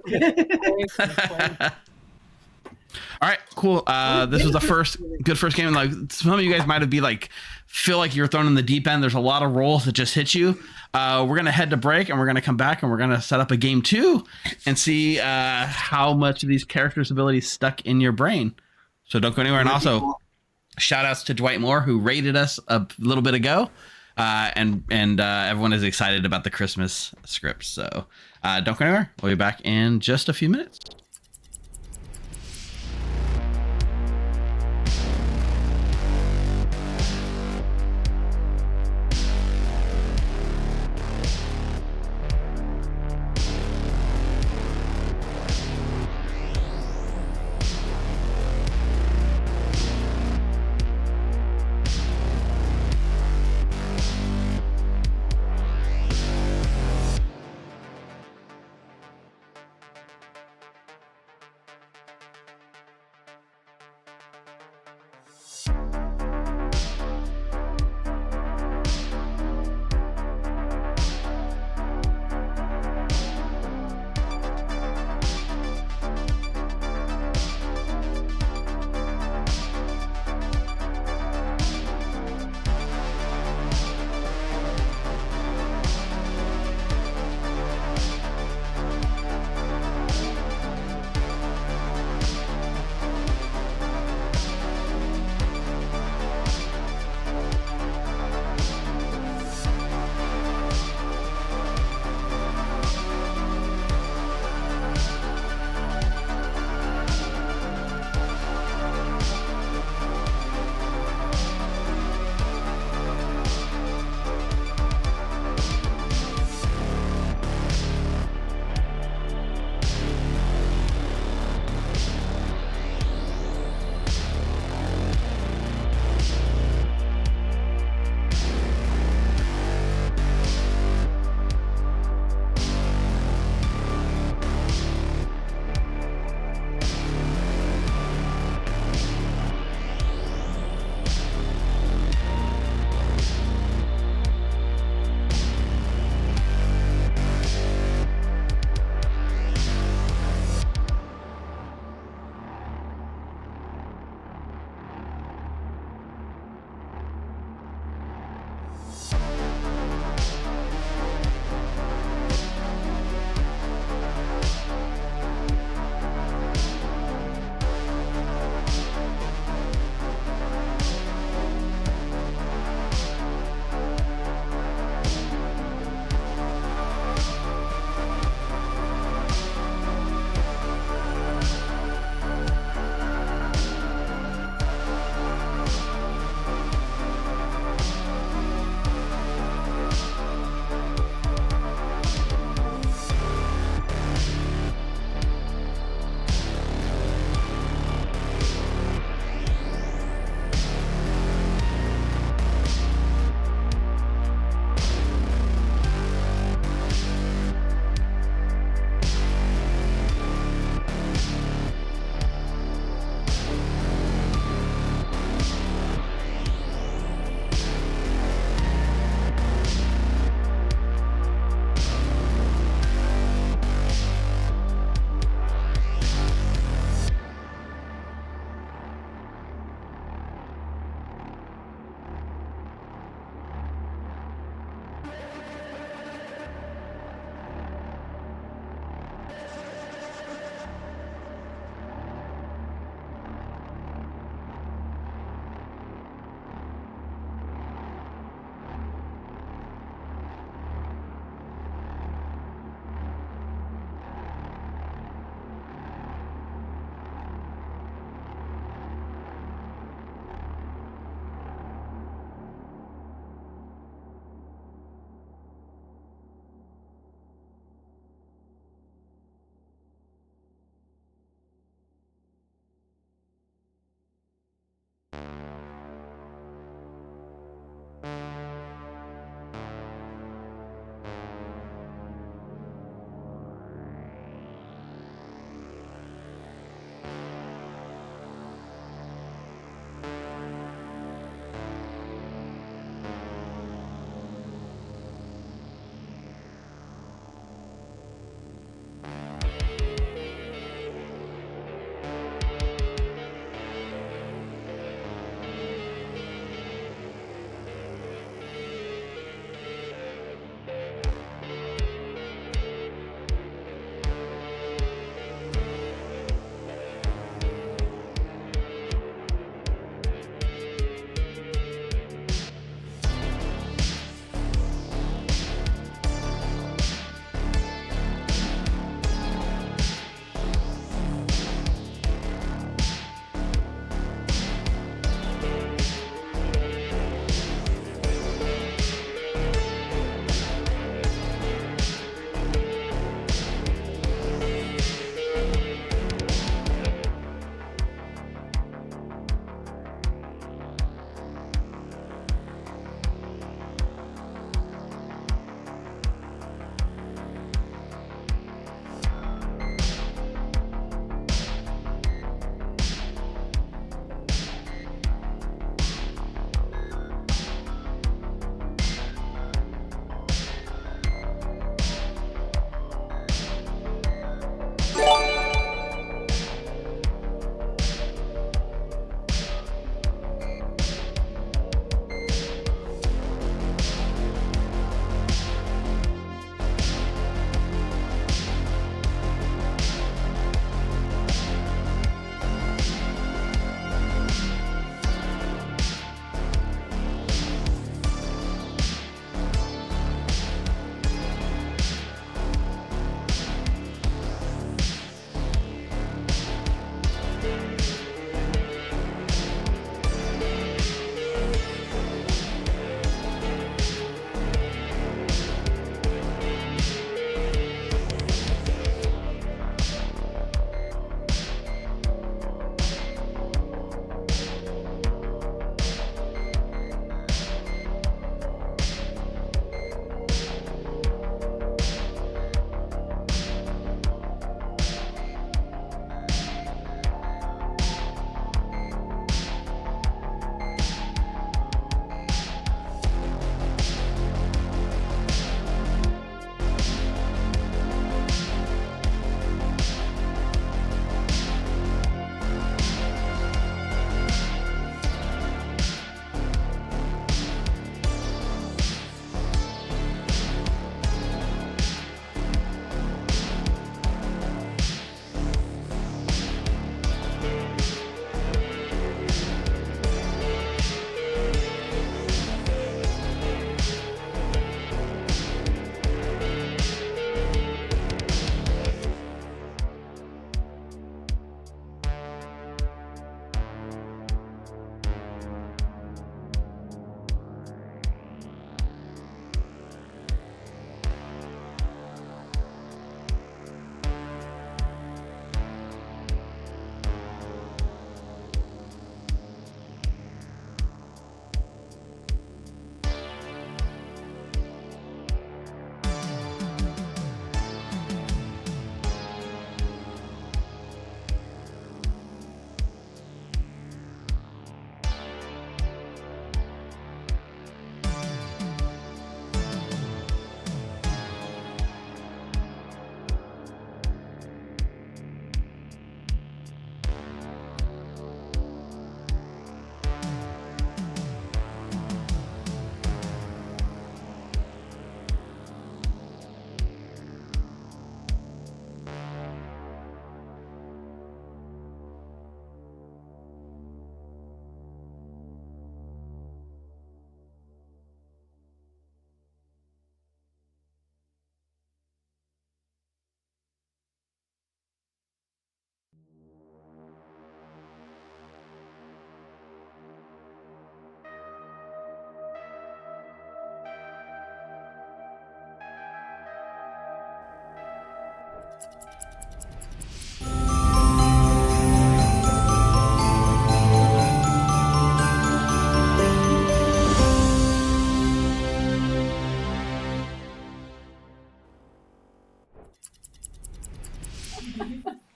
All right, cool. This was the good first game. Like, some of you guys might have be like, feel like you're thrown in the deep end. There's a lot of rolls that just hit you. We're gonna head to break, and we're gonna come back, and we're gonna set up a game 2 and see how much of these characters' abilities stuck in your brain. So don't go anywhere. And also, shout outs to Dwight Moore, who rated us a little bit ago. And everyone is excited about the Christmas script. So don't go anywhere. We'll be back in just a few minutes.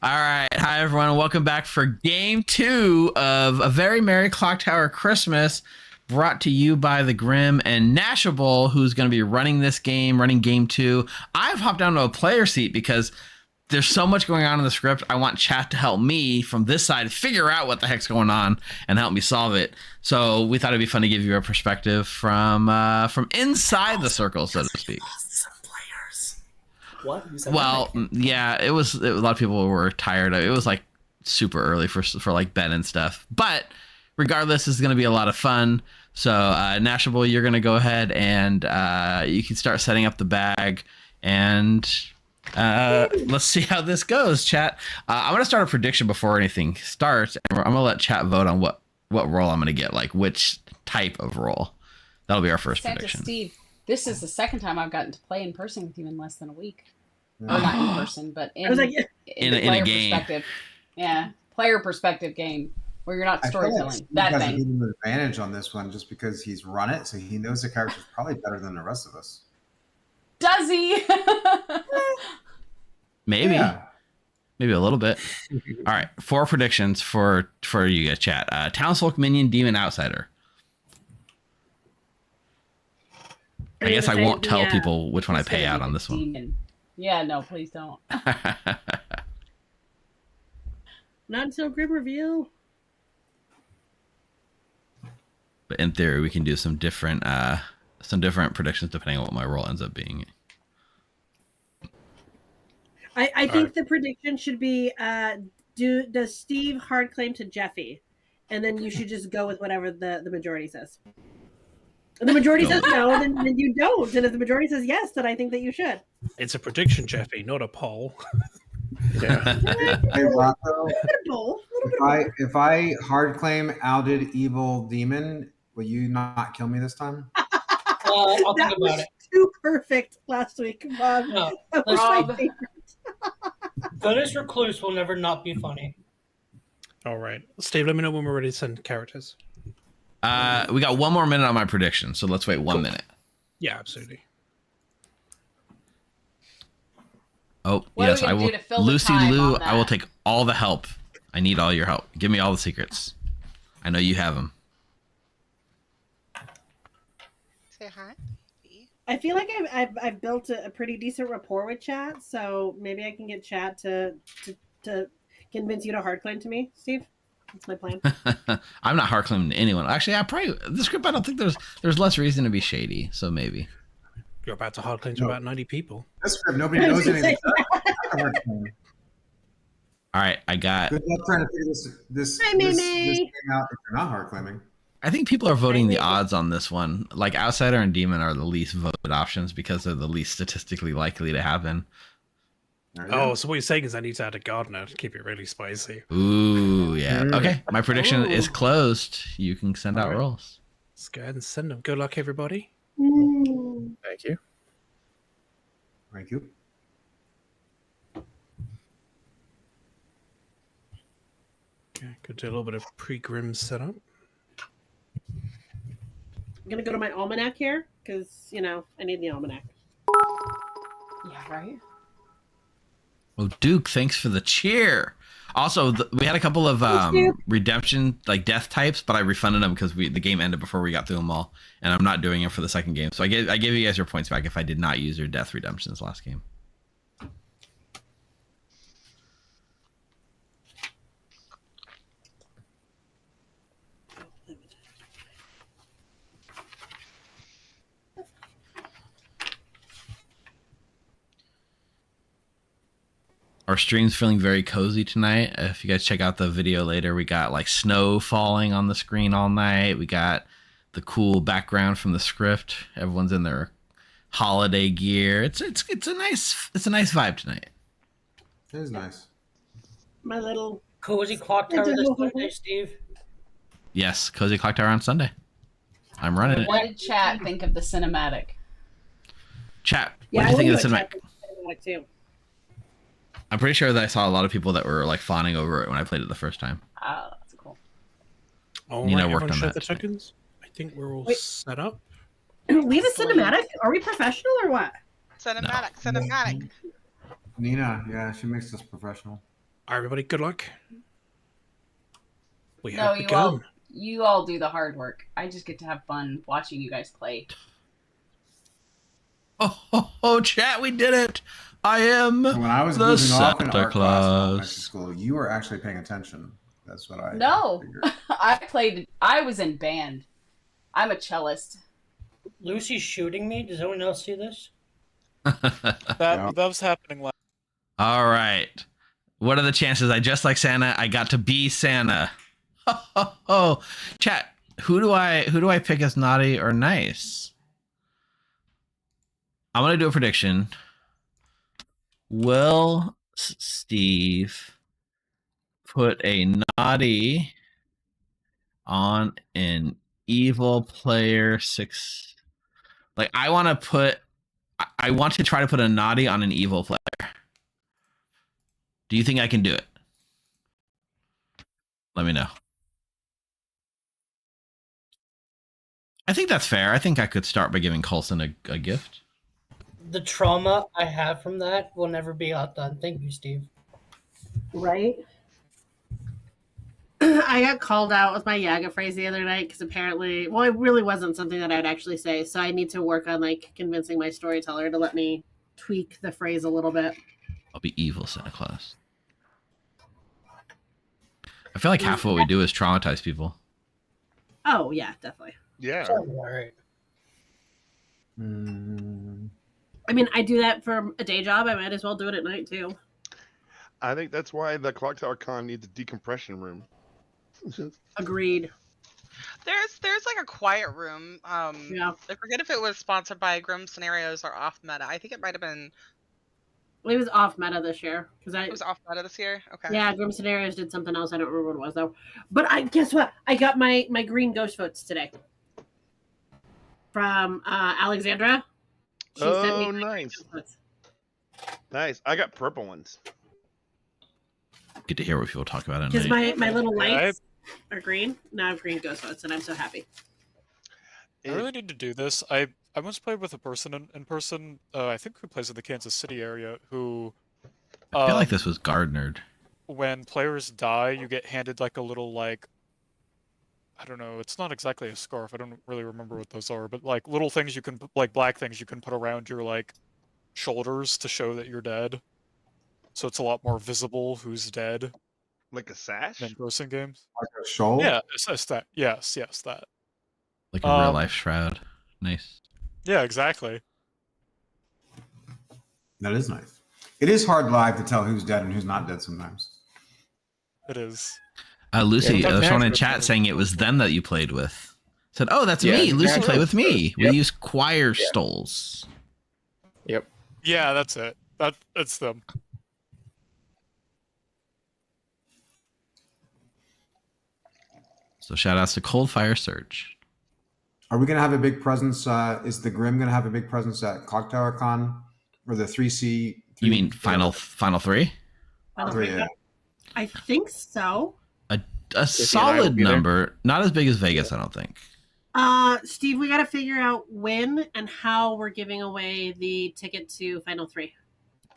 All right. Hi, everyone. Welcome back for game 2 of A Very Merry Clocktower Christmas, brought to you by the Grim and Nashable, who's going to be running this game, running game 2. I've hopped down to a player seat because there's so much going on in the script. I want chat to help me from this side figure out what the heck's going on and help me solve it. So we thought it'd be fun to give you a perspective from inside the circle, so to speak. What? Well, yeah, it was a lot of people were tired of it. It was like super early for like Ben and stuff. But regardless, it's going to be a lot of fun. So Nashable, you're going to go ahead and you can start setting up the bag, and let's see how this goes, chat. I'm going to start a prediction before anything starts, and I'm going to let chat vote on what role I'm going to get, like which type of role. That'll be our first prediction. Steve, this is the second time I've gotten to play in person with you in less than a week. Or not in person, but in a game. Perspective. Yeah, player perspective game where you're not storytelling. That thing. He has an advantage on this one just because he's run it, so he knows the characters probably better than the rest of us. Does he? Maybe. Yeah. Maybe a little bit. All right, 4 predictions for you guys, chat. Townsfolk, Minion, Demon, Outsider. I guess I won't tell people which one I pay out on this one. Yeah, no, please don't. Not until grim reveal. But in theory, we can do some different predictions depending on what my role ends up being. I think the prediction should be does Steve hard claim to Jeffy? And then you should just go with whatever the majority says. If the majority says no, then you don't. And if the majority says yes, then I think that you should. It's a prediction, Jeffy, not a poll. Yeah. Hey, Rocco, if I hard claim outed evil demon, will you not kill me this time? I'll think about it. Too perfect last week, Bob. No, that was my favorite. Good as recluse will never not be funny. All right, Steve, let me know when we're ready to send characters. We got 1 more minute on my prediction, so let's wait 1 minute. Yeah, absolutely. Oh, yes, I will. Lucy Lou, I will take all the help. I need all your help. Give me all the secrets. I know you have them. Say hi. I feel like I've built a pretty decent rapport with chat, so maybe I can get chat to convince you to hard claim to me, Steve. That's my plan. I'm not hard claiming to anyone. Actually, the script, I don't think there's less reason to be shady, so maybe. You're about to hard claim to about 90 people. This script, nobody knows anything. All right, I got. Good luck trying to figure this game out if you're not hard claiming. I think people are voting the odds on this one. Like Outsider and Demon are the least voted options because they're the least statistically likely to happen. Oh, so what you're saying is I need to add a gardener to keep it really spicy. Ooh, yeah. Okay, my prediction is closed. You can send out rolls. Let's go ahead and send them. Good luck, everybody. Thank you. Thank you. Okay, could do a little bit of pre-grim setup. I'm going to go to my almanac here because, I need the almanac. Yeah, right? Oh, Duke, thanks for the cheer. Also, we had a couple of redemption, like death types, but I refunded them because the game ended before we got through them all, and I'm not doing it for the second game. So I gave you guys your points back if I did not use your death redemptions last game. Our stream's feeling very cozy tonight. If you guys check out the video later, we got like snow falling on the screen all night. We got the cool background from the script. Everyone's in their holiday gear. It's a nice vibe tonight. It is nice. My little cozy clock tower this Sunday, Steve. Yes, cozy clock tower on Sunday. I'm running it. What did chat think of the cinematic? Chat, what do you think of the cinematic? Too. I'm pretty sure that I saw a lot of people that were like fawning over it when I played it the first time. Oh, that's cool. Oh, Nina right, worked on that. The tokens. I think we're all set up. We have a cinematic. Are we professional or what? Cinematic. Nina, yeah, she makes us professional. All right, everybody, good luck. We No, have begun. you all do the hard work. I just get to have fun watching you guys play. Oh, chat, we did it. I am When I was the moving off in Santa art class in elementary Claus. school, you were actually paying attention. That's what I No, figured. I was in band. I'm a cellist. Lucy's shooting me. Does anyone else see this? That was happening last. All right. What are the chances? I just like Santa. I got to be Santa. Oh, chat. Who do I pick as naughty or nice? I'm gonna do a prediction. Will Steve put a naughty on an evil player 6? Like, I want to try to put a naughty on an evil player. Do you think I can do it? Let me know. I think that's fair. I think I could start by giving Coulson a gift. The trauma I have from that will never be outdone. Thank you, Steve. Right? I got called out with my Yaga phrase the other night because apparently, well, it really wasn't something that I'd actually say. So I need to work on like convincing my storyteller to let me tweak the phrase a little bit. I'll be evil Santa Claus. I feel like half of what we do is traumatize people. Oh yeah, definitely. Yeah. All right. I mean, I do that for a day job. I might as well do it at night too. I think that's why the Clocktower Con needs a decompression room. Agreed. There's like a quiet room. Yeah. I forget if it was sponsored by Grim Scenarios or Off Meta. I think it might have been. It was off meta this year because It was Off Meta this year. Okay. Yeah, Grim Scenarios did something else. I don't remember what it was though. But guess what? I got my green ghost votes today from Alexandra. She sent me my Nice. ghost votes. Nice. I got purple ones. Good to hear what people talk about. Because my little Yeah, lights are green. Now I have green ghost votes, and I'm so happy. I really need to do this. I once played with a person in person. I think who plays in the Kansas City area. Who I feel like this was garnered. when players die, you get handed like a little I don't know. It's not exactly a scarf. I don't really remember what those are, but like little things you can like black things you can put around your like shoulders to show that you're dead. So it's a lot more visible who's dead. Like a sash? In person games. Like a shawl? Yeah, it's that. Yes, that. Like a real life shroud. Nice. Yeah, exactly. That is nice. It is hard live to tell who's dead and who's not dead sometimes. It is. Lucy, Yeah, someone in Nashable. chat saying it was them that you played with. Said, "Oh, that's Yeah, me. Lucy Nashable. played with me. We Yep. use choir stoles." Yep. Yeah, that's it. That's them. So shout outs to Cold Fire Surge. Are we going to have a big presence? Is the Grim going to have a big presence at Clocktower Con or the 3C? You mean final three? Yeah. I think so. A solid number, not as big as Vegas, I don't think. Steve, we got to figure out when and how we're giving away the ticket to Final 3,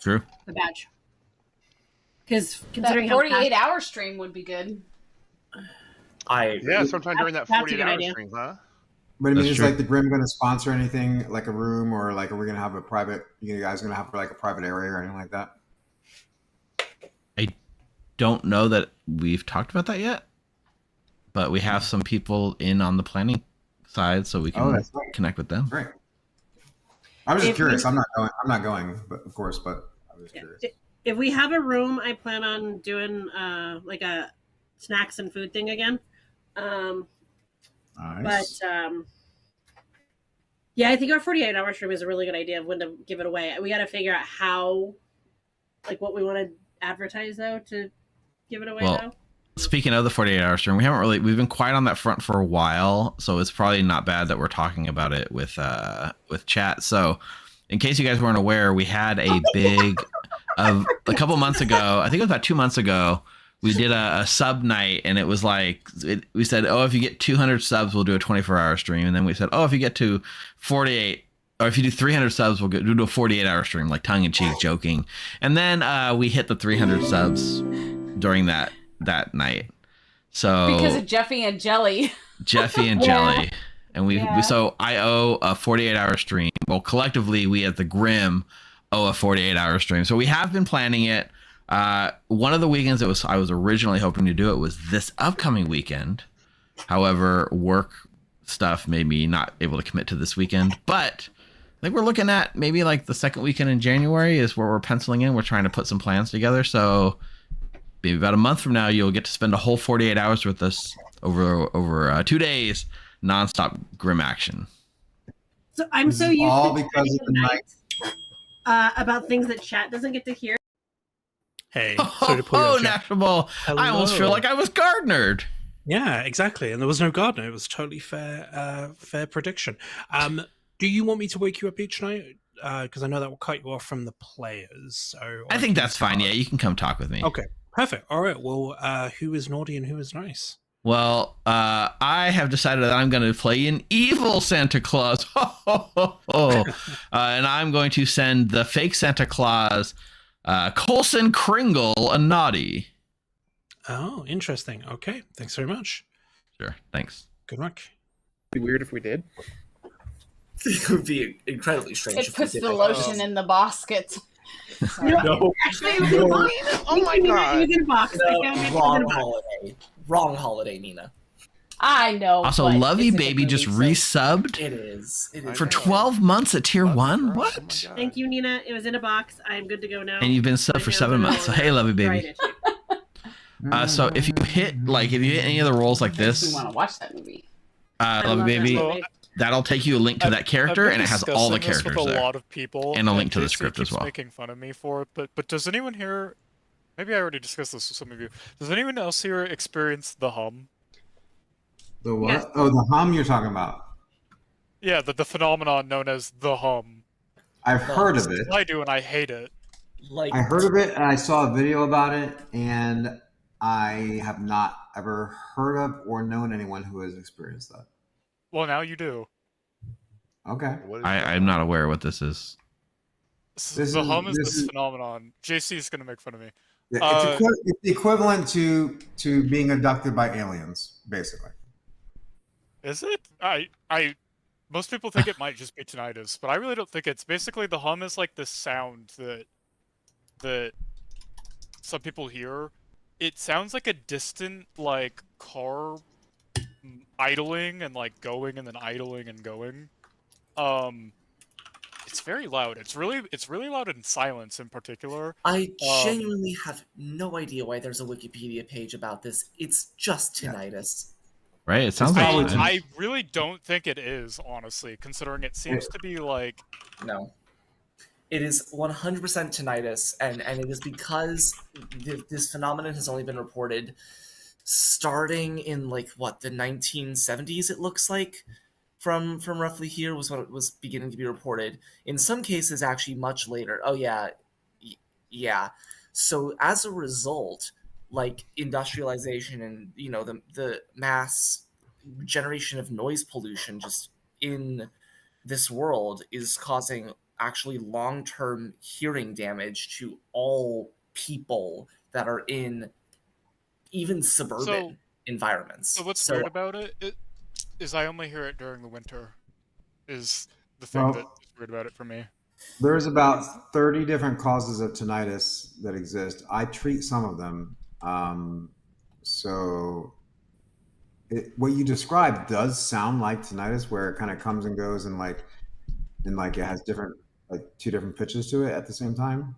True. the badge. Because That considering how 48-hour stream would be good. Yeah, sometime during that That's a good 48-hour idea. stream, huh? But I mean, That's is true. like the Grim going to sponsor anything, like a room, or like are we going to have a private? You guys going to have like a private area or anything like that? I don't know that we've talked about that yet, but we have some people in on the planning side, so we can that's right. connect with them. Great. I was just If curious. we- I'm not going, but of course. But I was curious. if we have a room, I plan on doing like a snacks and food thing again. Nice. But yeah, I think our 48-hour stream is a really good idea of when to give it away. We got to figure out how, like, what we want to advertise though to give it away Well, though. speaking of the 48-hour stream, we've been quiet on that front for a while, so it's probably not bad that we're talking about it with chat. So, in case you guys weren't aware, we had a big a couple months ago. I think it was about 2 months ago. We did a sub night, and it was like we said, "Oh, if you get 200 subs, we'll do a 24-hour stream." And then we said, "Oh, if you get to 48 or if you do 300 subs, we'll do a 48-hour stream, like tongue in cheek, joking, and then we hit the 300 subs during that night. So because of Jeffy and Jelly. Jeffy and Jelly, and so I owe a 48-hour stream. Well, collectively, we at the Grim owe a 48-hour stream. So we have been planning it. One of the weekends I was originally hoping to do it was this upcoming weekend. However, work stuff made me not able to commit to this weekend. But I think we're looking at maybe like the second weekend in January is where we're penciling in. We're trying to put some plans together. So maybe about a month from now, you'll get to spend a whole 48 hours with us over 2 days, nonstop Grim action. So I'm so used all to because of the night. About things that chat doesn't get to hear. Hey, Nashable! I almost feel like I was gardenered. Yeah, exactly. And there was no gardener. It was totally fair prediction. Do you want me to wake you up each night? Because I know that will cut you off from the players. So I think that's fine. Yeah, you can come talk with me. Okay, perfect. All right. Well, who is naughty and who is nice? Well, I have decided that I'm going to play an evil Santa Claus. And I'm going to send the fake Santa Claus, Coulson Kringle, a naughty. Oh, interesting. Okay. Thanks very much. Sure. Thanks. Good luck. It'd be weird if we did. It would be incredibly strange. It puts the lotion in the basket. No. Actually, no. Oh my god. It was in a box. Wrong holiday, Nina. I know. Also, Lovey Baby just resubbed. It is. For 12 months at tier 1? What? Thank you, Nina. It was in a box. I'm good to go now. And you've been subbed for 7 months. So hey, Lovey Baby. So if you hit any of the roles like this, we want to watch that movie. Lovey Baby, that'll take you a link to that character, and it has all the characters with a there. lot of people, and a link to the JC script as keeps well. Making fun of me for it, but does anyone here? Maybe I already discussed this with some of you. Does anyone else here experience the hum? The what? Yes. Oh, the hum you're talking about. Yeah, the phenomenon known as the hum. I've heard of it. I do, and I hate it. I heard of it, and I saw a video about it, and I have not ever heard of or known anyone who has experienced that. Well, now you do. Okay. I'm not aware of what this is. The hum is this phenomenon. JC is going to make fun of me. Yeah, it's the equivalent to being abducted by aliens, basically. Is it? Most people think it might just be tinnitus, but I really don't think it's. Basically, the hum is like this sound that some people hear. It sounds like a distant like car idling and like going and then idling and going. It's very loud. It's really loud in silence in particular. I genuinely have no idea why there's a Wikipedia page about this. It's just tinnitus. Right? It sounds like I really don't think it is, honestly, considering it seems to be like... No. It is 100% tinnitus, and it is because this phenomenon has only been reported starting in, like, what, the 1970s, it looks like? From roughly here was when it was beginning to be reported. In some cases, actually much later. Oh, yeah. Yeah. So as a result, like industrialization and, you know, the mass generation of noise pollution just in this world is causing actually long-term hearing damage to all people that are in even suburban environments. So what's weird about it is I only hear it during the winter, is the thing that's weird about it for me. There's about 30 different causes of tinnitus that exist. I treat some of them. So what you described does sound like tinnitus, where it kind of comes and goes and it has different, like 2 different pitches to it at the same time.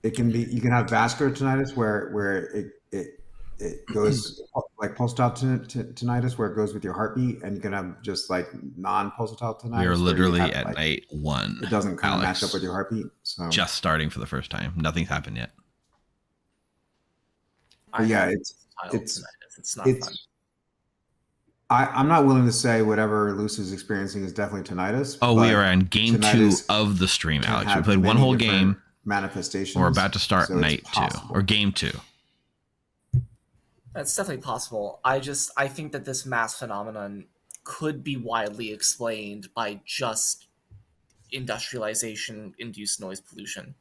It can be, you can have vascular tinnitus where it goes like pulsatile tinnitus, where it goes with your heartbeat, and you can have just like non-pulsatile tinnitus. We are literally at night 1. It doesn't kind of Alex. match up with your heartbeat. So Just starting for the first time. Nothing's happened yet. but yeah, it's not fun. I'm not willing to say whatever Luce is experiencing is definitely tinnitus. Oh, we but are on game 2 of the stream, can Alex. We have played one many whole different game. manifestations. We're about to start so it's night 2 possible. or game 2. That's definitely possible. I think that this mass phenomenon could be widely explained by just industrialization-induced noise pollution.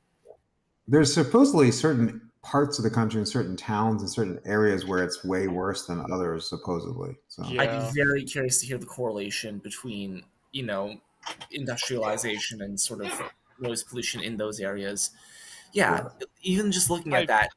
There's supposedly certain parts of the country and certain towns and certain areas where it's way worse than others, supposedly. So I'd be very curious to hear the correlation between, industrialization and sort of noise pollution in those areas. Yeah, even just looking at that,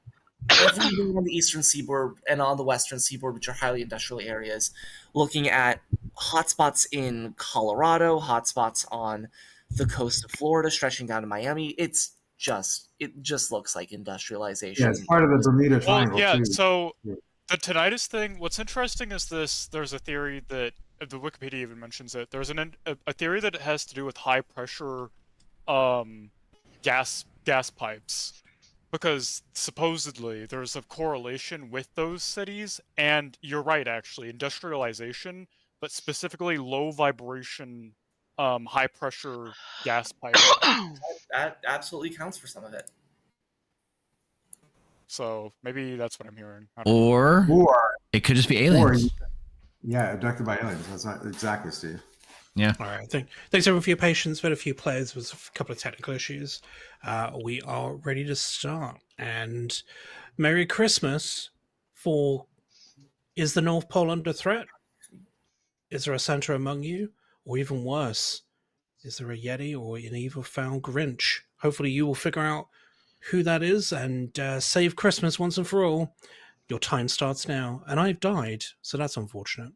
everything on the eastern seaboard and on the western seaboard, which are highly industrial areas, looking at hotspots in Colorado, hotspots on the coast of Florida, stretching down to Miami, it just looks like industrialization. yeah, it's part of the Bermuda Triangle too. So the tinnitus thing, what's interesting is there's a theory that, the Wikipedia even mentions it, there's a theory that it has to do with high pressure gas pipes, because supposedly there's a correlation with those cities, and you're right, actually, industrialization, but specifically low vibration high pressure gas pipes. That absolutely counts for some of it. So maybe that's what I'm hearing. Or it could just be aliens. Yeah, abducted by aliens. That's not exactly, Steve. Yeah. All right. Thanks everyone for your patience. We had a few players with a couple of technical issues. We are ready to start. And Merry Christmas for Is the North Pole under threat? Is there a Santa among you? Or even worse, is there a Yeti or an evil foul Grinch? Hopefully you will figure out who that is and save Christmas once and for all. Your time starts now. And I've died, so that's unfortunate.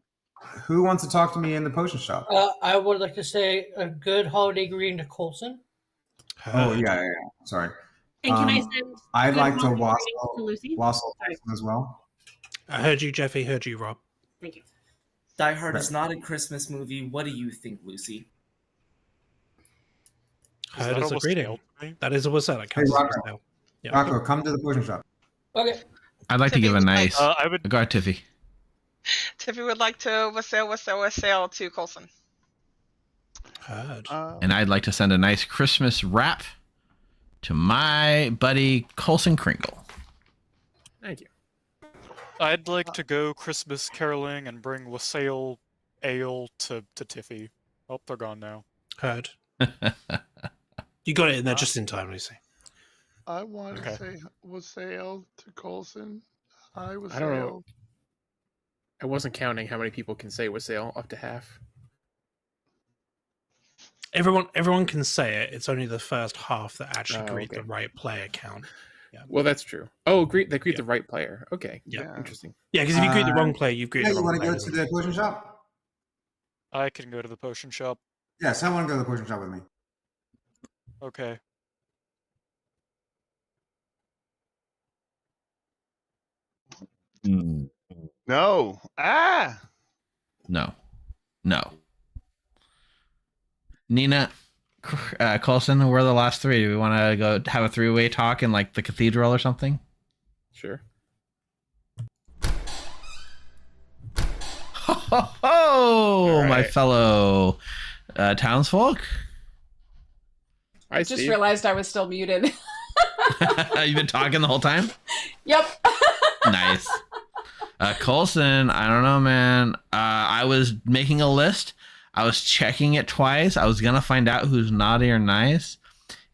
Who wants to talk to me in the potion shop? I would like to say a good holiday greeting to Colson. Oh, yeah. Sorry. And can I send I'd good like to holiday greetings to Lucy? wassail as well. I heard you, Jeffy. Heard you, Rob. Thank you. Die Hard is not a Christmas movie. What do you think, Lucy? Heard as a greeting. That is a wassail. Hey, Rocco, come to the potion shop. Okay. I'd like to give a nice. Go ahead, Tiffy. Tiffy would like to wassail to Colson. Heard. And I'd like to send a nice Christmas wrap to my buddy Colson Kringle. Thank you. I'd like to go Christmas caroling and bring wassail ale to Tiffy. Oh, they're gone now. Heard. You got it in there just in time, Lucy. I want to say wassail to Colson. I don't know. I wasn't counting how many people can say wassail, up to half. Everyone can say it. It's only the first half that actually greet the right player count. Yeah. Well, that's true. Oh, greet the right player. Okay. Yeah. Interesting. Yeah, because if you greet the wrong player, you've greeted the wrong player. You want to go to the potion shop? I can go to the potion shop. Yes, I want to go to the potion shop with me. Okay. No. No. Nina, Colson, we're the last three. Do we want to go have a three-way talk in like the cathedral or something? Sure. Ho, my fellow townsfolk. I just realized I was still muted. You've been talking the whole time? Yep. Nice. Colson, I don't know, man. I was making a list. I was checking it twice. I was going to find out who's naughty or nice.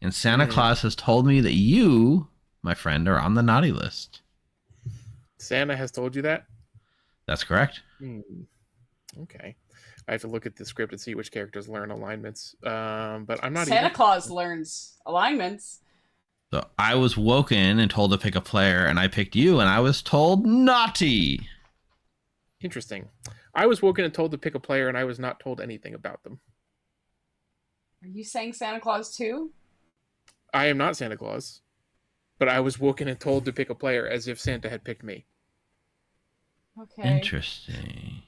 And Santa Claus has told me that you, my friend, are on the naughty list. Santa has told you that? That's correct. Okay. I have to look at the script and see which characters learn alignments. But I'm not Santa Claus learns alignments. So I was woken and told to pick a player, and I picked you, and I was told naughty. Interesting. I was woken and told to pick a player, and I was not told anything about them. Are you saying Santa Claus too? I am not Santa Claus, but I was woken and told to pick a player as if Santa had picked me. Okay. Interesting.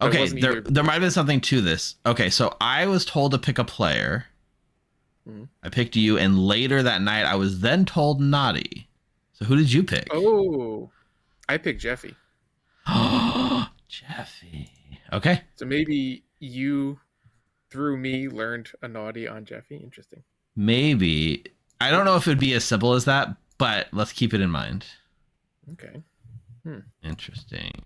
Okay, there might have been something to this. Okay, so I was told to pick a player. I picked you, and later that night, I was then told naughty. So who did you pick? Oh, I picked Jeffy. Jeffy. Okay. So maybe you, through me, learned a naughty on Jeffy. Interesting. Maybe. I don't know if it would be as simple as that, but let's keep it in mind. Okay. Interesting.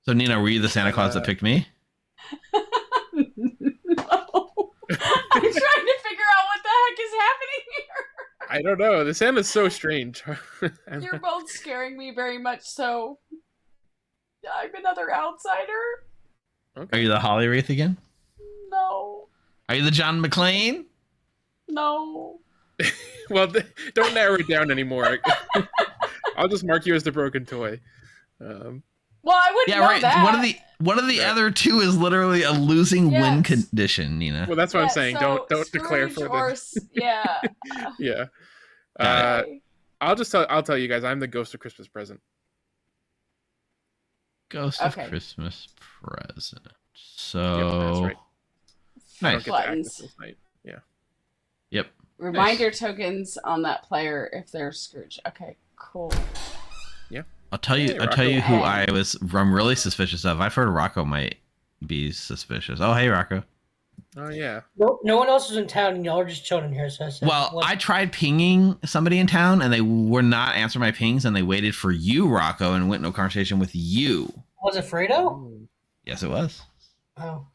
So Nina, were you the Santa Claus that picked me? No. I'm trying to figure out what the heck is happening here. I don't know. The Santa's so strange. You're both scaring me very much, so I'm another outsider. Are you the Holly Wraith again? No. Are you the John McClane? No. Well, don't narrow it down anymore. I'll just mark you as the broken toy. Well, I wouldn't know that. One of the other two is literally a losing win condition, Nina. Well, that's what I'm saying. So Don't declare Scrooge for or yeah. Yeah. Okay. I'll tell you guys. I'm the Ghost of Christmas Present. Ghost of Christmas Present. So that's right. I don't nice. get to act this night. Yeah. Yep. Reminder tokens on that player if they're Scrooge. Okay, cool. Yeah. I'll tell you who I'm really suspicious of. I've heard Rocco might be suspicious. Oh, hey Rocco. Oh yeah. No one else is in town, and y'all are just chilling here. So I said, Well, I tried pinging somebody in town, and they were not answering my pings, and they waited for you, Rocco, and went into a conversation with you. Was it Fredo? Yes, it was. Oh,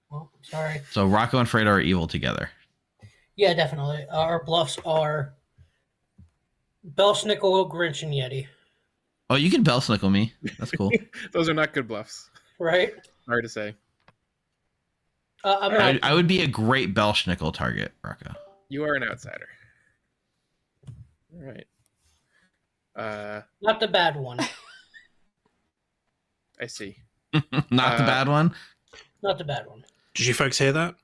well, sorry. So Rocco and Fredo are evil together. Yeah, definitely. Our bluffs are Belsnickel, Grinch, and Yeti. Oh, you can Belsnickel me. That's cool. Those are not good bluffs. Right? Hard to say. I would be a great Belsnickel target, Rocco. You are an outsider. All right. Not the bad one. I see. Not the bad one? Not the bad one. Did you folks hear that?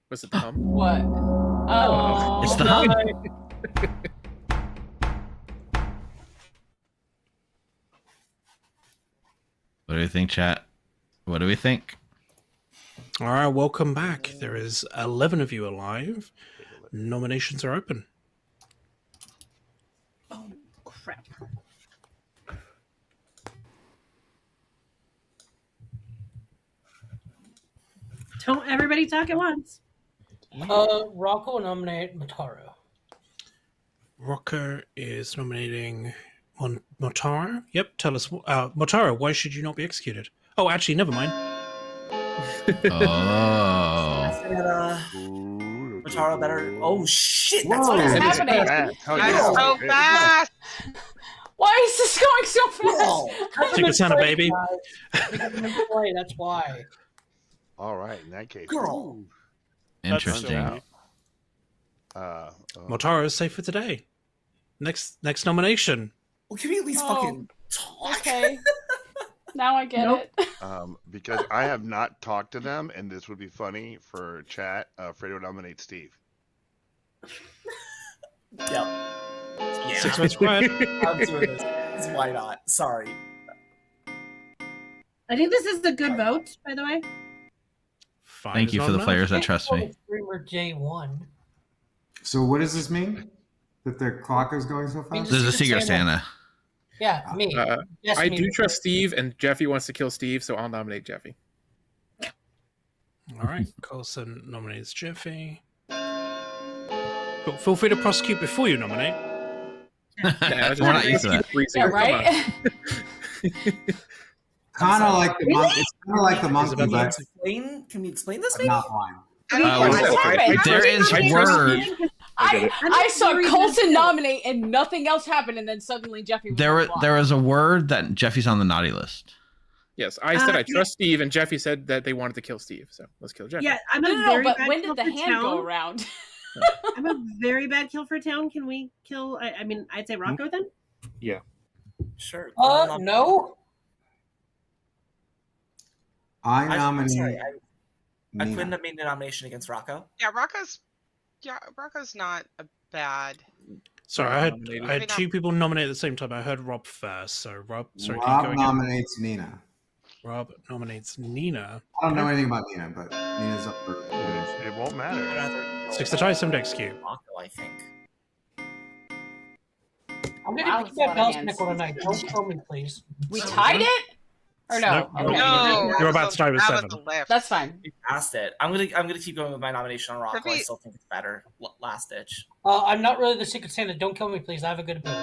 Was it the hum? What? Oh. It's the hum. What do we think, chat? What do we think? All right, welcome back. There is 11 of you alive. Nominations are open. Oh, crap. Don't everybody talk at once. Rocco nominate Motaro. Rocco is nominating Motaro. Yep, tell us. Motaro, why should you not be executed? Oh, actually, never mind. Oh. Motaro better. Oh, shit. That's What is happening? That's so fast. Why is this going so fast? Secret Santa, baby. That's why. All right, in that case. Girl. Interesting. Motaro is safe for today. Next nomination. Well, can we at least fucking talk? Okay. Now I get it. Because I have not talked to them, and this would be funny for chat. Fredo nominate Steve. Yep. Yeah. 6 months squad. I'm doing this. Why not? Sorry. I think this is a good vote, by the way. Thank you for the players that trust me. Streamer J1. So what does this mean? That their clock is going so fast? There's a Secret Santa. Yeah, me. Yes, I me. do trust Steve, and Jeffy wants to kill Steve, so I'll nominate Jeffy. All right, Coulson nominates Jeffy. But feel free to prosecute before you nominate. Yeah, We're not used to that. Yeah, right? Kind of like the monkey. It's kind of like the monkey, but Can we explain this, maybe? not mine. There is word. I saw Colton nominate and nothing else happened, and then suddenly Jeffy was There was a word that Jeffy's on the naughty list. Yes, I said I trust Steve, and Jeffy said that they wanted to kill Steve, so let's kill Jeffy. Yeah, I'm a No, very but bad when kill did the for hand go town. around? I'm a very bad kill for town. Can we kill? I mean, I'd say Rocco then. Yeah. Sure. No. I I'm nominate. sorry, I Nina. couldn't have made a nomination against Rocco. Yeah, Rocco's not a bad. Sorry, I had Maybe two not. people nominate at the same time. I heard Rob first, so Rob. Sorry, can you Rob go again? nominates Nina. Rob nominates Nina. I don't know anything about Nina, but Nina's up for. It won't matter. 6 to try, 7 to execute. Rocco, I think. I'm Wow, gonna that's keep a lot that of Bell's hands. nickel tonight. Don't kill me, please. We tied it? Or no? No, Okay. No, You're about to try with that was 7. the lift. That's fine. You passed it. I'm gonna keep going with my nomination on Rocco. I Perfect. still think it's better. Last ditch. I'm not really the Secret Santa. Don't kill me, please. I have a good ability.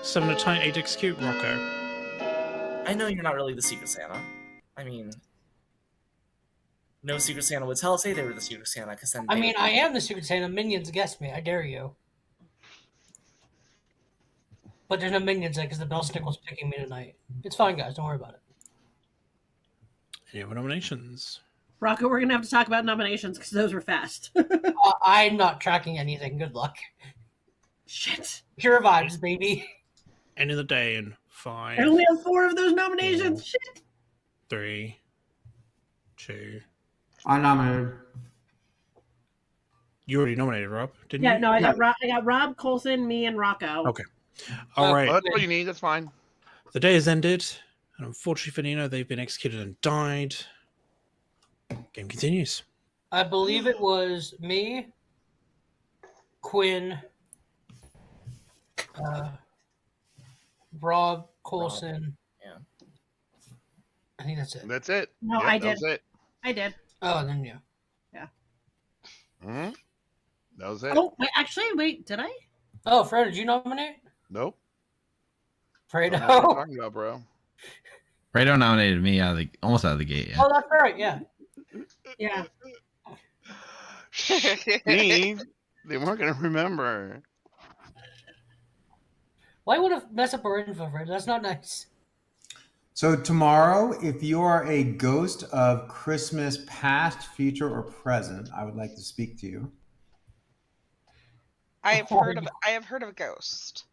7 to tie, 8 to execute. Rocco. I know you're not really the Secret Santa. I mean, no Secret Santa would say they were the Secret Santa, because then I mean, I am the Secret Santa. Minions guessed me. I dare you. But there's no minions there because the Bellstickle's picking me tonight. It's fine, guys. Don't worry about it. Any other nominations? Rocco, we're gonna have to talk about nominations because those were fast. I'm not tracking anything. Good luck. Shit. Pure vibes, baby. End of the day in 5. I only have 4 of those nominations. Shit. 3, 2. I nominated. You already nominated Rob, didn't Yeah, you? no, I got Rob, Coulson, me, and Rocco. Okay. All right. Well, that's all you need. That's fine. The day has ended, and unfortunately for Nino, they've been executed and died. Game continues. I believe it was me, Quinn, Rob, Coulson. Yeah. I think that's it. That's it. No, Yep, I that did. was it. I did. Oh, then yeah. Yeah. Hmm. That was it. Oh, wait, did I? Oh, Fred, did you nominate? Nope. Fredo. I don't know what you're talking about, bro. Fredo nominated me almost out of the gate. Yeah. Oh, that's right. Yeah. Yeah. Steve, they weren't gonna remember. Why would have messed up our info, Fred? That's not nice. So tomorrow, if you are a ghost of Christmas past, future, or present, I would like to speak to you. I have heard of a ghost.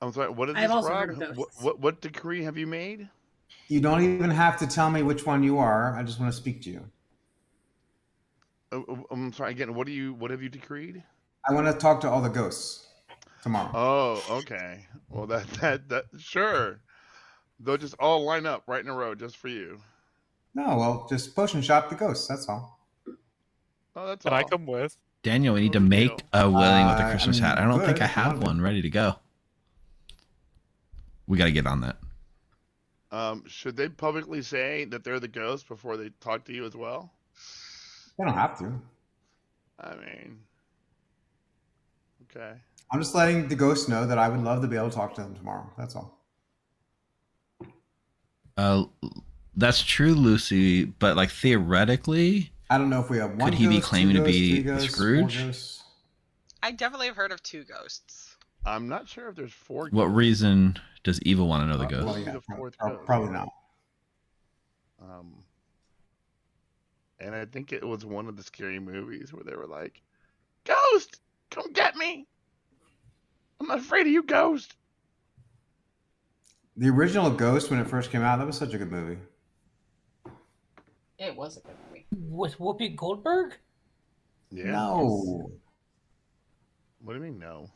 I'm sorry. What is I've this, also Rob? heard of ghosts. What decree have you made? You don't even have to tell me which one you are. I just want to speak to you. I'm sorry. Again, what have you decreed? I want to talk to all the ghosts tomorrow. Oh, okay. Well, that sure. They'll just all line up right in a row just for you. No, well, just potion shop the ghosts. That's all. Oh, that's Can all. I come with? Daniel, we need to make a Willing with a Christmas hat. I don't good, think I if you have want to. one ready to go. We got to get on that. Should they publicly say that they're the ghost before they talk to you as well? They don't have to. I mean, okay. I'm just letting the ghosts know that I would love to be able to talk to them tomorrow. That's all. That's true, Lucy. But like theoretically, I don't know if we have one. could he be ghost, claiming two to be ghosts, 3 ghosts, Scrooge? 4 ghosts? I definitely have heard of 2 ghosts. I'm not sure if there's 4 What ghosts. reason does Evil want to know the ghost? Well, yeah, The fourth probably ghost. not. And I think it was one of the scary movies where they were like, "Ghost, come get me! I'm not afraid of you, ghost." The original Ghost, when it first came out, that was such a good movie. It was a good movie. With Whoopi Goldberg? Yeah. No. What do you mean no?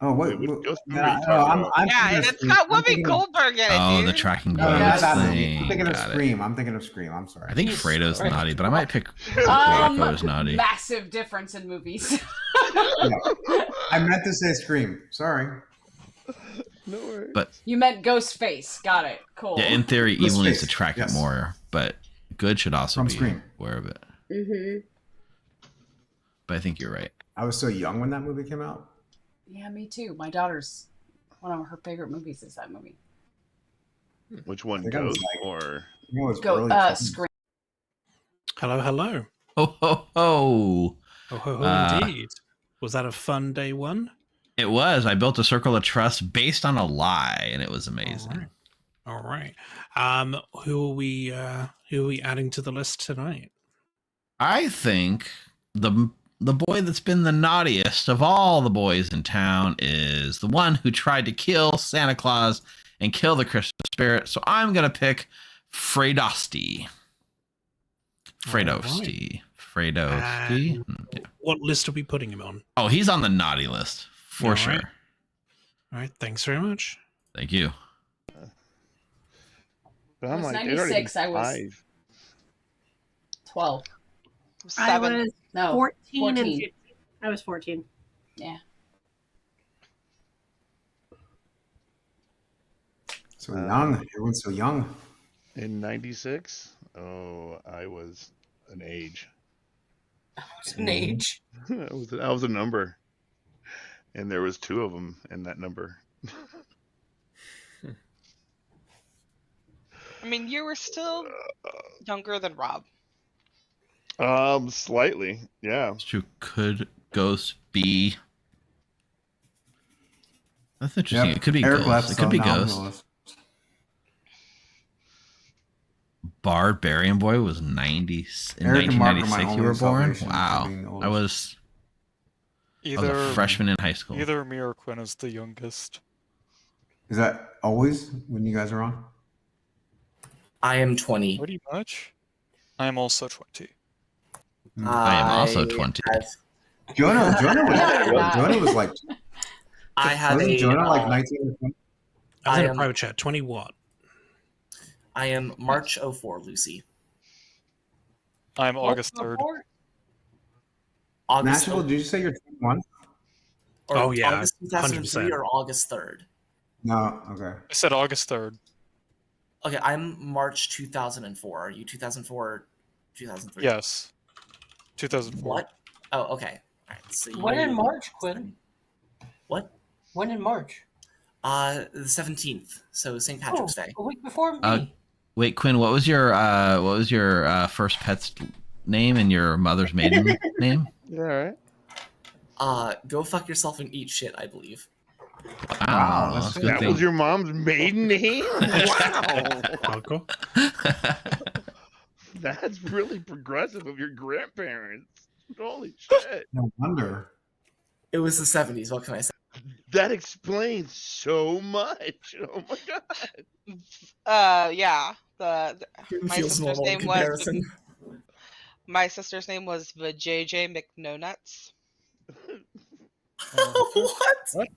Oh, what? Wait, which ghost movie no, are you talking about? I'm Yeah, thinking and of it's Scream. got I'm Whoopi thinking of- Goldberg in it, Oh, dude. the tracking No, not ghost that movie. thing. I'm thinking of Got it. Scream. I'm thinking of Scream. I'm sorry. I think Jesus Fredo's Christ. naughty, but I might pick Rocco's naughty. Massive difference in movies. Yeah. I meant to say Scream. Sorry. No worries. But You meant Ghostface. Got it. Cool. yeah, in theory, Let's evil needs to face it, track yes. it more, but good should also From be Scream. aware of it. Mm-hmm. But I think you're right. I was so young when that movie came out. Yeah, me too. My daughter's one of her favorite movies is that movie. Which one, I think I was Ghost like- or? You know, it was Go early 20s. Scream. Hello, hello. Ho ho ho! Oh, ho, ho, indeed. Was that a fun day one? It was. I built a circle of trust based on a lie, and it was amazing. All right. Who are we adding to the list tonight? I think the boy that's been the naughtiest of all the boys in town is the one who tried to kill Santa Claus and kill the Christmas spirit. So I'm gonna pick Fredosty. Fredosty. Fredosty. Yeah. What list are we putting him on? Oh, he's on the naughty list for All sure. right. All right. Thanks very much. Thank you. But I I'm was like, they'd already 96, been I was 5. 12. I 7. was No, 14 and 14. 15. I was 14. Yeah. So young. Everyone's so young. In '96, oh, I was an age. It's an age. I was a number, and there was 2 of them in that number. I mean, you were still younger than Rob. Slightly, yeah. It's true. Could Ghost be? That's interesting. Yep. It could be Eric Ghost. left, It so could be now I'm Ghost. the list. Barbarian Boy was 90 in Eric and Mark are my 1996. You were only born. salvation for Wow. being the I oldest. was a freshman in high school. Either me or Quinn is the youngest. Is that always when you guys are on? I am 20. Pretty much. I am also 20. I am also 20. Jonah was like. I have wasn't a. Jonah like 19 or 20? I was I in a am- private chat. 20 what? I am March 04, Lucy. I'm August 3rd. August. Nashable, did you say you're 21? Or Oh, yeah, August 2003 100%. or August 3rd. No, okay. I said August 3rd. Okay, I'm March 2004. Are you 2004, 2003? Yes. 2004. What? Oh, okay. All right. So When in you- March, Quinn? What? When in March? The 17th. So St. Patrick's Day. A week before me. Wait, Quinn, what was your first pet's name and your mother's maiden name? Yeah, right. Go fuck yourself and eat shit, I believe. Wow, that's a good That thing. was your mom's maiden name? Wow. Uncle? That's really progressive of your grandparents. Holy shit. No wonder. It was the 70s. What can I say? That explains so much. Oh my god. Yeah. My Feels sister's normal in name comparison. was. My sister's name was the JJ McNonuts. What?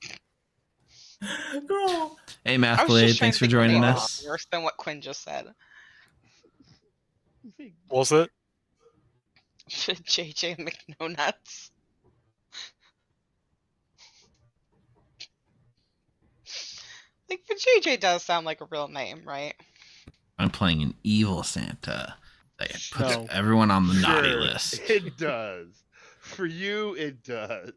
Girl. Hey, I Math was Blade, just trying thanks to for think of joining anything us. worse than what Quinn just said. Was it? JJ McNonuts. Like, but JJ does sound like a real name, right? I'm playing an evil Santa that puts No. everyone on the naughty Sure, list. It does. For you, it does.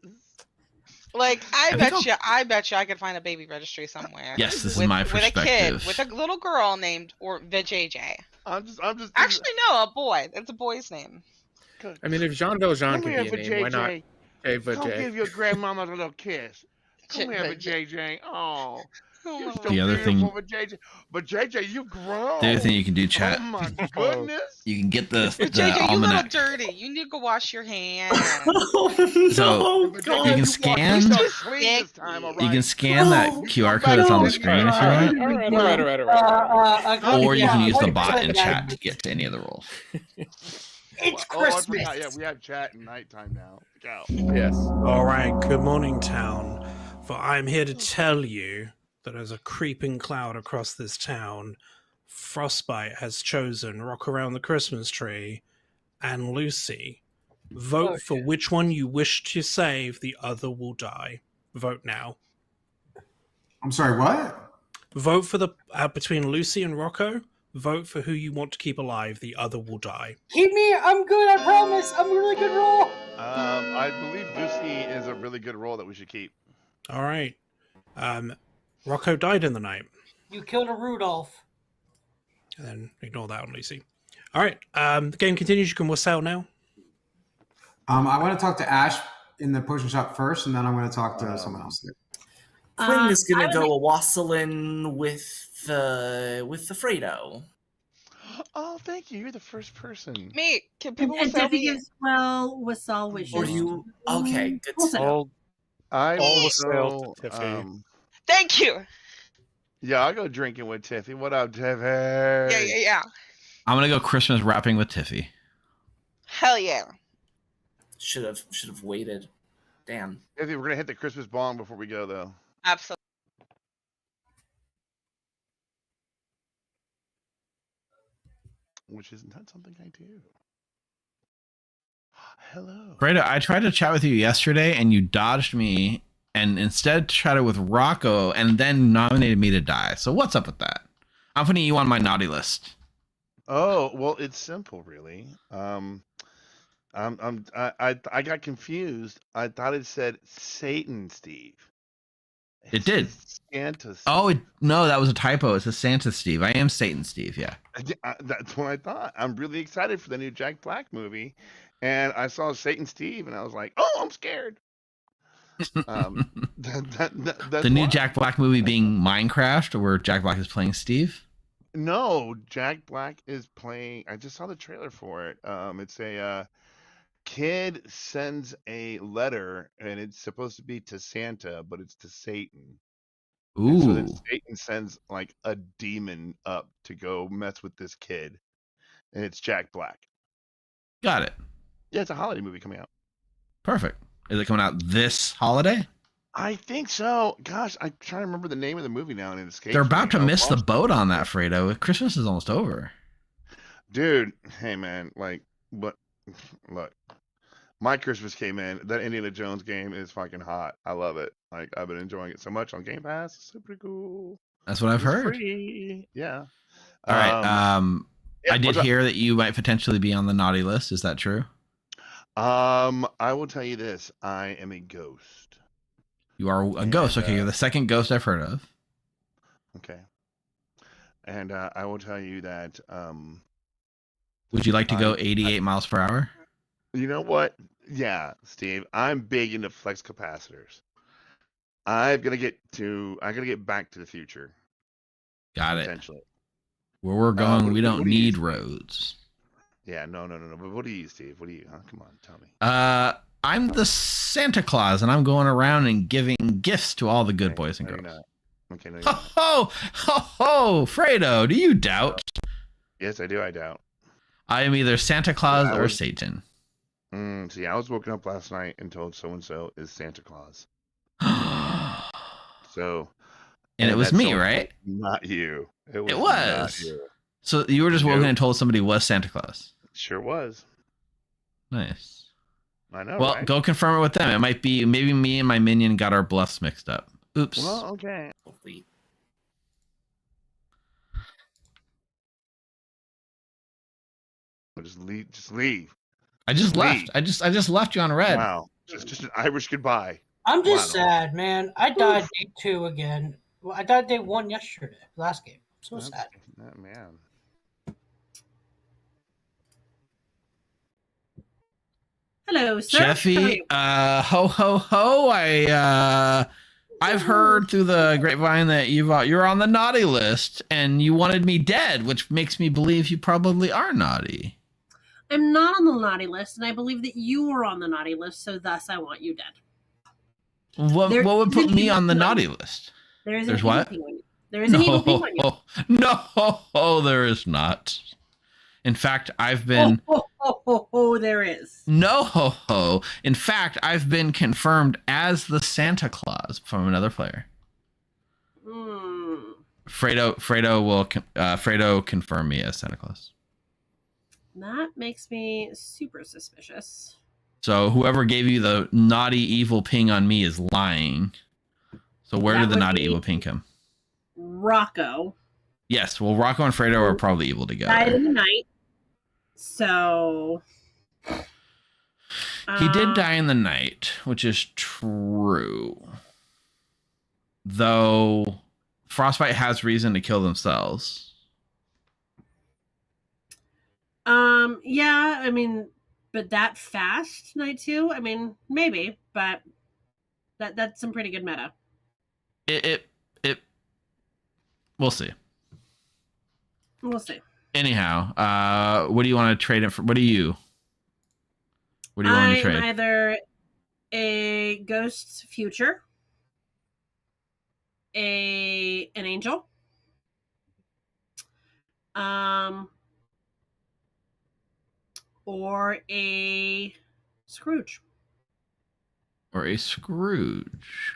Like, I think bet you I could find a baby registry somewhere. Yes, this is with, my with a kid, perspective. with a little girl named or the JJ. I'm just. Actually, no, a boy. It's a boy's name. I mean, if Jean Valjean Come could here, be a name, why not? JJ. Hey, Come Vajay. give your grandmama a little kiss. Come here, JJ. Oh, you're so The other beautiful, thing- but JJ. But JJ, you grown. The other thing you can do, chat, Oh my goodness. you can get the JJ, you little almanac. dirty. You need to go wash your hands. So But you JJ, can you scan. walked so clean this time, all You can right? scan that QR code that's on the screen if you want, All right. or you can use the yeah, bot in 100% chat to get to any of the roles. It's Oh, I Christmas. forgot. Yeah, we have chat and nighttime now. Go. Yes. All right, good morning, town. For I'm here to tell you that as a creeping cloud across this town, Frostbite has chosen Rock Around the Christmas Tree and Lucy. Vote for which one you wish to save, the other will die. Vote now. I'm sorry, what? Vote for the between Lucy and Rocco. Vote for who you want to keep alive, the other will die. Keep me. I'm good. I promise. I'm a really good roll. I believe Lucy is a really good role that we should keep. All right. Rocco died in the night. You killed a Rudolph. And then ignore that on Lucy. All right. The game continues. You can whistle now. I want to talk to Ash in the potion shop first, and then I'm going to talk to someone else. Quinn is I gonna would go a wassailing with the Fredo. Oh, thank you. You're the first person. Me, can people And sell Tiffy me? gives Wasal wishes. Or you? Okay, good. We'll to set know. I All will the sales go, to Tiffy. Thank you. Yeah, I'll go drinking with Tiffy. What up, Tiffy? Yeah. I'm gonna go Christmas wrapping with Tiffy. Hell yeah. Should have waited. Damn. Tiffy, we're gonna hit the Christmas bong before we go, though. Absolutely. Which is not something I do. Hello. Fredo, I tried to chat with you yesterday and you dodged me and instead chatted with Rocco and then nominated me to die. So what's up with that? I'm putting you on my naughty list. Oh, well, it's simple, really. I got confused. I thought it said Satan Steve. It did. Santa. Oh, no, that was a typo. It's a Santa Steve. I am Satan Steve, yeah. That's what I thought. I'm really excited for the new Jack Black movie. And I saw Satan Steve, and I was like, oh, I'm scared. The new Jack Black movie being Minecraft, where Jack Black is playing Steve? No, Jack Black is playing. I just saw the trailer for it. It's a kid sends a letter, and it's supposed to be to Santa, but it's to Satan. Ooh. And so then Satan sends like a demon up to go mess with this kid, and it's Jack Black. Got it. Yeah, it's a holiday movie coming out. Perfect. Is it coming out this holiday? I think so. Gosh, I'm trying to remember the name of the movie now, and it escapes They're about me. to miss the boat on that, Fredo. Christmas is almost over. Dude, hey man, like, but look, my Christmas came in. That Indiana Jones game is fucking hot. I love it. Like, I've been enjoying it so much on Game Pass. It's super cool. That's what I've It's heard. free. Yeah. All right. Yeah, I did what's up? hear that you might potentially be on the naughty list. Is that true? I will tell you this. I am a ghost. You are a ghost. Okay, you're the second ghost I've heard of. Okay. And I will tell you that. Would you like to go 88 miles per hour? You know what? Yeah, Steve. I'm big into flex capacitors. I'm gonna get Back to the Future. Got it. Potentially. Where we're going, we don't what do you need use? roads. Yeah, no. But what do you use, Steve? What do you? Huh? Come on, tell me. I'm the Santa Claus, and I'm going around and giving gifts to all the good boys and No, girls. you're not. Okay, no, you're Ho ho ho ho, Fredo! Do you doubt? Yes, I do. I doubt. I am either Santa Claus I or was- Satan. See, I was woken up last night and told so and so is Santa Claus. So. And it was that me, so-and-so right? Not you. It It not was. you. So you were just woken Nope. and told somebody was Santa Claus. Sure was. Nice. I know. Well, right? go confirm it with them. It might be maybe me and my minion got our bluffs mixed up. Oops. Well, okay. Just leave. Just leave. I just leave. left. I just left you on red. Wow. Just an Irish goodbye. I'm just Wow. sad, man. I died day 2 again. Well, I died day 1 yesterday, last game. I'm so sad. Oh, man. Hello, sir. Jeffy, ho ho ho! I've heard through the grapevine that you're on the naughty list, and you wanted me dead, which makes me believe you probably are naughty. I'm not on the naughty list, and I believe that you were on the naughty list, so thus I want you dead. What would put me on the naughty list? There's There's an what? evil thing on you. There is an evil thing on you. No, there is not. In fact, I've been There is. no ho ho. In fact, I've been confirmed as the Santa Claus from another player. Fredo will Fredo confirm me as Santa Claus. That makes me super suspicious. So whoever gave you the naughty evil ping on me is lying. So where That did the would naughty be- evil ping come? Rocco Yes, well, Rocco and Fredo are probably evil together. died in the night. So He did die in the night, which is true. Though Frostbite has reason to kill themselves. Yeah, I mean, but that fast night 2, I mean, maybe, but that's some pretty good meta. It we'll see. We'll see. Anyhow, what do you want to trade in for? What do you want to I'm trade? either a ghost future, an angel, or a Scrooge. Or a Scrooge.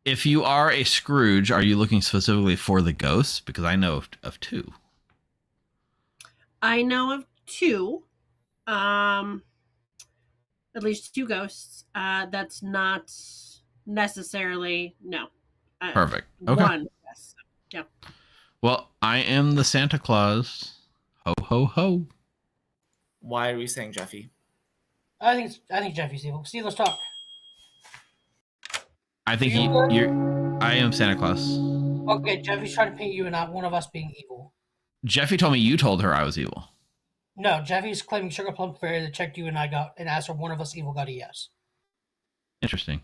If you are a Scrooge, are you looking specifically for the ghosts? Because I know of 2. I know of 2. At least 2 ghosts. That's not necessarily no. Perfect. Okay. 1. Yes. Yeah. Well, I am the Santa Claus. Ho ho ho. Why are we saying Jeffy? I think Jeffy's evil. Steve, let's talk. I think I am Santa Claus. Okay, Jeffy's trying to paint you and not one of us being evil. Jeffy told me you told her I was evil. No, Jeffy's claiming Sugar Plum Fairy that checked you and I got and asked if one of us evil got a yes. Interesting.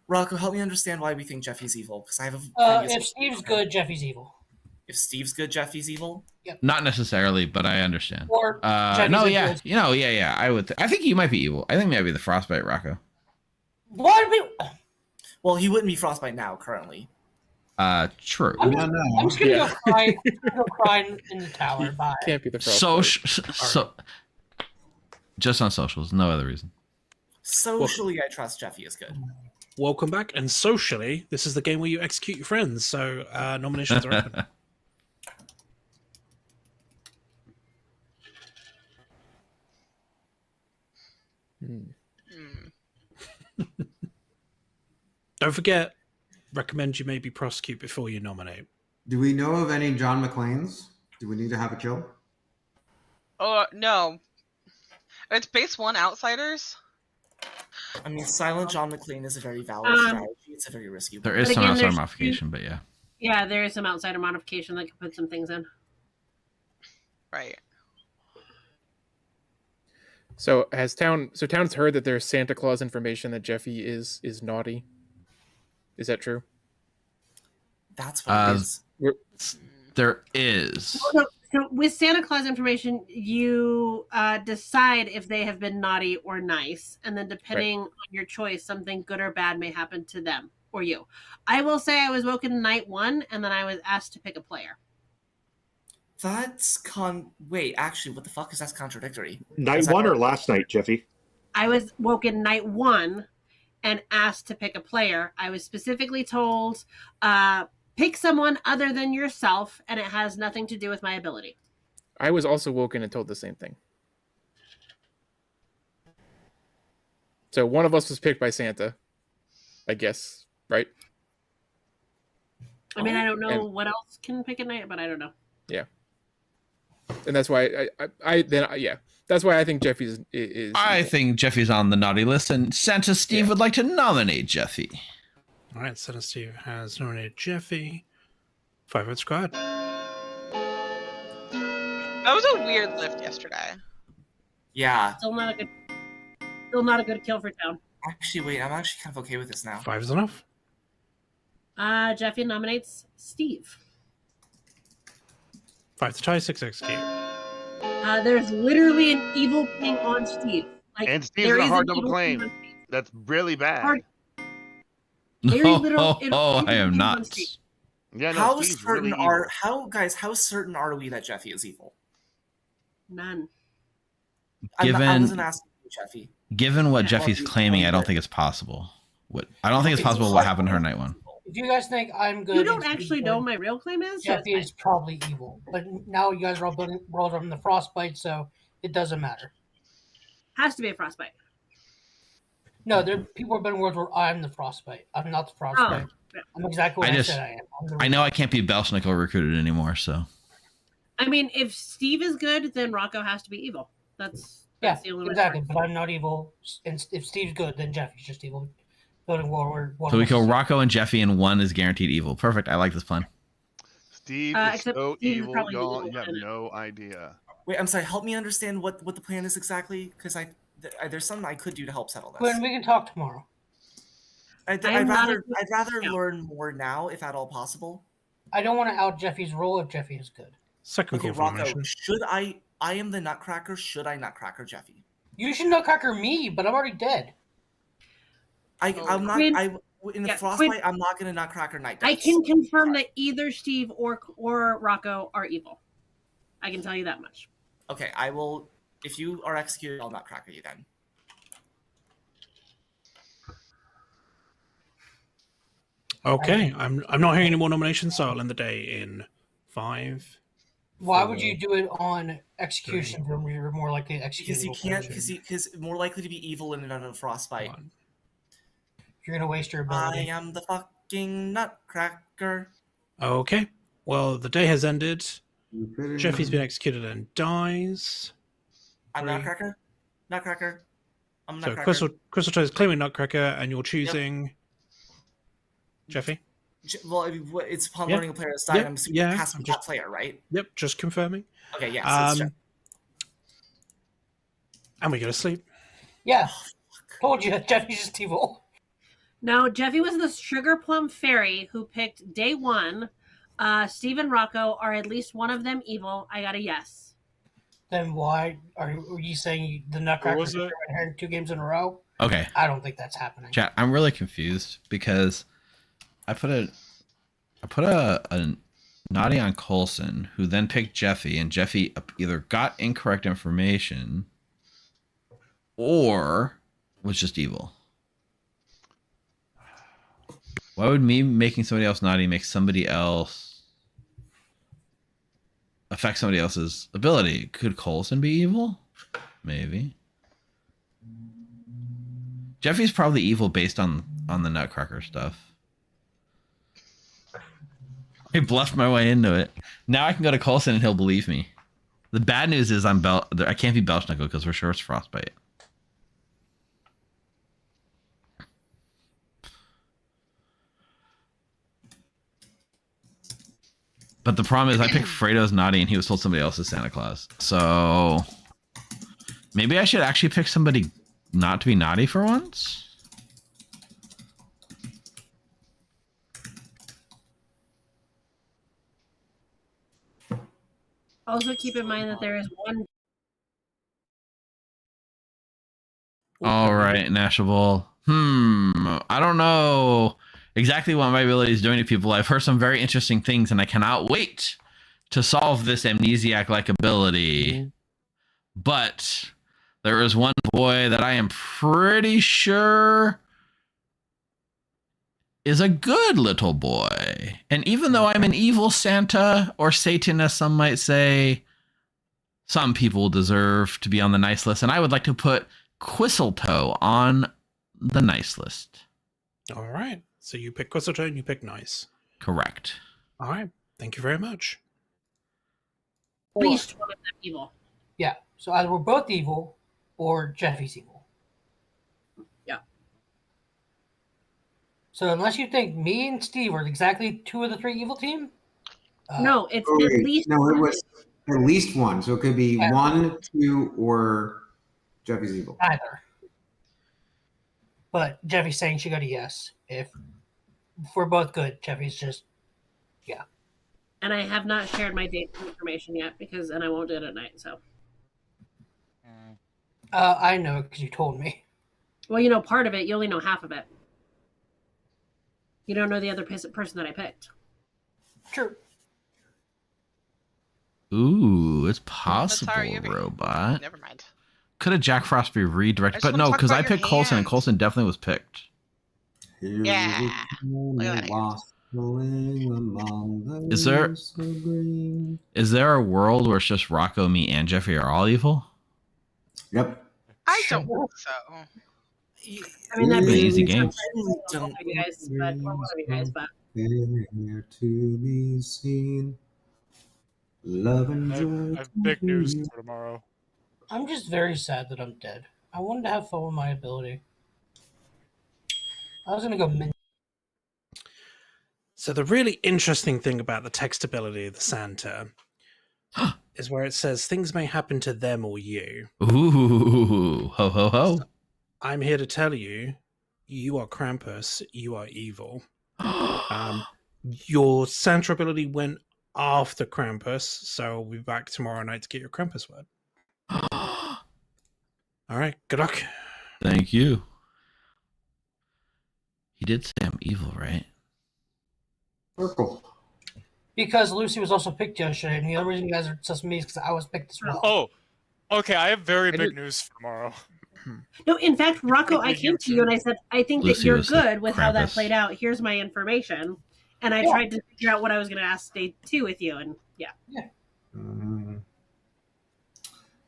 Rocco, help me understand why we think Jeffy's evil, because I have a. If Steve's good, Jeffy's evil. If Steve's good, Jeffy's evil. Yep. Not necessarily, but I understand. Or no, yeah, yeah. I would. I think you might be evil. I think maybe the Frostbite, Rocco. What? Well, he wouldn't be Frostbite now, currently. True. I'm just gonna go cry. Go cry in the tower. Bye. Can't be the Frostbite. So, just on socials, no other reason. Socially, I trust Jeffy is good. Welcome back. And socially, this is the game where you execute your friends. So nominations are open. Don't forget, recommend you maybe prosecute before you nominate. Do we know of any John McClanes? Do we need to have a kill? No. It's base 1 outsiders. I mean, Silent John McClane is a very valid strategy. It's a very risky one. There is some outsider modification, but yeah. Yeah, there is some outsider modification that can put some things in. Right. So Town's heard that there's Santa Claus information that Jeffy is naughty. Is that true? That's what it is. There is. So with Santa Claus information, you decide if they have been naughty or nice, and then depending on your choice, something good or bad may happen to them or you. I will say I was woken night 1, and then I was asked to pick a player. Wait, actually, what the fuck is that contradictory? Night 1 or last night, Jeffy? I was woken night 1 and asked to pick a player. I was specifically told, pick someone other than yourself, and it has nothing to do with my ability. I was also woken and told the same thing. So one of us was picked by Santa, I guess, right? I mean, I don't know what else can pick at night, but I don't know. Yeah. And that's why that's why I think Jeffy is. I think Jeffy's on the naughty list, and Santa Steve would like to nominate Jeffy. All right, Santa Steve has nominated Jeffy. 5-vote squad. That was a weird lift yesterday. Yeah. Still not a good kill for Town. Actually, wait, I'm actually kind of okay with this now. 5 is enough. Jeffy nominates Steve. 5 to tie, 6 execute. There's literally an evil king on Steve. And Steve's got a hard double claim. That's really bad. I am not. Yeah, no, how Steve's certain really how certain are we that Jeffy is evil? None. I wasn't asking you, Jeffy. Given what Jeffy's claiming, I don't think it's possible. I don't think it's possible what happened to her night 1. If you guys think I'm good, You don't actually know what my real claim is? Jeffy is probably evil, but now you guys are all rolled on the Frostbite, so it doesn't matter. Has to be a Frostbite. No, people have been words where I'm the Frostbite. I'm not the Frostbite. Yeah. I'm exactly what I said I am. I know I can't be Belschnickel recruited anymore, so. I mean, if Steve is good, then Rocco has to be evil. That's the only exactly. But I'm not evil. And if Steve's good, then Jeffy's just evil. Building forward. So we go Rocco and Jeffy, and 1 is guaranteed evil. Perfect. I like this plan. Steve is so Steve is evil, probably y'all. evil You have and- no idea. Wait, I'm sorry. Help me understand what the plan is exactly, because there's something I could do to help settle this. When we can talk tomorrow. I'd rather learn more now, if at all possible. I don't want to out Jeffy's role if Jeffy is good. Second Okay, confirmation. Rocco, should I am the Nutcracker. Should I Nutcracker Jeffy? You should Nutcracker me, but I'm already dead. I'm not. Quinn- In the yeah, Frostbite, Quinn- I'm not going to Nutcracker Night. I Dice. can confirm that either Steve or Rocco are evil. I can tell you that much. Okay, I will. If you are executed, I'll Nutcracker you then. Okay, I'm not hearing any more nominations, so I'll end the day in 5. Why would you do it on execution when you're more likely to execute? Because you can't. Because more likely to be evil in another Frostbite. You're gonna waste your ability. I am the fucking Nutcracker. Okay, well, the day has ended. Jeffy's been executed and dies. I'm 3, Nutcracker. Nutcracker. So Nutcracker. Crystal Toe is claiming Nutcracker, and you're choosing Jeffy. Well, it's upon Yeah. learning a player has died. Yep. I'm assuming Yeah, it has to I'm be just- that player, right? Yep, just confirming. Okay, yes. It's Jeff. And we go to sleep. Yeah. Told you, Jeffy's just evil. No, Jeffy was the Sugar Plum Fairy who picked day one. Steve and Rocco are at least one of them evil. I got a yes. Then why are you saying the Nutcracker was it? had 2 games in a row? Okay. I don't think that's happening. Chat, I'm really confused because I put a naughty on Coulson, who then picked Jeffy, and Jeffy either got incorrect information or was just evil. Why would me making somebody else naughty make somebody else affect somebody else's ability? Could Coulson be evil? Maybe. Jeffy's probably evil based on the Nutcracker stuff. I bluffed my way into it. Now I can go to Coulson and he'll believe me. The bad news is I can't be Belschnickel because we're sure it's Frostbite. But the problem is I picked Fredo's naughty and he was told somebody else is Santa Claus. So maybe I should actually pick somebody not to be naughty for once. Also, keep in mind that there is one. All right, Nashable. I don't know exactly what my ability is doing to people. I've heard some very interesting things, and I cannot wait to solve this amnesiac-like ability. But there is one boy that I am pretty sure is a good little boy. And even though I'm an evil Santa, or Satan, as some might say, some people deserve to be on the nice list, and I would like to put Quistletoe on the nice list. All right. So you pick Quistletoe and you pick nice. Correct. All right. Thank you very much. At least one of them evil. Yeah. So either we're both evil or Jeffy's evil. Yeah. So unless you think me and Steve are exactly 2 of the 3 evil team? No, it's Oh, at wait. least No, it one. was at least one. So it could be Yeah. 1, 2, or Jeffy's evil. Either. But Jeffy's saying she got a yes. If we're both good, Jeffy's just, yeah. And I have not shared my date information yet and I won't do it at night. So, I know because you told me. well, you know part of it. You only know half of it. You don't know the other person that I picked. True. Ooh, it's possible, sorry, Robot. Never mind. Could have Jack Frost be redirected? I just But wanna no, talk because about I your picked Coulson, and hand. Coulson definitely was picked. Yeah. Look at that. Is there a world where it's just Rocco, me, and Jeffy are all evil? Yep. I don't think so. I mean, that'd An be easy game. one of you guys, but or one of you guys, but There to be seen. Love and joy. I have big news for tomorrow. I'm just very sad that I'm dead. I wanted to have fun with my ability. I was going to go min. So the really interesting thing about the text ability of the Santa is where it says things may happen to them or you. Ooh, ho ho ho. I'm here to tell you, you are Krampus, you are evil. Your Santa ability went after Krampus, so we'll be back tomorrow night to get your Krampus word. All right, good luck. Thank you. He did say I'm evil, right? Purple. Because Lucy was also picked yesterday, and the other reason you guys are sus me is because I was picked as well. Oh, okay. I have very big news for tomorrow. no. In fact, Rocco, I came to you and I said, I think that Lucy you're was good with how that Krampus. played out. Here's my information, and I tried to figure out what I was going to ask day 2 with you, and yeah.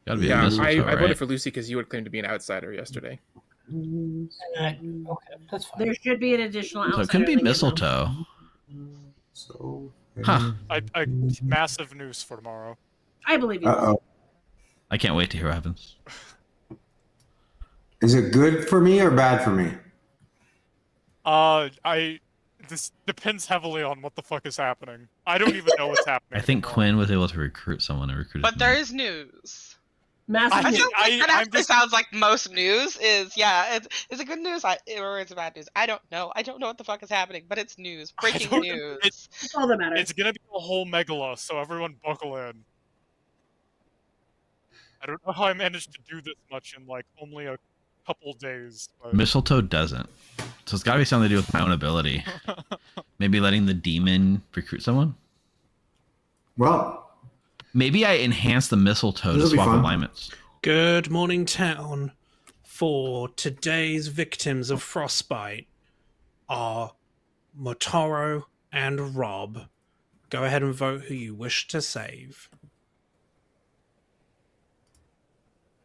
Gotta be a Yeah, mistletoe, I right? voted for Lucy because you had claimed to be an outsider yesterday. Okay, that's fine. There should be an additional. So it outsider couldn't be in the game, mistletoe. So. Huh. I massive news for tomorrow. I believe you. Uh-oh. I can't wait to hear what happens. Is it good for me or bad for me? This depends heavily on what the fuck is happening. I don't even know what's happening. I think anymore. Quinn was able to recruit someone and recruited. But there is news. Massive I news. feel like that actually sounds like most news is, yeah, it's a good news or it's a bad news. I don't know. I don't know what the fuck is happening, but it's news. Breaking news. That's all that matters. It's gonna be a whole megala, so everyone buckle in. I don't know how I managed to do this much in like only a couple days. But... Mistletoe doesn't. So it's got to be something to do with my own ability. Maybe letting the demon recruit someone? Well, maybe I enhance the mistletoe to This'll be swap fun. alignments. Good morning, town. For today's victims of frostbite are Motaro and Rob. Go ahead and vote who you wish to save.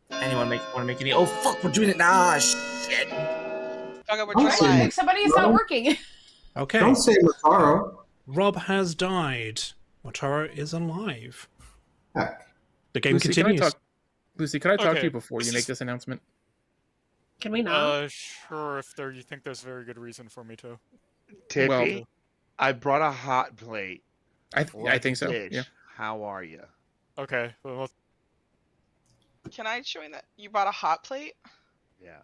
Anyone want to make any? Oh fuck, we're doing it now. Shit. Okay, we're Don't trying. say Pick somebody, it's not working. Okay. Don't say Motaro. Rob has died. Motaro is alive. Heck. The game Lucy, continues. Lucy, can I talk Okay, to you before you this make is- this announcement? Can we not? Sure. If you think there's very good reason for me to. Tiffy, Well- I brought a hot plate. I Let's think so. dish. Yeah. How are you? Okay. Well, Can I join that? You bought a hot plate? Yeah.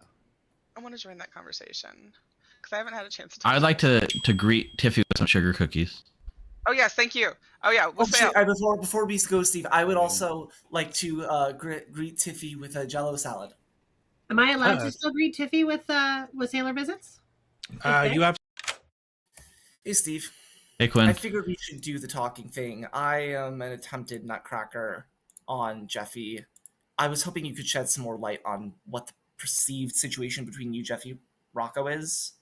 I want to join that conversation because I haven't had a chance to. I'd like to greet Tiffy with some sugar cookies. Oh yes, thank you. Oh yeah, Oh, we'll shit, say. before we go, Steve, I would also like to greet Tiffy with a Jello salad. Am I allowed to still greet Tiffy with Sailor Visits? You have. Hey, Steve. Hey, Quinn. I figured we should do the talking thing. I am an attempted nutcracker on Jeffy. I was hoping you could shed some more light on what the perceived situation between you, Jeffy, Rocco is.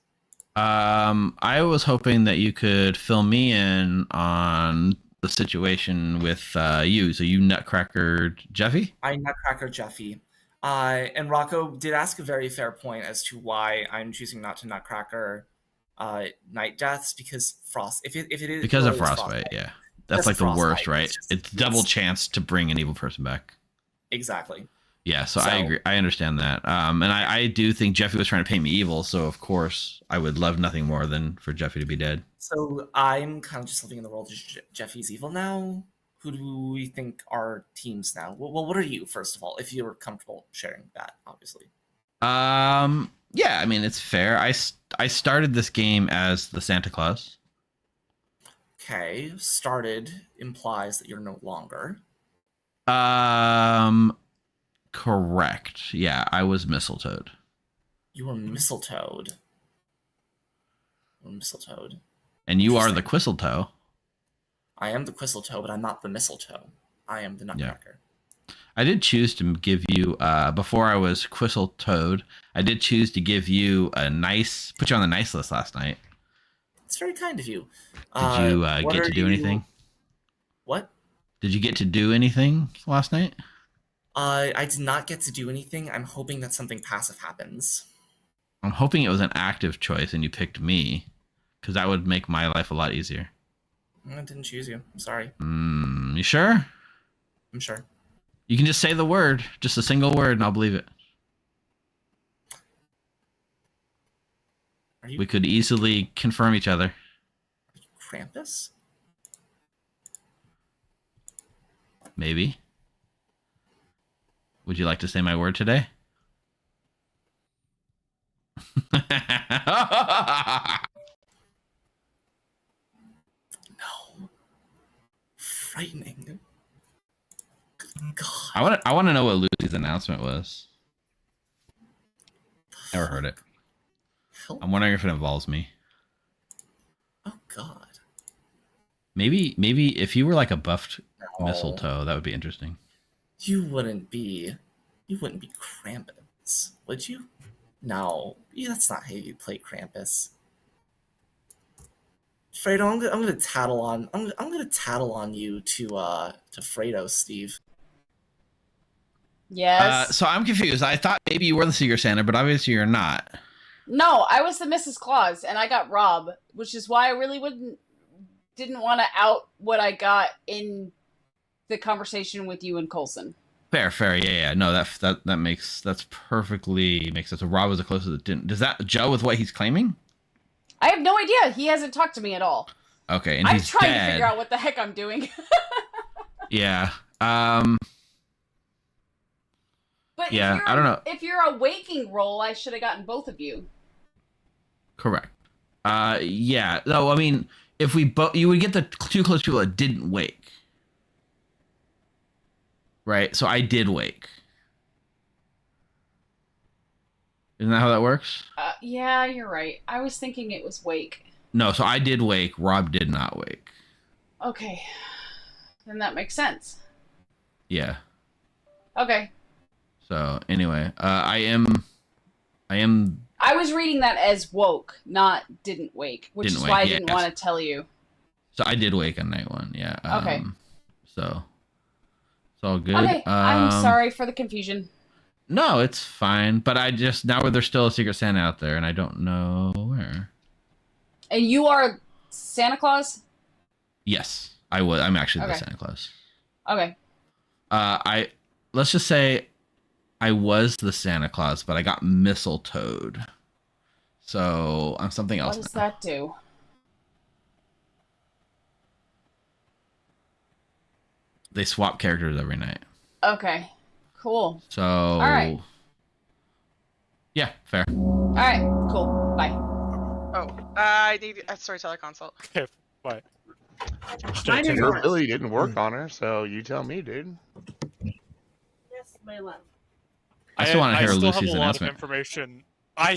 I was hoping that you could fill me in on the situation with you. So you nutcrackered Jeffy? I nutcracker Jeffy. And Rocco did ask a very fair point as to why I'm choosing not to nutcracker Night Deaths, because frost. If it is Because of really is frostbite, yeah. That's like the frostbite. worst, right? It's double chance to bring an evil person back. Exactly. Yeah, so I agree. I understand that. And I do think Jeffy was trying to paint me evil, so of course I would love nothing more than for Jeffy to be dead. So I'm kind of just living in the world of Jeffy's evil now. Who do we think are teams now? Well, what are you, first of all, if you're comfortable sharing that, obviously? Yeah, I mean, it's fair. I started this game as the Santa Claus. Okay, started implies that you're no longer. Correct. Yeah, I was mistletoed. You were mistletoed. Or mistletoed. And you are the Quistletoe. I am the Quistletoe, but I'm not the mistletoe. I am the Nutcracker. I did choose to give you, before I was Quistletoed, I did choose to give you put you on the nice list last night. It's very kind of you. Did you get to do anything? What? Did you get to do anything last night? I did not get to do anything. I'm hoping that something passive happens. I'm hoping it was an active choice and you picked me, because that would make my life a lot easier. I didn't choose you. I'm sorry. You sure? I'm sure. You can just say the word, just a single word, and I'll believe it. We could easily confirm each other. Krampus? Maybe. Would you like to say my word today? No. Frightening. God. I want to know what Lucy's announcement was. Never heard it. I'm wondering if it involves me. Oh God. Maybe if you were like a buffed mistletoe, that would be interesting. You wouldn't be Krampus, would you? No, that's not how you play Krampus. Fredo, I'm gonna tattle on you to Fredo, Steve. Yes. So I'm confused. I thought maybe you were the Secret Santa, but obviously you're not. No, I was the Mrs. Claus, and I got Rob, which is why I really didn't want to out what I got in the conversation with you and Coulson. Fair. Yeah. No, that's perfectly makes sense. So Rob was the closest that didn't. Does that gel with what he's claiming? I have no idea. He hasn't talked to me at all. Okay, and I'm he's trying dead. to figure out what the heck I'm doing. Yeah. But yeah, I don't know. If you're a waking roll, I should have gotten both of you. Correct. Yeah. No, I mean, if we you would get the two close people that didn't wake. Right? So I did wake. Isn't that how that works? Yeah, you're right. I was thinking it was wake. No, so I did wake. Rob did not wake. Okay. Then that makes sense. Yeah. Okay. So anyway, I am. I was reading that as woke, not didn't wake, which Didn't is wake, why I yeah, didn't yes. want to tell you. So I did wake on night one. Yeah. Okay. So it's all good. Okay. I'm sorry for the confusion. No, it's fine. But I just now there's still a Secret Santa out there, and I don't know where. And you are Santa Claus? Yes, I would. I'm actually the Okay. Santa Claus. Okay. Let's just say I was the Santa Claus, but I got mistletoed. So I'm something else. What does that do? They swap characters every night. Okay. Cool. So. All right. Yeah, fair. All right. Cool. Bye. Oh, I need a storyteller consult. Okay. Bye. Her ability didn't work on her, so you tell me, dude. Yes, my love. I still want to hear still Lucy's have a lot of announcement. information. I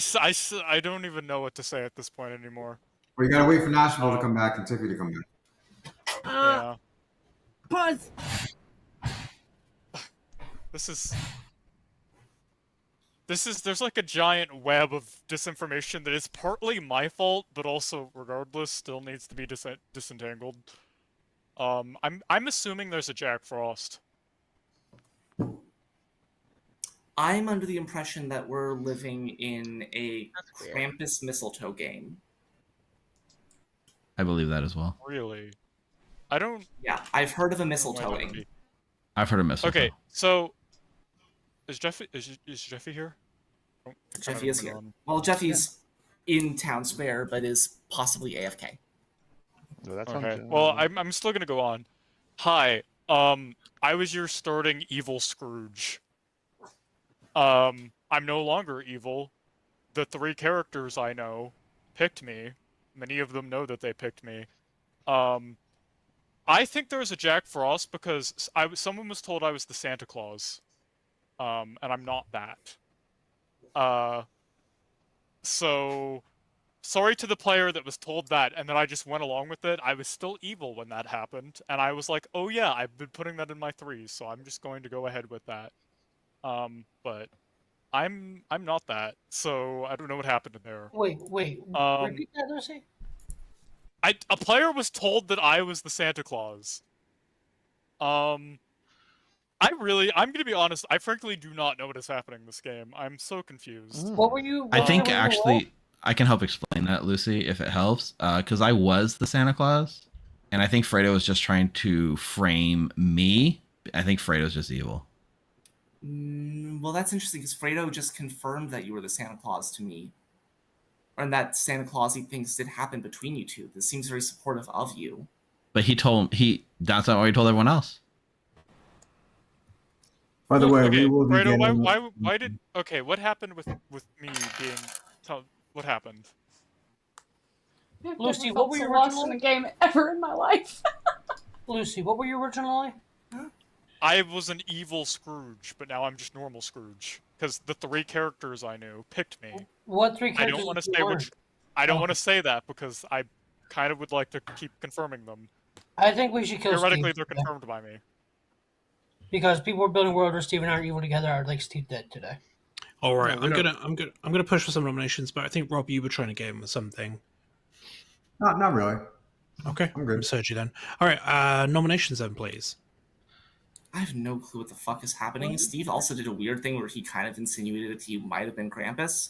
don't even know what to say at this point anymore. Well, you gotta wait for Nashable to come back and Tiffy to come back. Yeah. Pause. There's like a giant web of disinformation that is partly my fault, but also, regardless, still needs to be disentangled. I'm assuming there's a Jack Frost. I'm under the impression that we're living in a Krampus mistletoe game. I believe that as well. Really? I don't... Yeah, I've heard of a mistletoeing. I've heard of mistletoe. Okay, so... Is Jeffy here? Oh, Jeffy is here. Well, Jeffy's in Town Square, but is possibly AFK. No, that's okay. Well, I'm still gonna go on. Hi. I was your starting evil Scrooge. I'm no longer evil. The 3 characters I know picked me. Many of them know that they picked me. I think there's a Jack Frost because someone was told I was the Santa Claus. And I'm not that. So, sorry to the player that was told that, and then I just went along with it. I was still evil when that happened, and I was like, oh yeah, I've been putting that in my 3s, so I'm just going to go ahead with that. But I'm not that, so I don't know what happened in there. Wait. Repeat that, Lucy? A player was told that I was the Santa Claus. I'm gonna be honest, I frankly do not know what is happening in this game. I'm so confused. What were you? I think actually I can help explain that, Lucy, if it helps. Because I was the Santa Claus, and I think Fredo was just trying to frame me. I think Fredo's just evil. Well, that's interesting because Fredo just confirmed that you were the Santa Claus to me. And that Santa Claus-y things did happen between you two. This seems very supportive of you. But that's not what he told everyone else. By the way, okay, we will be Fredo, getting... why did... Okay, what happened with me being... What happened? Lucy, what were you lost originally? in a game ever in my life? Lucy, what were you originally? I was an evil Scrooge, but now I'm just normal Scrooge. Because the 3 characters I knew picked me. What 3 characters? I don't want to say which... I don't want to say that because I kind of would like to keep confirming them. I think we should kill Theoretically, Steve. they're confirmed by me. Because people are building world where Steve and I are evil together are like Steve dead today. All right, I'm gonna push for some nominations, but I think Rob, you were trying to get him with something. Not really. Okay, I'm good. Sergi then. All right, nominations then, please. I have no clue what the fuck is happening. Steve also did a weird thing where he kind of insinuated that you might have been Krampus.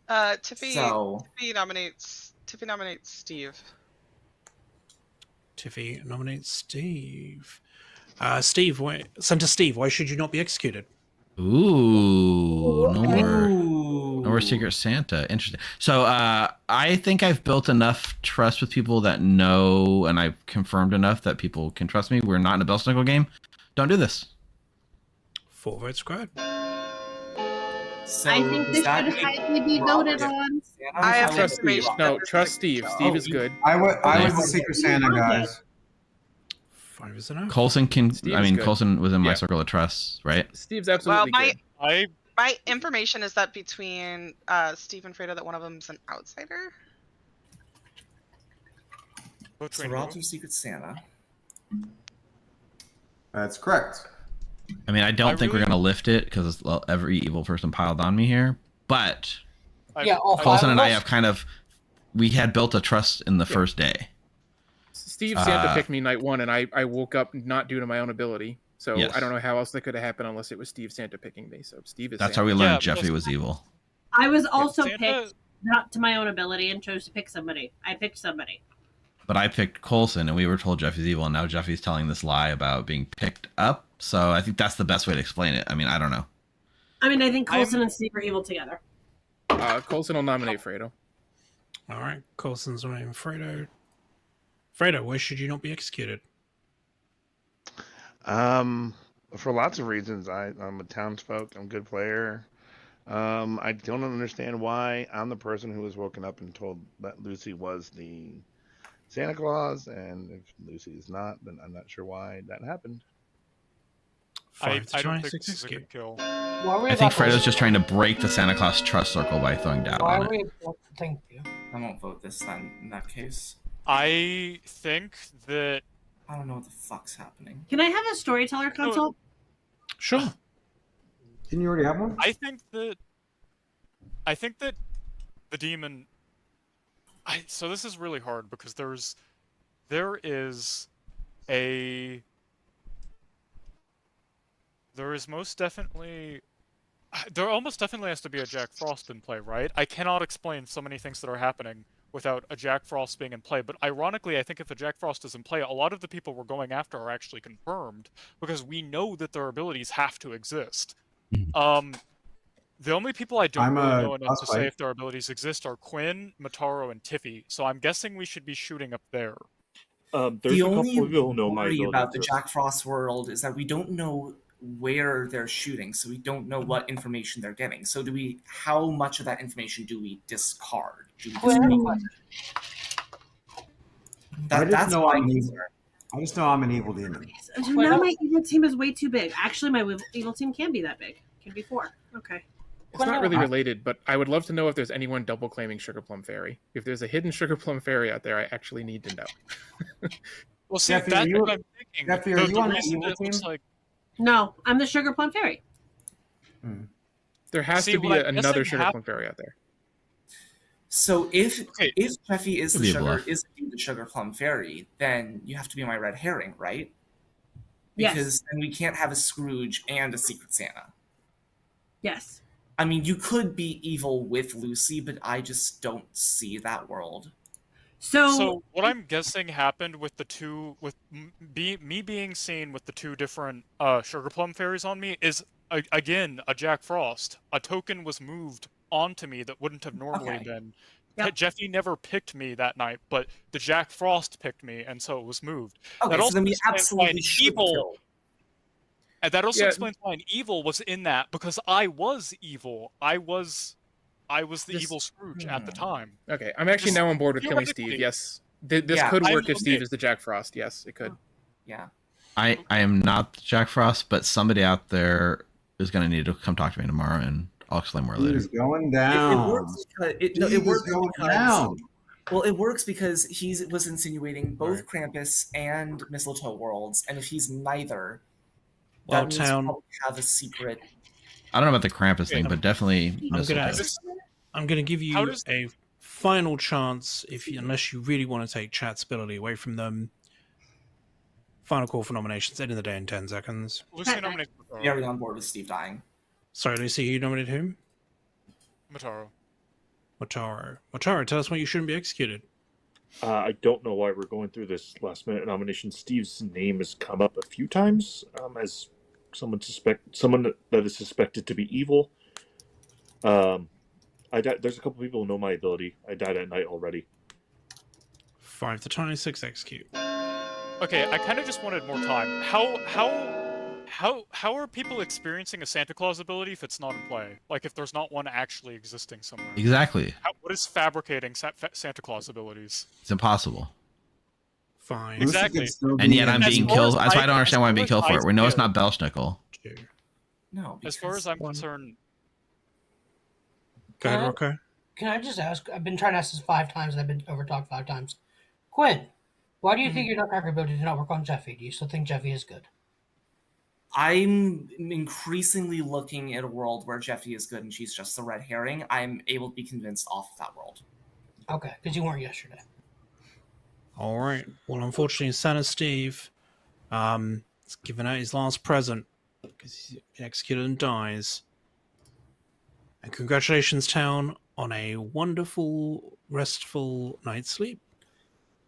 Tiffy nominates Steve. Tiffy nominates Steve. Steve, Senator Steve, why should you not be executed? Ooh, no more Secret Santa. Interesting. So I think I've built enough trust with people that know, and I've confirmed enough that people can trust me. We're not in a Belsnickel game. Don't do this. 4 votes required. So I think this should highly be voted on. I have Trust Steve. information. No, trust Steve. Steve is good. I was the Secret Santa, guys. 5 is enough. Coulson can. Steve I is mean, good. Coulson was in my Yeah. circle of trust, right? Steve's absolutely Well, good. my information is that between Steve and Fredo, that one of them's an outsider. So Rob's your Secret Santa. That's correct. I mean, I don't think we're gonna lift it because every evil person piled on me here. But Coulson and I have kind of, we had built a trust in the first day. Steve Santa picked me night 1, and I woke up not due to my own ability. So Yes. I don't know how else that could have happened unless it was Steve Santa picking me. So Steve is. That's Santa. how we learned Jeffy was evil. I was also picked not to my own ability and chose to pick somebody. I picked somebody. But I picked Coulson, and we were told Jeffy's evil, and now Jeffy's telling this lie about being picked up. So I think that's the best way to explain it. I mean, I don't know. I mean, I think Coulson and Steve are evil together. Coulson will nominate Fredo. All right, Coulson's nominating Fredo. Fredo, why should you not be executed? For lots of reasons. I'm a townsfolk. I'm a good player. I don't understand why I'm the person who was woken up and told that Lucy was the Santa Claus, and if Lucy is not, then I'm not sure why that happened. I don't think this is a good kill. I think Fredo's just trying to break the Santa Claus trust circle by throwing doubt Why on are it. we? Thank you. I won't vote this then, in that case. I think that... I don't know what the fuck's happening. Can I have a storyteller consult? Sure. Didn't you already have one? I think that the demon... So this is really hard because there almost definitely has to be a Jack Frost in play, right? I cannot explain so many things that are happening without a Jack Frost being in play, but ironically, I think if a Jack Frost is in play, a lot of the people we're going after are actually confirmed, because we know that their abilities have to exist. The only people I don't really know enough to say if their abilities exist are Quinn, Mataro, and Tiffy, so I'm guessing we should be shooting up there. The only worry about the Jack Frost world is that we don't know where they're shooting, so we don't know what information they're getting. So how much of that information do we discard? I just know I'm an evil demon. So now my evil team is way too big. Actually, my evil team can be that big. Can be 4. Okay. It's not really related, but I would love to know if there's anyone double claiming Sugar Plum Fairy. If there's a hidden Sugar Plum Fairy out there, I actually need to know. Well, see, Jeffy, that's are you- what I'm thinking. Jeffy, are you on the reason evil it looks team? like... No, I'm the Sugar Plum Fairy. There has See, to be what I'm another guessing Sugar Plum Fairy out there. So if Jeffy is Could be a the bluff. Sugar Plum Fairy, then you have to be my red herring, right? Yes. Because then we can't have a Scrooge and a Secret Santa. Yes. I mean, you could be evil with Lucy, but I just don't see that world. So what I'm guessing happened with the two, me being seen with the two different Sugar Plum Fairies on me is, again, a Jack Frost. A token was moved onto me that wouldn't have normally been. Yep. Jeffy never picked me that night, but the Jack Frost picked me, and so it was moved. Okay, that so then we explains why an absolutely should evil. kill. And that also Yeah. explains why an evil was in that, because I was evil. I was the evil Scrooge at the time. Okay, I'm actually Just now on board with killing Steve. theoretically. Yes, this Yeah, could I'm work if Steve okay. is the Jack Frost. Yes, it could. Yeah. I am not Jack Frost, but somebody out there is going to need to come talk to me tomorrow, and I'll explain more later. He's going down. It works because It works down. Well, it works because he was insinuating both Krampus and Mistletoe worlds, and if he's neither, Well, that means town. we'll have a secret. I don't know about the Krampus thing, but definitely mistletoe. I'm gonna give you How does- a final chance, unless you really want to take chat's ability away from them. Final call for nominations. End of the day in 10 seconds. Lucy nominated Very on board with Steve dying. Sorry, Lucy, you nominated whom? Mataro. Mataro. Mataro, tell us why you shouldn't be executed. I don't know why we're going through this last minute nomination. Steve's name has come up a few times as someone that is suspected to be evil. There's a couple people who know my ability. I died at night already. 5 to 26, execute. Okay, I kind of just wanted more time. How are people experiencing a Santa Claus ability if it's not in play? Like if there's not one actually existing somewhere. Exactly. What is fabricating Santa Claus abilities? It's impossible. Fine. Exactly. And yet I'm being killed. That's why I don't understand why I'm being killed for it. We know it's not Belschnickel. No. As far as I'm concerned. Go ahead, Rocco. Can I just ask? I've been trying to ask this 5 times and I've been overtalked 5 times. Quinn, why do you think your Nutcracker ability did not work on Jeffy? Do you still think Jeffy is good? I'm increasingly looking at a world where Jeffy is good and she's just the red herring. I'm able to be convinced off of that world. Okay, because you weren't yesterday. All right. Well, unfortunately, Santa Steve is giving out his last present because he's executed and dies. And congratulations, town, on a wonderful, restful night's sleep.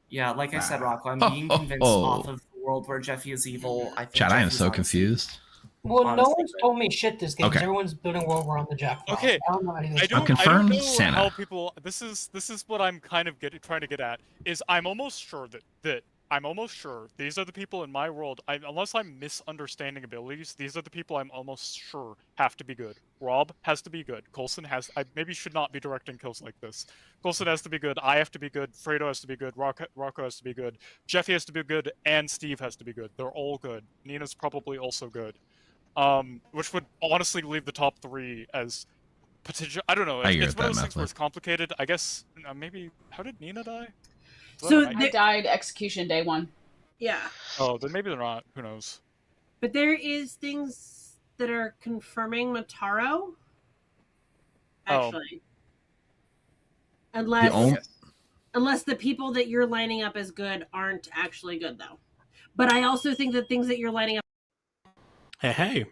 Yeah, like I said, Rocco, I'm being convinced off of the world where Jeffy is evil. I think Chad, I am Jeffy's so honestly- confused. Well, Honestly, no one's told me shit this game. 'Cause Okay. Everyone's building world around the Jack Frost. Okay, I don't know anything. I don't confirmed know Santa. how people. This is what I'm kind of trying to get at. Is I'm almost sure that I'm almost sure these are the people in my world. Unless I'm misunderstanding abilities, these are the people I'm almost sure have to be good. Rob has to be good. Coulson has. I maybe should not be directing kills like this. Coulson has to be good. I have to be good. Fredo has to be good. Rocco has to be good. Jeffy has to be good, and Steve has to be good. They're all good. Nina's probably also good. Which would honestly leave the top 3 as potential. I don't know. I agree It's with one of that those things where method. it's complicated. I guess maybe. How did Nina die? So I died execution day 1. Yeah. Oh, then maybe they're not. Who knows? But there is things that are confirming Mataro. Actually. Unless the people that you're lining up as good aren't actually good, though. But I also think that things that you're lining up. Hey.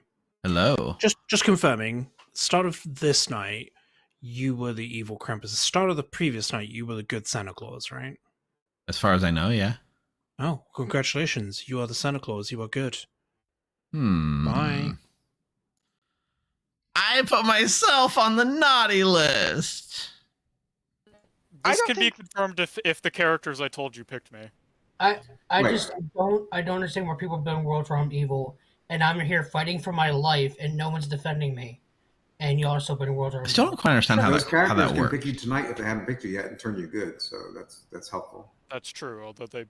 Hello. Just confirming. Start of this night, you were the evil Krampus. The start of the previous night, you were the good Santa Claus, right? As far as I know, yeah. Oh, congratulations. You are the Santa Claus. You are good. Bye. I put myself on the naughty list. This can be confirmed if the characters I told you picked me. I don't understand where people are building worlds around evil, and I'm here fighting for my life, and no one's defending me, and you also building worlds around. I still don't quite understand how Those characters that can works. pick you tonight if they haven't picked you yet and turn you good. So that's helpful. That's true, although they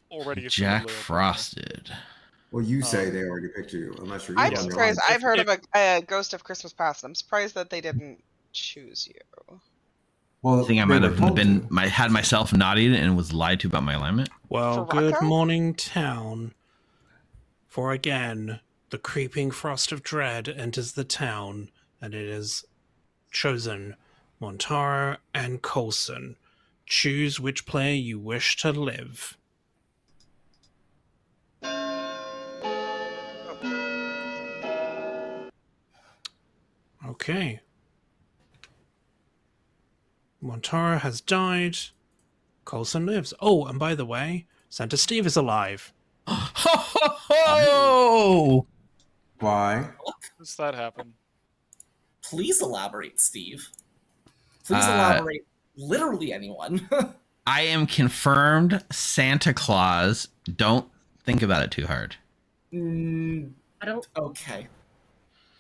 already Jack assumedly- Frosted. Well, you say they already picked you, unless you're. I'm evil and you're surprised. lying. I've heard of a Ghost of Christmas Past. I'm surprised that they didn't choose you. Well, I think I might have had myself naughtied and was lied to about my alignment. Well, good morning, town. For again, the creeping frost of dread enters the town, and it is chosen Montaro and Coulson. Choose which player you wish to live. Okay. Montaro has died. Coulson lives. Oh, and by the way, Santa Steve is alive. Oh! Why? How does that happen? Please elaborate, Steve. Please elaborate. Literally anyone. I am confirmed Santa Claus. Don't think about it too hard. I don't. Okay.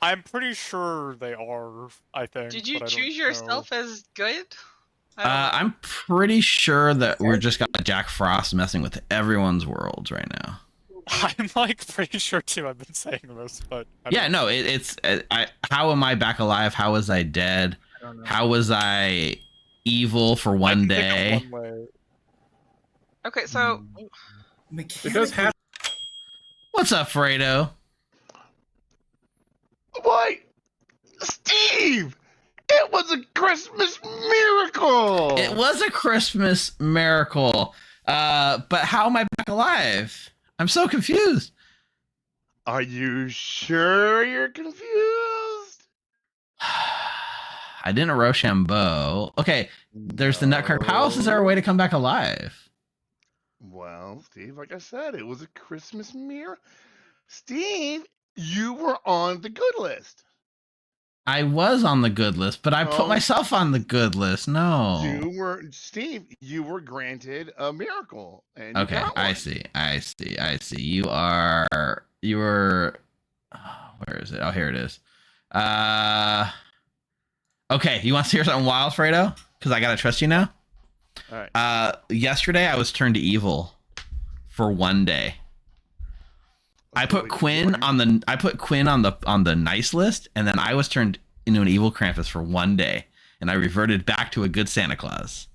I'm pretty sure they are, I think. Did you but I don't choose know. yourself as good? I'm pretty sure that we're just got Jack Frost messing with everyone's worlds right now. I'm like pretty sure too. I've been saying this, but Yeah, no, how am I back alive? How was I dead? How was I evil for one day? Okay, so It does have. What's up, Fredo? What? Steve! It was a Christmas miracle! It was a Christmas miracle. But how am I back alive? I'm so confused. Are you sure you're confused? I didn't Rochambeau. Okay, there's the Nutcracker. How else is there a way to come back alive? Well, Steve, like I said, it was a Christmas mirror. Steve, you were on the good list. I was on the good list, but I put myself on the good list. No. You were, Steve, you were granted a miracle. And you Okay, got I one. see. You were. Oh, where is it? Oh, here it is. Okay, you want to hear something wild, Fredo? Because I gotta trust you now. All right. Yesterday I was turned evil for one day. I put Quinn on the nice list, and then I was turned into an evil Krampus for one day, and I reverted back to a good Santa Claus.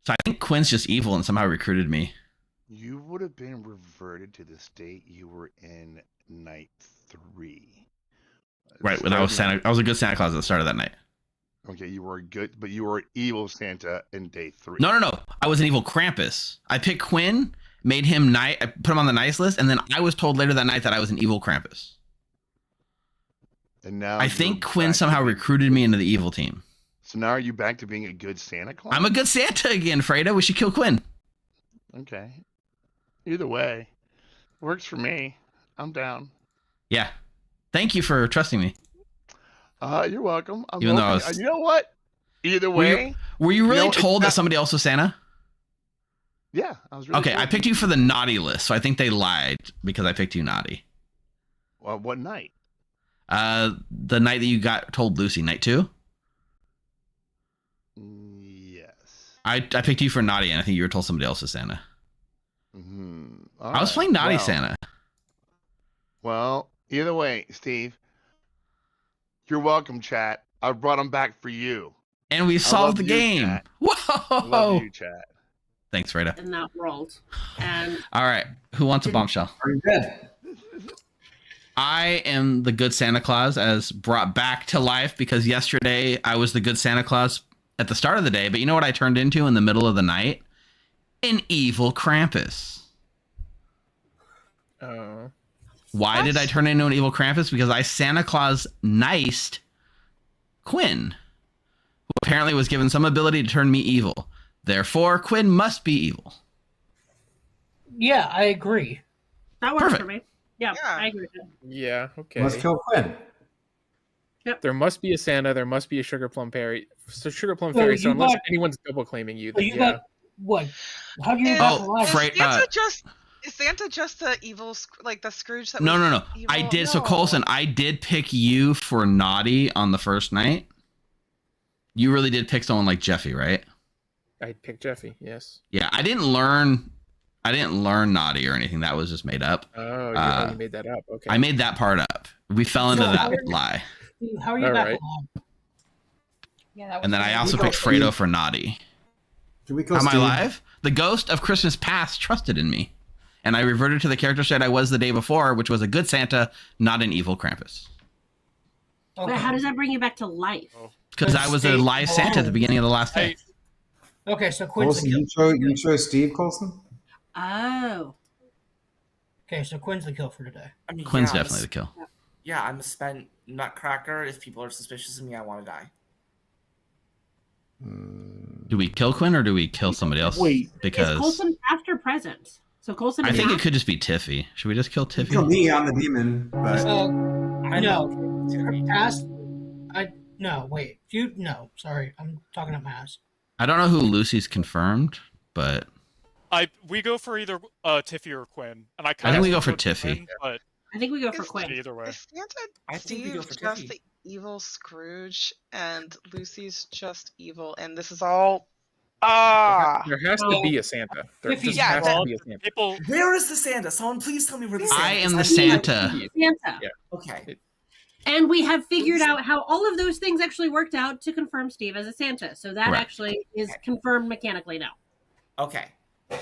So I think Quinn's just evil and somehow recruited me. You would have been reverted to the state you were in night 3. Right, when I was a good Santa Claus at the start of that night. Okay, you were good, but you were an evil Santa in day 3. No. I was an evil Krampus. I picked Quinn, made him I put him on the nice list, and then I was told later that night that I was an evil Krampus. And now I think Quinn somehow recruited me into the evil team. So now are you back to being a good Santa Claus? I'm a good Santa again, Fredo. We should kill Quinn. Okay. Either way, works for me. I'm down. Yeah. Thank you for trusting me. You're welcome. Even though I was... You know what? Either way. Were you really told that somebody else was Santa? Yeah, I was really Okay, told. I picked you for the naughty list, so I think they lied because I picked you naughty. Well, what night? The night that you got told Lucy, night 2? Yes. I picked you for naughty, and I think you were told somebody else was Santa. I was right. playing naughty Well, Santa. Well, either way, Steve, you're welcome, chat. I brought them back for you. And we solved the game. Chat. Whoa! I love you, chat. Thanks, Fredo. In that world. And All right, who wants a bombshell? Are you dead? I am the good Santa Claus as brought back to life because yesterday I was the good Santa Claus at the start of the day, but you know what I turned into in the middle of the night? An evil Krampus. Oh. Why did I turn into an evil Krampus? Because I Santa Claus niced Quinn, who apparently was given some ability to turn me evil. Therefore, Quinn must be evil. Yeah, I agree. that works Perfect. for me. Yeah, I agree with that. Yeah, okay. Let's kill Quinn. There must be a Santa, there must be a Sugar Plum Fairy. So Sugar Plum So Fairy, so you unless got- anyone's double claiming you, So then you yeah. got what? How do you Is, got Oh, alive? Fra- is Santa just the evil, like the Scrooge that No. was evil? I did. So No. Colson, I did pick you for naughty on the first night. You really did pick someone like Jeffy, right? I picked Jeffy, yes. Yeah, I didn't learn naughty or anything. That was just made up. Oh, you made that up. Okay. I made that part up. We fell into that lie. How are you All back right. alive? Yeah, that was And then I weird. also picked Fredo for naughty. Can we kill Am I Steve? live? The ghost of Christmas past trusted in me. And I reverted to the character set I was the day before, which was a good Santa, not an evil Krampus. But how does that bring you back to life? Because I was a live Santa at the beginning of the last day. Okay, so Quinn's Colson, the kill. you chose Steve, Colson? Oh. Okay, so Quinn's the kill for today. I mean, Quinn's yeah, definitely the kill. Yeah, I'm a spent nutcracker. If people are suspicious of me, I want to die. Do we kill Quinn or do we kill somebody else? Wait. Is Because Colson after present? So Colson I is think not- it could just be Tiffy. Should we just kill Tiffy? Kill me, I'm the demon. But No. Past. No, wait. Sorry. I'm talking about Maz. I don't know who Lucy's confirmed, but We go for either Tiffy or Quinn, and I I kind think of we go for vote Tiffy. Quinn, but I think we go for Is- Quinn. either way. Is Santa I think we go Steve for just Tiffy. the evil Scrooge and Lucy's just evil, and this is all There has to be a Santa. There If he's- just Yeah, has that- to be a Santa. People, Where is the Santa? Someone please tell me where the Santa I is. am the need Santa. ID. Santa. Yeah. Okay. And we have figured out how all of those things actually worked out to confirm Steve as a Santa. So that Right. actually is confirmed mechanically now. Okay.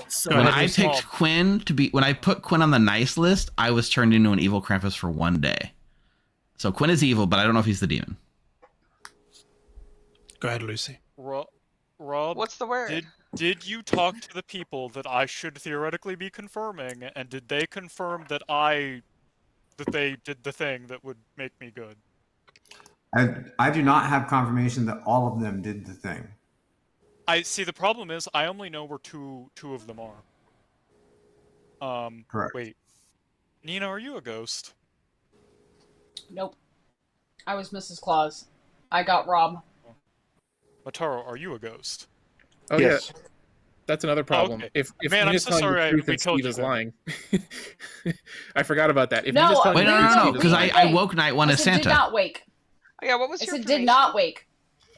So when ahead, I Lucy. picked Quinn when I put Quinn on the nice list, I was turned into an evil Krampus for one day. So Quinn is evil, but I don't know if he's the demon. Go ahead, Lucy. Rob, what's the word? did you talk to the people that I should theoretically be confirming, and did they confirm that they did the thing that would make me good? I do not have confirmation that all of them did the thing. I see. The problem is, I only know where two of them are. Correct. Wait, Nina, are you a ghost? Nope. I was Mrs. Claus. I got Rob. Mataro, are you a ghost? Oh Yes. yeah, that's another problem. Okay. If Man, I'm Nina's so telling sorry the truth we and told Steve you is that. lying, I forgot about that. If No, Nina's telling Wait, the truth, no, Steve is because lying. I woke night one I as said Santa. did not wake. Oh, yeah, what was I your said did not wake.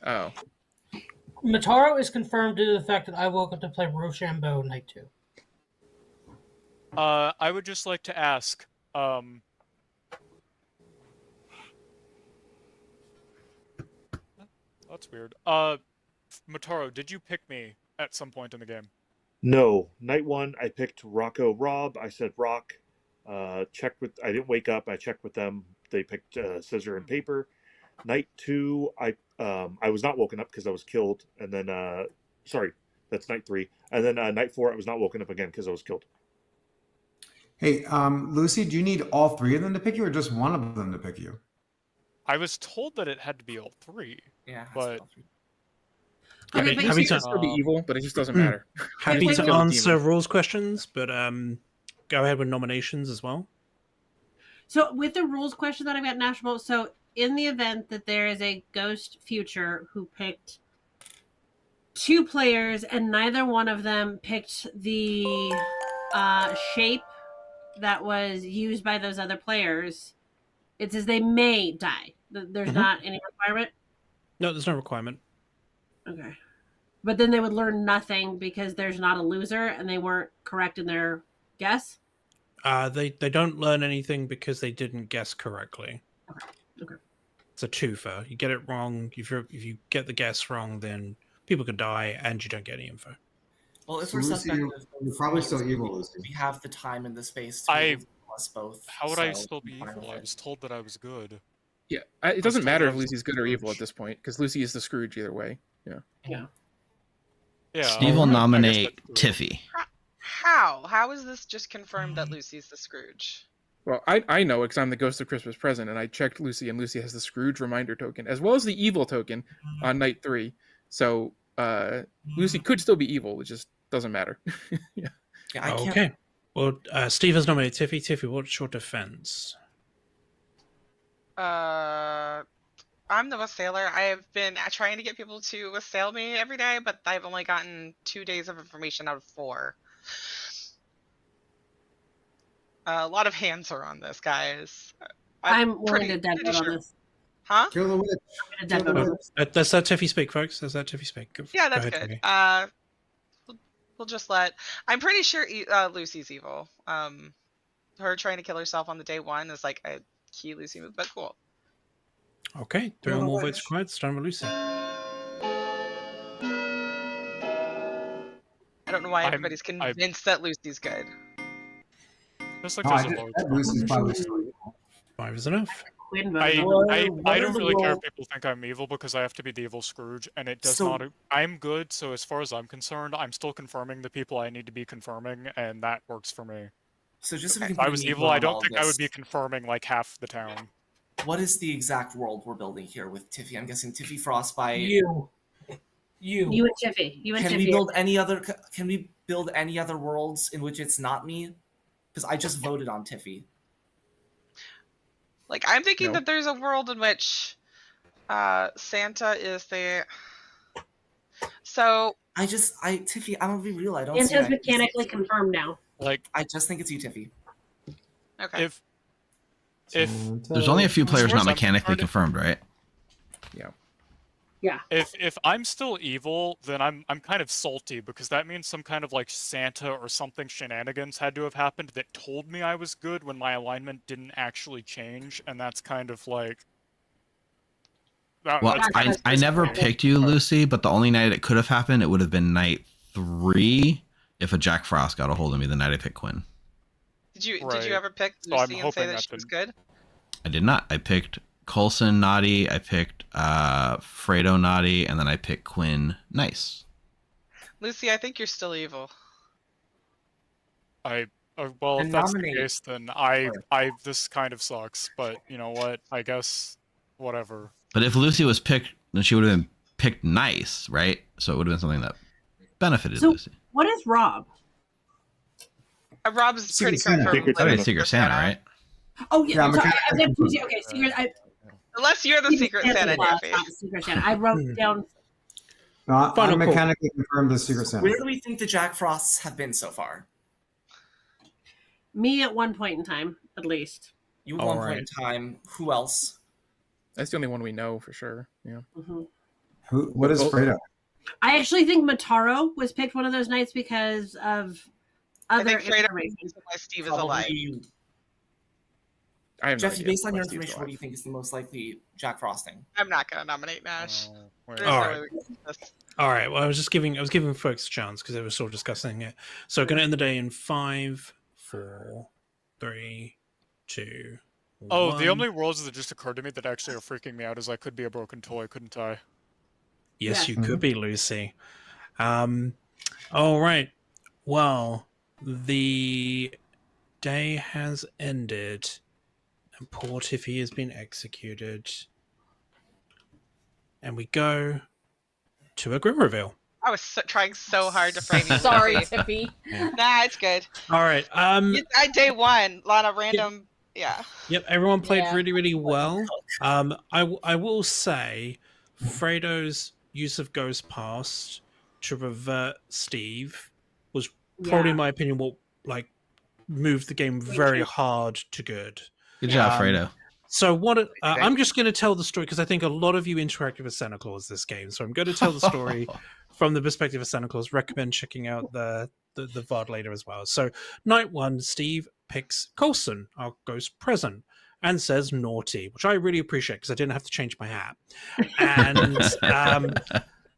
Oh. Mataro is confirmed due to the fact that I woke up to play Rochambeau night 2. I would just like to ask, that's weird. Mataro, did you pick me at some point in the game? No, night 1 I picked Rocco Rob. I said Rock. Checked with. I didn't wake up. I checked with them. They picked scissor and paper. Night 2 I was not woken up because I was killed, and then sorry, that's night 3, and then night 4 I was not woken up again because I was killed. Hey, Lucy, do you need all 3 of them to pick you, or just one of them to pick you? I was told that it had to be all 3. Yeah, but Okay, Lucy can still be evil, but it just doesn't matter. Happy Just to kill the answer demon. rules questions, but go ahead with nominations as well. So with the rules question that I've got, Nashable, so in the event that there is a ghost future who picked 2 players and neither one of them picked the shape that was used by those other players, it says they may die. There's not any requirement? No, there's no requirement. Okay. But then they would learn nothing because there's not a loser and they weren't correct in their guess? They don't learn anything because they didn't guess correctly. Okay. It's a twofer. You get it wrong. If you get the guess wrong, then people can die and you don't get any info. Well, if So we're Lucy, suspect you're probably still evil, Lucy. we have the time and the space to I- be able to kill us both. How would I so still be I'm fine evil? with I it. was told that I was good. Yeah, it doesn't told matter I if was Lucy's good or evil at Scrooge. this point, because Lucy is the Scrooge either way. Yeah. Yeah. Steve will I guess nominate that's true. Tiffy. How is this just confirmed that Lucy's the Scrooge? Well, I know because I'm the ghost of Christmas Present, and I checked Lucy, and Lucy has the Scrooge reminder token as well as the evil token on night 3. So Lucy could still be evil. It just doesn't matter. Yeah. Yeah, I can't. Okay. Well, Steve has nominated Tiffy. Tiffy, what's your defense? I'm the assailer. I have been trying to get people to assail me every day, but I've only gotten 2 days of information out of 4. A lot of hands are on this, guys. I'm willing to dead vote on this. Huh? Kill the witch. I'm gonna dead vote on this. Does that Tiffy speak, folks? Does that Tiffy speak? Yeah, Go that's ahead, good. Tiffy. We'll just let. I'm pretty sure Lucy's evil. Her trying to kill herself on the day 1 is like a key Lucy move, but cool. Okay, 3 or more votes required. Start with Lucy. I don't know why everybody's convinced that Lucy's good. Just like No, there's I a did- large that Lucy's probably still evil. 5 is enough. Quinn I voted. don't really care if people think I'm evil because I have to be the evil Scrooge, and it does So- not. I'm good, so as far as I'm concerned, I'm still confirming the people I need to be confirming, and that works for me. So just so we If can I put was an evil, on I don't all think I would this, be confirming like half the town. What is the exact world we're building here with Tiffy? I'm guessing Tiffy Frostbite. You and Tiffy. You and Can Tiffy. we build any other? Can we build any other worlds in which it's not me? Because I just voted on Tiffy. Like, I'm thinking No. that there's a world in which Santa is the. So. Tiffy, I'm gonna be real. I don't see Santa's that. mechanically confirmed now. Like, I just think it's you, Tiffy. Okay. If There's only a few players As far not as I'm mechanically concerned- confirmed, right? Yeah. Yeah. if I'm still evil, then I'm kind of salty because that means some kind of like Santa or something shenanigans had to have happened that told me I was good when my alignment didn't actually change, and that's kind of like. Well, that's kind of I never disappointing. picked you, Lucy, but the only night it could have happened, it would have been night 3 if a Jack Frost got a hold of me the night I picked Quinn. Did you Right. ever pick So I'm Lucy and say hoping that that she was didn't- good? I did not. I picked Coulson naughty, I picked Fredo naughty, and then I picked Quinn nice. Lucy, I think you're still evil. Well, And if that's the nominate- case, then this kind of sucks. But you know what? I guess whatever. But if Lucy was picked, then she would have been picked nice, right? So it would have been something that benefited Lucy. What is Rob? Rob's pretty Santa. confirmed. I mean, Secret Santa, right? Oh yeah, Yeah, sorry, mechanic- I've got two. Okay, secret. Unless you're the Secret Santa, Jeffy. Secret Santa. I wrote down. No, Final I'm call. mechanically confirmed as Secret Santa. Where do we think the Jack Frosts have been so far? Me at one point in time, at least. You at one point in time. Who else? That's the only one we know for sure. Yeah. What is Fredo? I actually think Mataro was picked one of those nights because of I other think Fredo information. is why Steve is alive. I have no Jeffy, idea based on why your Steve's information, what do you think is the most likely Jack Frosting? I'm not going to nominate Nash. There's no All way right. we can do this. All right. Well, I was giving folks a chance because they were sort of discussing it. So, going to end the day in 5, 4, 3, 2. Oh, 1. the only rules that just occurred to me that actually are freaking me out is I could be a broken toy, couldn't I? Yes, you could be, Lucy. All right. Well, the day has ended, and poor Tiffy has been executed. And we go to a grim reveal. I was trying so hard to frame you. Sorry, Tiffy. Nah, it's good. All right. Day one, a lot of random. Yeah. Yep, everyone played Yeah. really, really well. I will say, Fredo's use of Ghost Past to revert Steve was probably, in my opinion, what moved the game very hard to good. Good job, Fredo. So what? I'm just going to tell the story because I think a lot of you interacted with Santa Claus this game. So I'm going to tell the story from the perspective of Santa Claus. Recommend checking out the VOD later as well. So night one, Steve picks Coulson, our ghost present, and says naughty, which I really appreciate because I didn't have to change my hat. And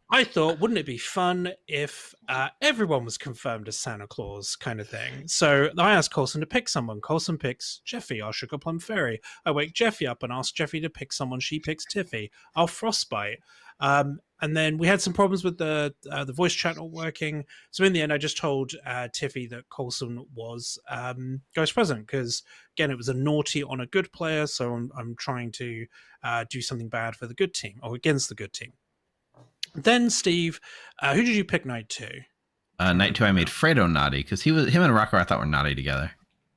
I thought, wouldn't it be fun if everyone was confirmed as Santa Claus kind of thing? So I asked Coulson to pick someone. Coulson picks Jeffy, our Sugar Plum Fairy. I wake Jeffy up and ask Jeffy to pick someone. She picks Tiffy, our Frostbite. And then we had some problems with the voice chat not working. So in the end, I just told Tiffy that Coulson was Ghost Present because, again, it was a naughty on a good player. So I'm trying to do something bad for the good team or against the good team. Then, Steve, who did you pick night 2? Night 2, I made Fredo naughty because him and Rocco I thought were naughty together.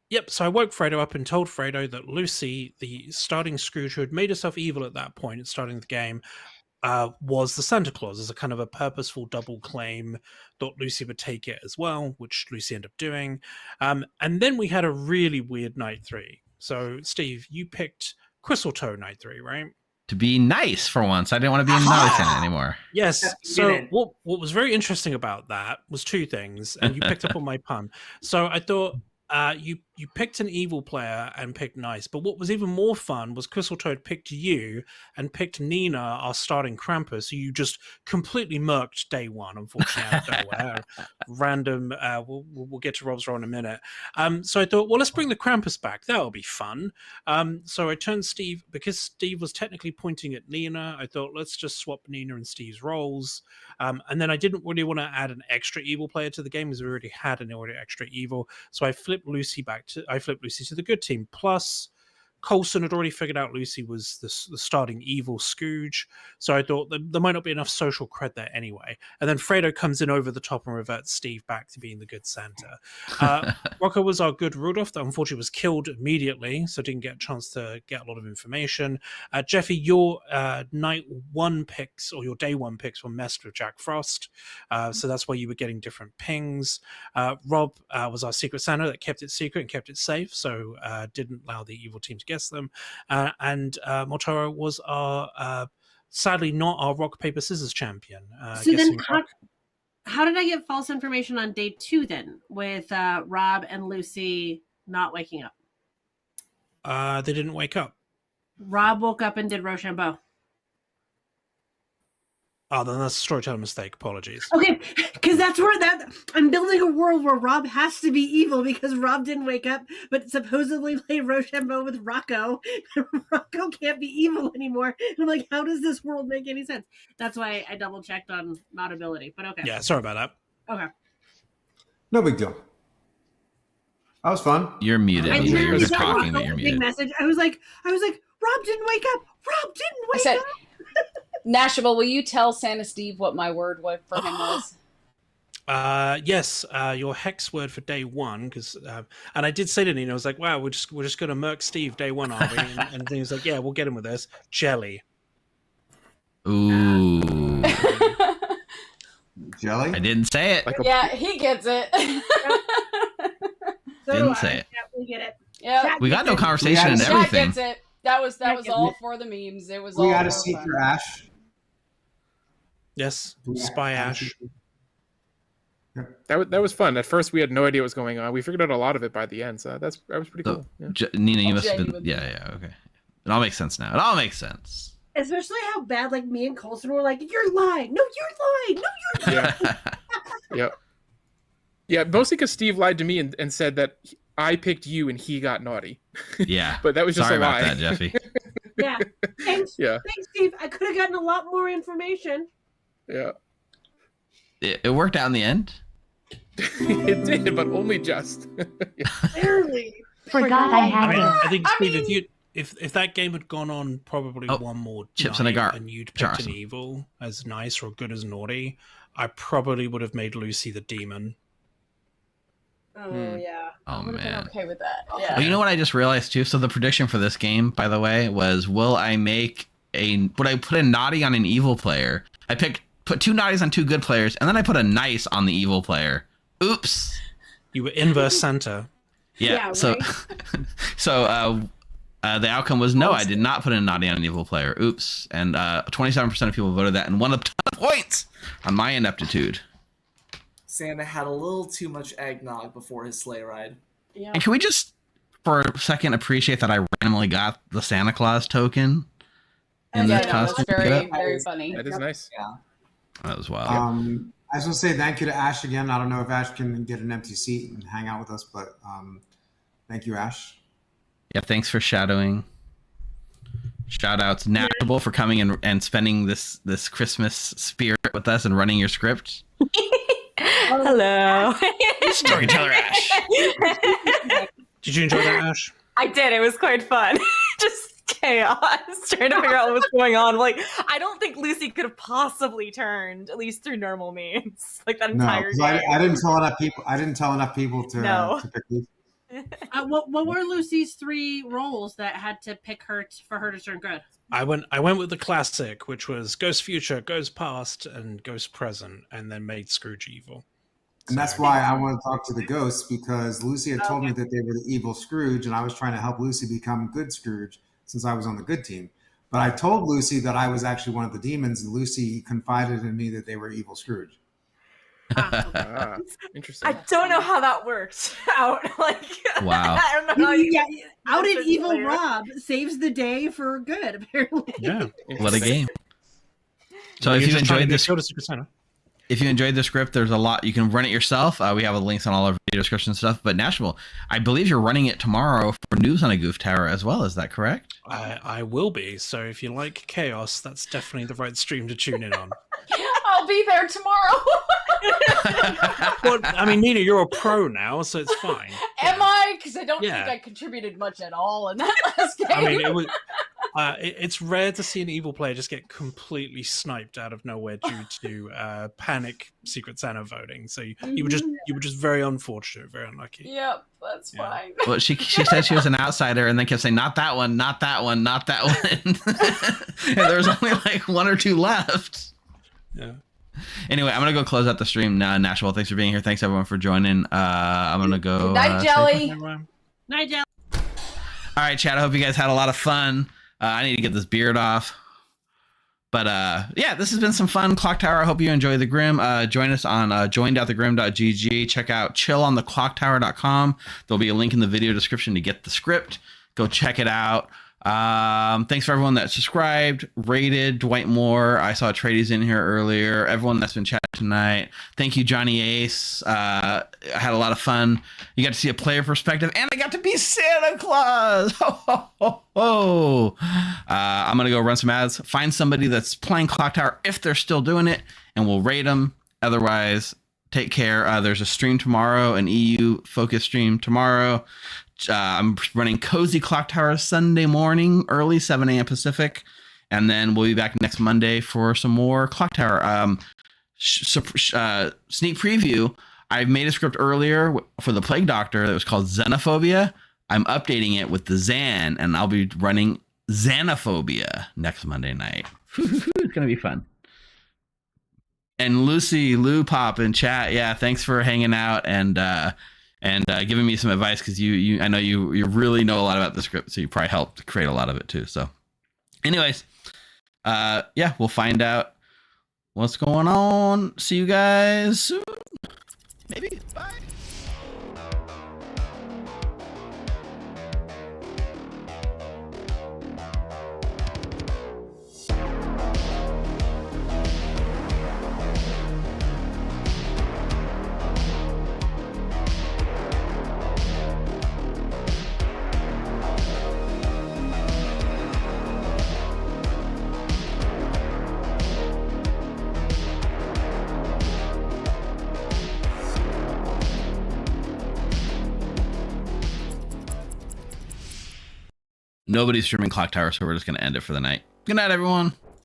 Yep, so I woke Fredo up and told Fredo that Lucy, the starting Scrooge who had made herself evil at that point at starting the game, was the Santa Claus as a kind of a purposeful double claim. Thought Lucy would take it as well, which Lucy ended up doing. And then we had a really weird night 3. So, Steve, you picked Crystaltoe night 3, right? To be nice for once. I didn't want to be a naughty Santa anymore. Yes. So what was very interesting about that was 2 things, and you picked up on my pun. So I thought you picked an evil player and picked nice, but what was even more fun was Crystaltoad picked you and picked Nina, our starting Krampus, who you just completely murked day one, unfortunately, out of nowhere. Random. We'll get to Rob's role in a minute. So I thought, well, let's bring the Krampus back. That'll be fun. So I turned Steve, because Steve was technically pointing at Nina, I thought, let's just swap Nina and Steve's roles. And then I didn't really want to add an extra evil player to the game because we already had an extra evil. So I flipped Lucy to the good team. Plus, Coulson had already figured out Lucy was the starting evil Scrooge, so I thought that there might not be enough social cred there anyway. And then Fredo comes in over the top and reverts Steve back to being the good Santa. Rocco was our good Rudolph, that unfortunately was killed immediately, so didn't get a chance to get a lot of information. Jeffy, your night 1 picks, or your day 1 picks, were messed with Jack Frost, so that's why you were getting different pings. Rob was our secret Santa that kept it secret and kept it safe, so didn't allow the evil team to guess them. And Motaro was our sadly not our rock paper scissors champion. So then how did I get false information on day 2 then with Rob and Lucy not waking up? They didn't wake up. Rob woke up and did Rochambeau. Oh, then that's a storytelling mistake. Apologies. Okay, because that's where I'm building a world where Rob has to be evil because Rob didn't wake up, but supposedly played Rochambeau with Rocco. Rocco can't be evil anymore. And I'm like, how does this world make any sense? That's why I double checked on not ability. But okay. Yeah, sorry about that. Okay. No big deal. That was fun. You're muted. You're talking, but you're Big muted. message. I was like, Rob didn't wake up. Rob didn't wake up. Nashable, will you tell Santa Steve what my word for him was? Yes, your hex word for day one, because and I did say to Nina, I was like, "Wow, we're just gonna murk Steve day one, are we?" And he was like, "Yeah, we'll get him with this jelly." Ooh. Jelly? I didn't say it. Yeah, he gets it. Didn't say it. Yeah, we get it. Yeah, We got no conversation and Jack everything. gets it. That was all for the memes. It was all. We got a for seat fun. for Ash. Yes, Spy Ash. That was fun. At first, we had no idea what was going on. We figured out a lot of it by the end, so that was pretty cool. Yeah. Nina, you must have been. Yeah, okay. It all makes sense now. It all makes sense. Especially how bad, like, me and Colson were like, "You're lying! No, you're lying! No, you're lying!" Yep. Yeah, mostly because Steve lied to me and said that I picked you and he got naughty. Yeah. But that was just Sorry a lie. about that, Jeffy. Yeah. Thanks, Yeah. thanks, Steve. I could have gotten a lot more information. Yeah. It worked out in the end. It did, but only just. Barely. Forgot I had I think Steve, if that game had gone on probably one more chips night in a gar- and you'd jar picked an some. evil as nice or good as naughty, I probably would have made Lucy the demon. Oh yeah. Oh man. Okay with that. Yeah. Well, you know what I just realized too? So the prediction for this game, by the way, was would I put a naughty on an evil player? I put 2 naughties on 2 good players, and then I put a nice on the evil player. Oops. You were inverse Santa. Yeah. So so the outcome was no, I did not put a naughty on an evil player. Oops. And 27% of people voted that and won a ton of points on my ineptitude. Santa had a little too much eggnog before his sleigh ride. Yeah. And can we just, for a second, appreciate that I randomly got the Santa Claus token in this costume? Very funny. That is nice. Yeah. That was wild. I just want to say thank you to Ash again. I don't know if Ash can get an empty seat and hang out with us, but thank you, Ash. Yeah, thanks for shadowing. Shout out to Nashable for coming and spending this Christmas spirit with us and running your script. Hello. Storyteller Ash. Did you enjoy that, Ash? I did. It was quite fun. Just chaos. Trying to figure out what was going on. Like, I don't think Lucy could have possibly turned, at least through normal means, like that No, entire 'cause day. I didn't tell enough people. I didn't tell enough people to pick Lucy. What were Lucy's 3 roles that had to pick her for her to turn good? I went with the classic, which was Ghost Future, Ghost Past, and Ghost Present, and then made Scrooge evil. And that's why I want to talk to the ghosts, because Lucy had told me that they were the evil Scrooge, and I was trying to help Lucy become good Scrooge since I was on the good team. But I told Lucy that I was actually one of the demons, and Lucy confided in me that they were evil Scrooge. Interesting. I don't know how that worked out. Like, Wow. I don't know how you. Yeah, outed evil Rob saves the day for good, apparently. Yeah. What a game. So if you enjoyed the script, there's a lot. You can run it yourself. We have links on all our video description stuff. But Nashable, I believe you're running it tomorrow for News on a Goof Tower as well. Is that correct? I will be. So if you like chaos, that's definitely the right stream to tune in on. I'll be there tomorrow. Well, I mean, Nina, you're a pro now, so it's fine. Am I? Because I don't Yeah. think I contributed much at all in that last game. I mean, it was. It's rare to see an evil player just get completely sniped out of nowhere due to panic Secret Santa voting. So you were just very unfortunate, very unlucky. Yep, that's fine. Well, she said she was an outsider and then kept saying, not that one, not that one, not that one. And there was only like 1 or 2 left. Yeah. Anyway, I'm going to go close out the stream now. Nashable, thanks for being here. Thanks, everyone, for joining. I'm going to go... Good night, Jelly. Night, Jelly. All right, chat. I hope you guys had a lot of fun. I need to get this beard off. But yeah, this has been some fun. Clock Tower, I hope you enjoy the Grim. Join us on join.thegrim.gg. Check out chillontheclocktower.com. There'll be a link in the video description to get the script. Go check it out. Thanks for everyone that subscribed, rated, Dwight Moore. I saw Trades in here earlier. Everyone that's been chatting tonight. Thank you, Johnny Ace. I had a lot of fun. You got to see a player perspective, and I got to be Santa Claus. Ho, ho, ho, ho. I'm gonna go run some ads. Find somebody that's playing Clock Tower if they're still doing it, and we'll rate them. Otherwise, take care. There's a stream tomorrow, an EU focus stream tomorrow. I'm running Cozy Clock Tower Sunday morning, early 7 a.m. Pacific. And then we'll be back next Monday for some more Clocktower. Sneak preview. I made a script earlier for the Plague Doctor that was called Xenophobia. I'm updating it with the Xan, and I'll be running Xanophobia next Monday night. It's gonna be fun. And Lou Pop in chat, yeah, thanks for hanging out and giving me some advice, because I know you really know a lot about the script, so you probably helped create a lot of it too. So, anyways, yeah, we'll find out what's going on. See you guys soon. Maybe. Bye. Nobody's streaming Clocktower, so we're just going to end it for the night. Good night, everyone.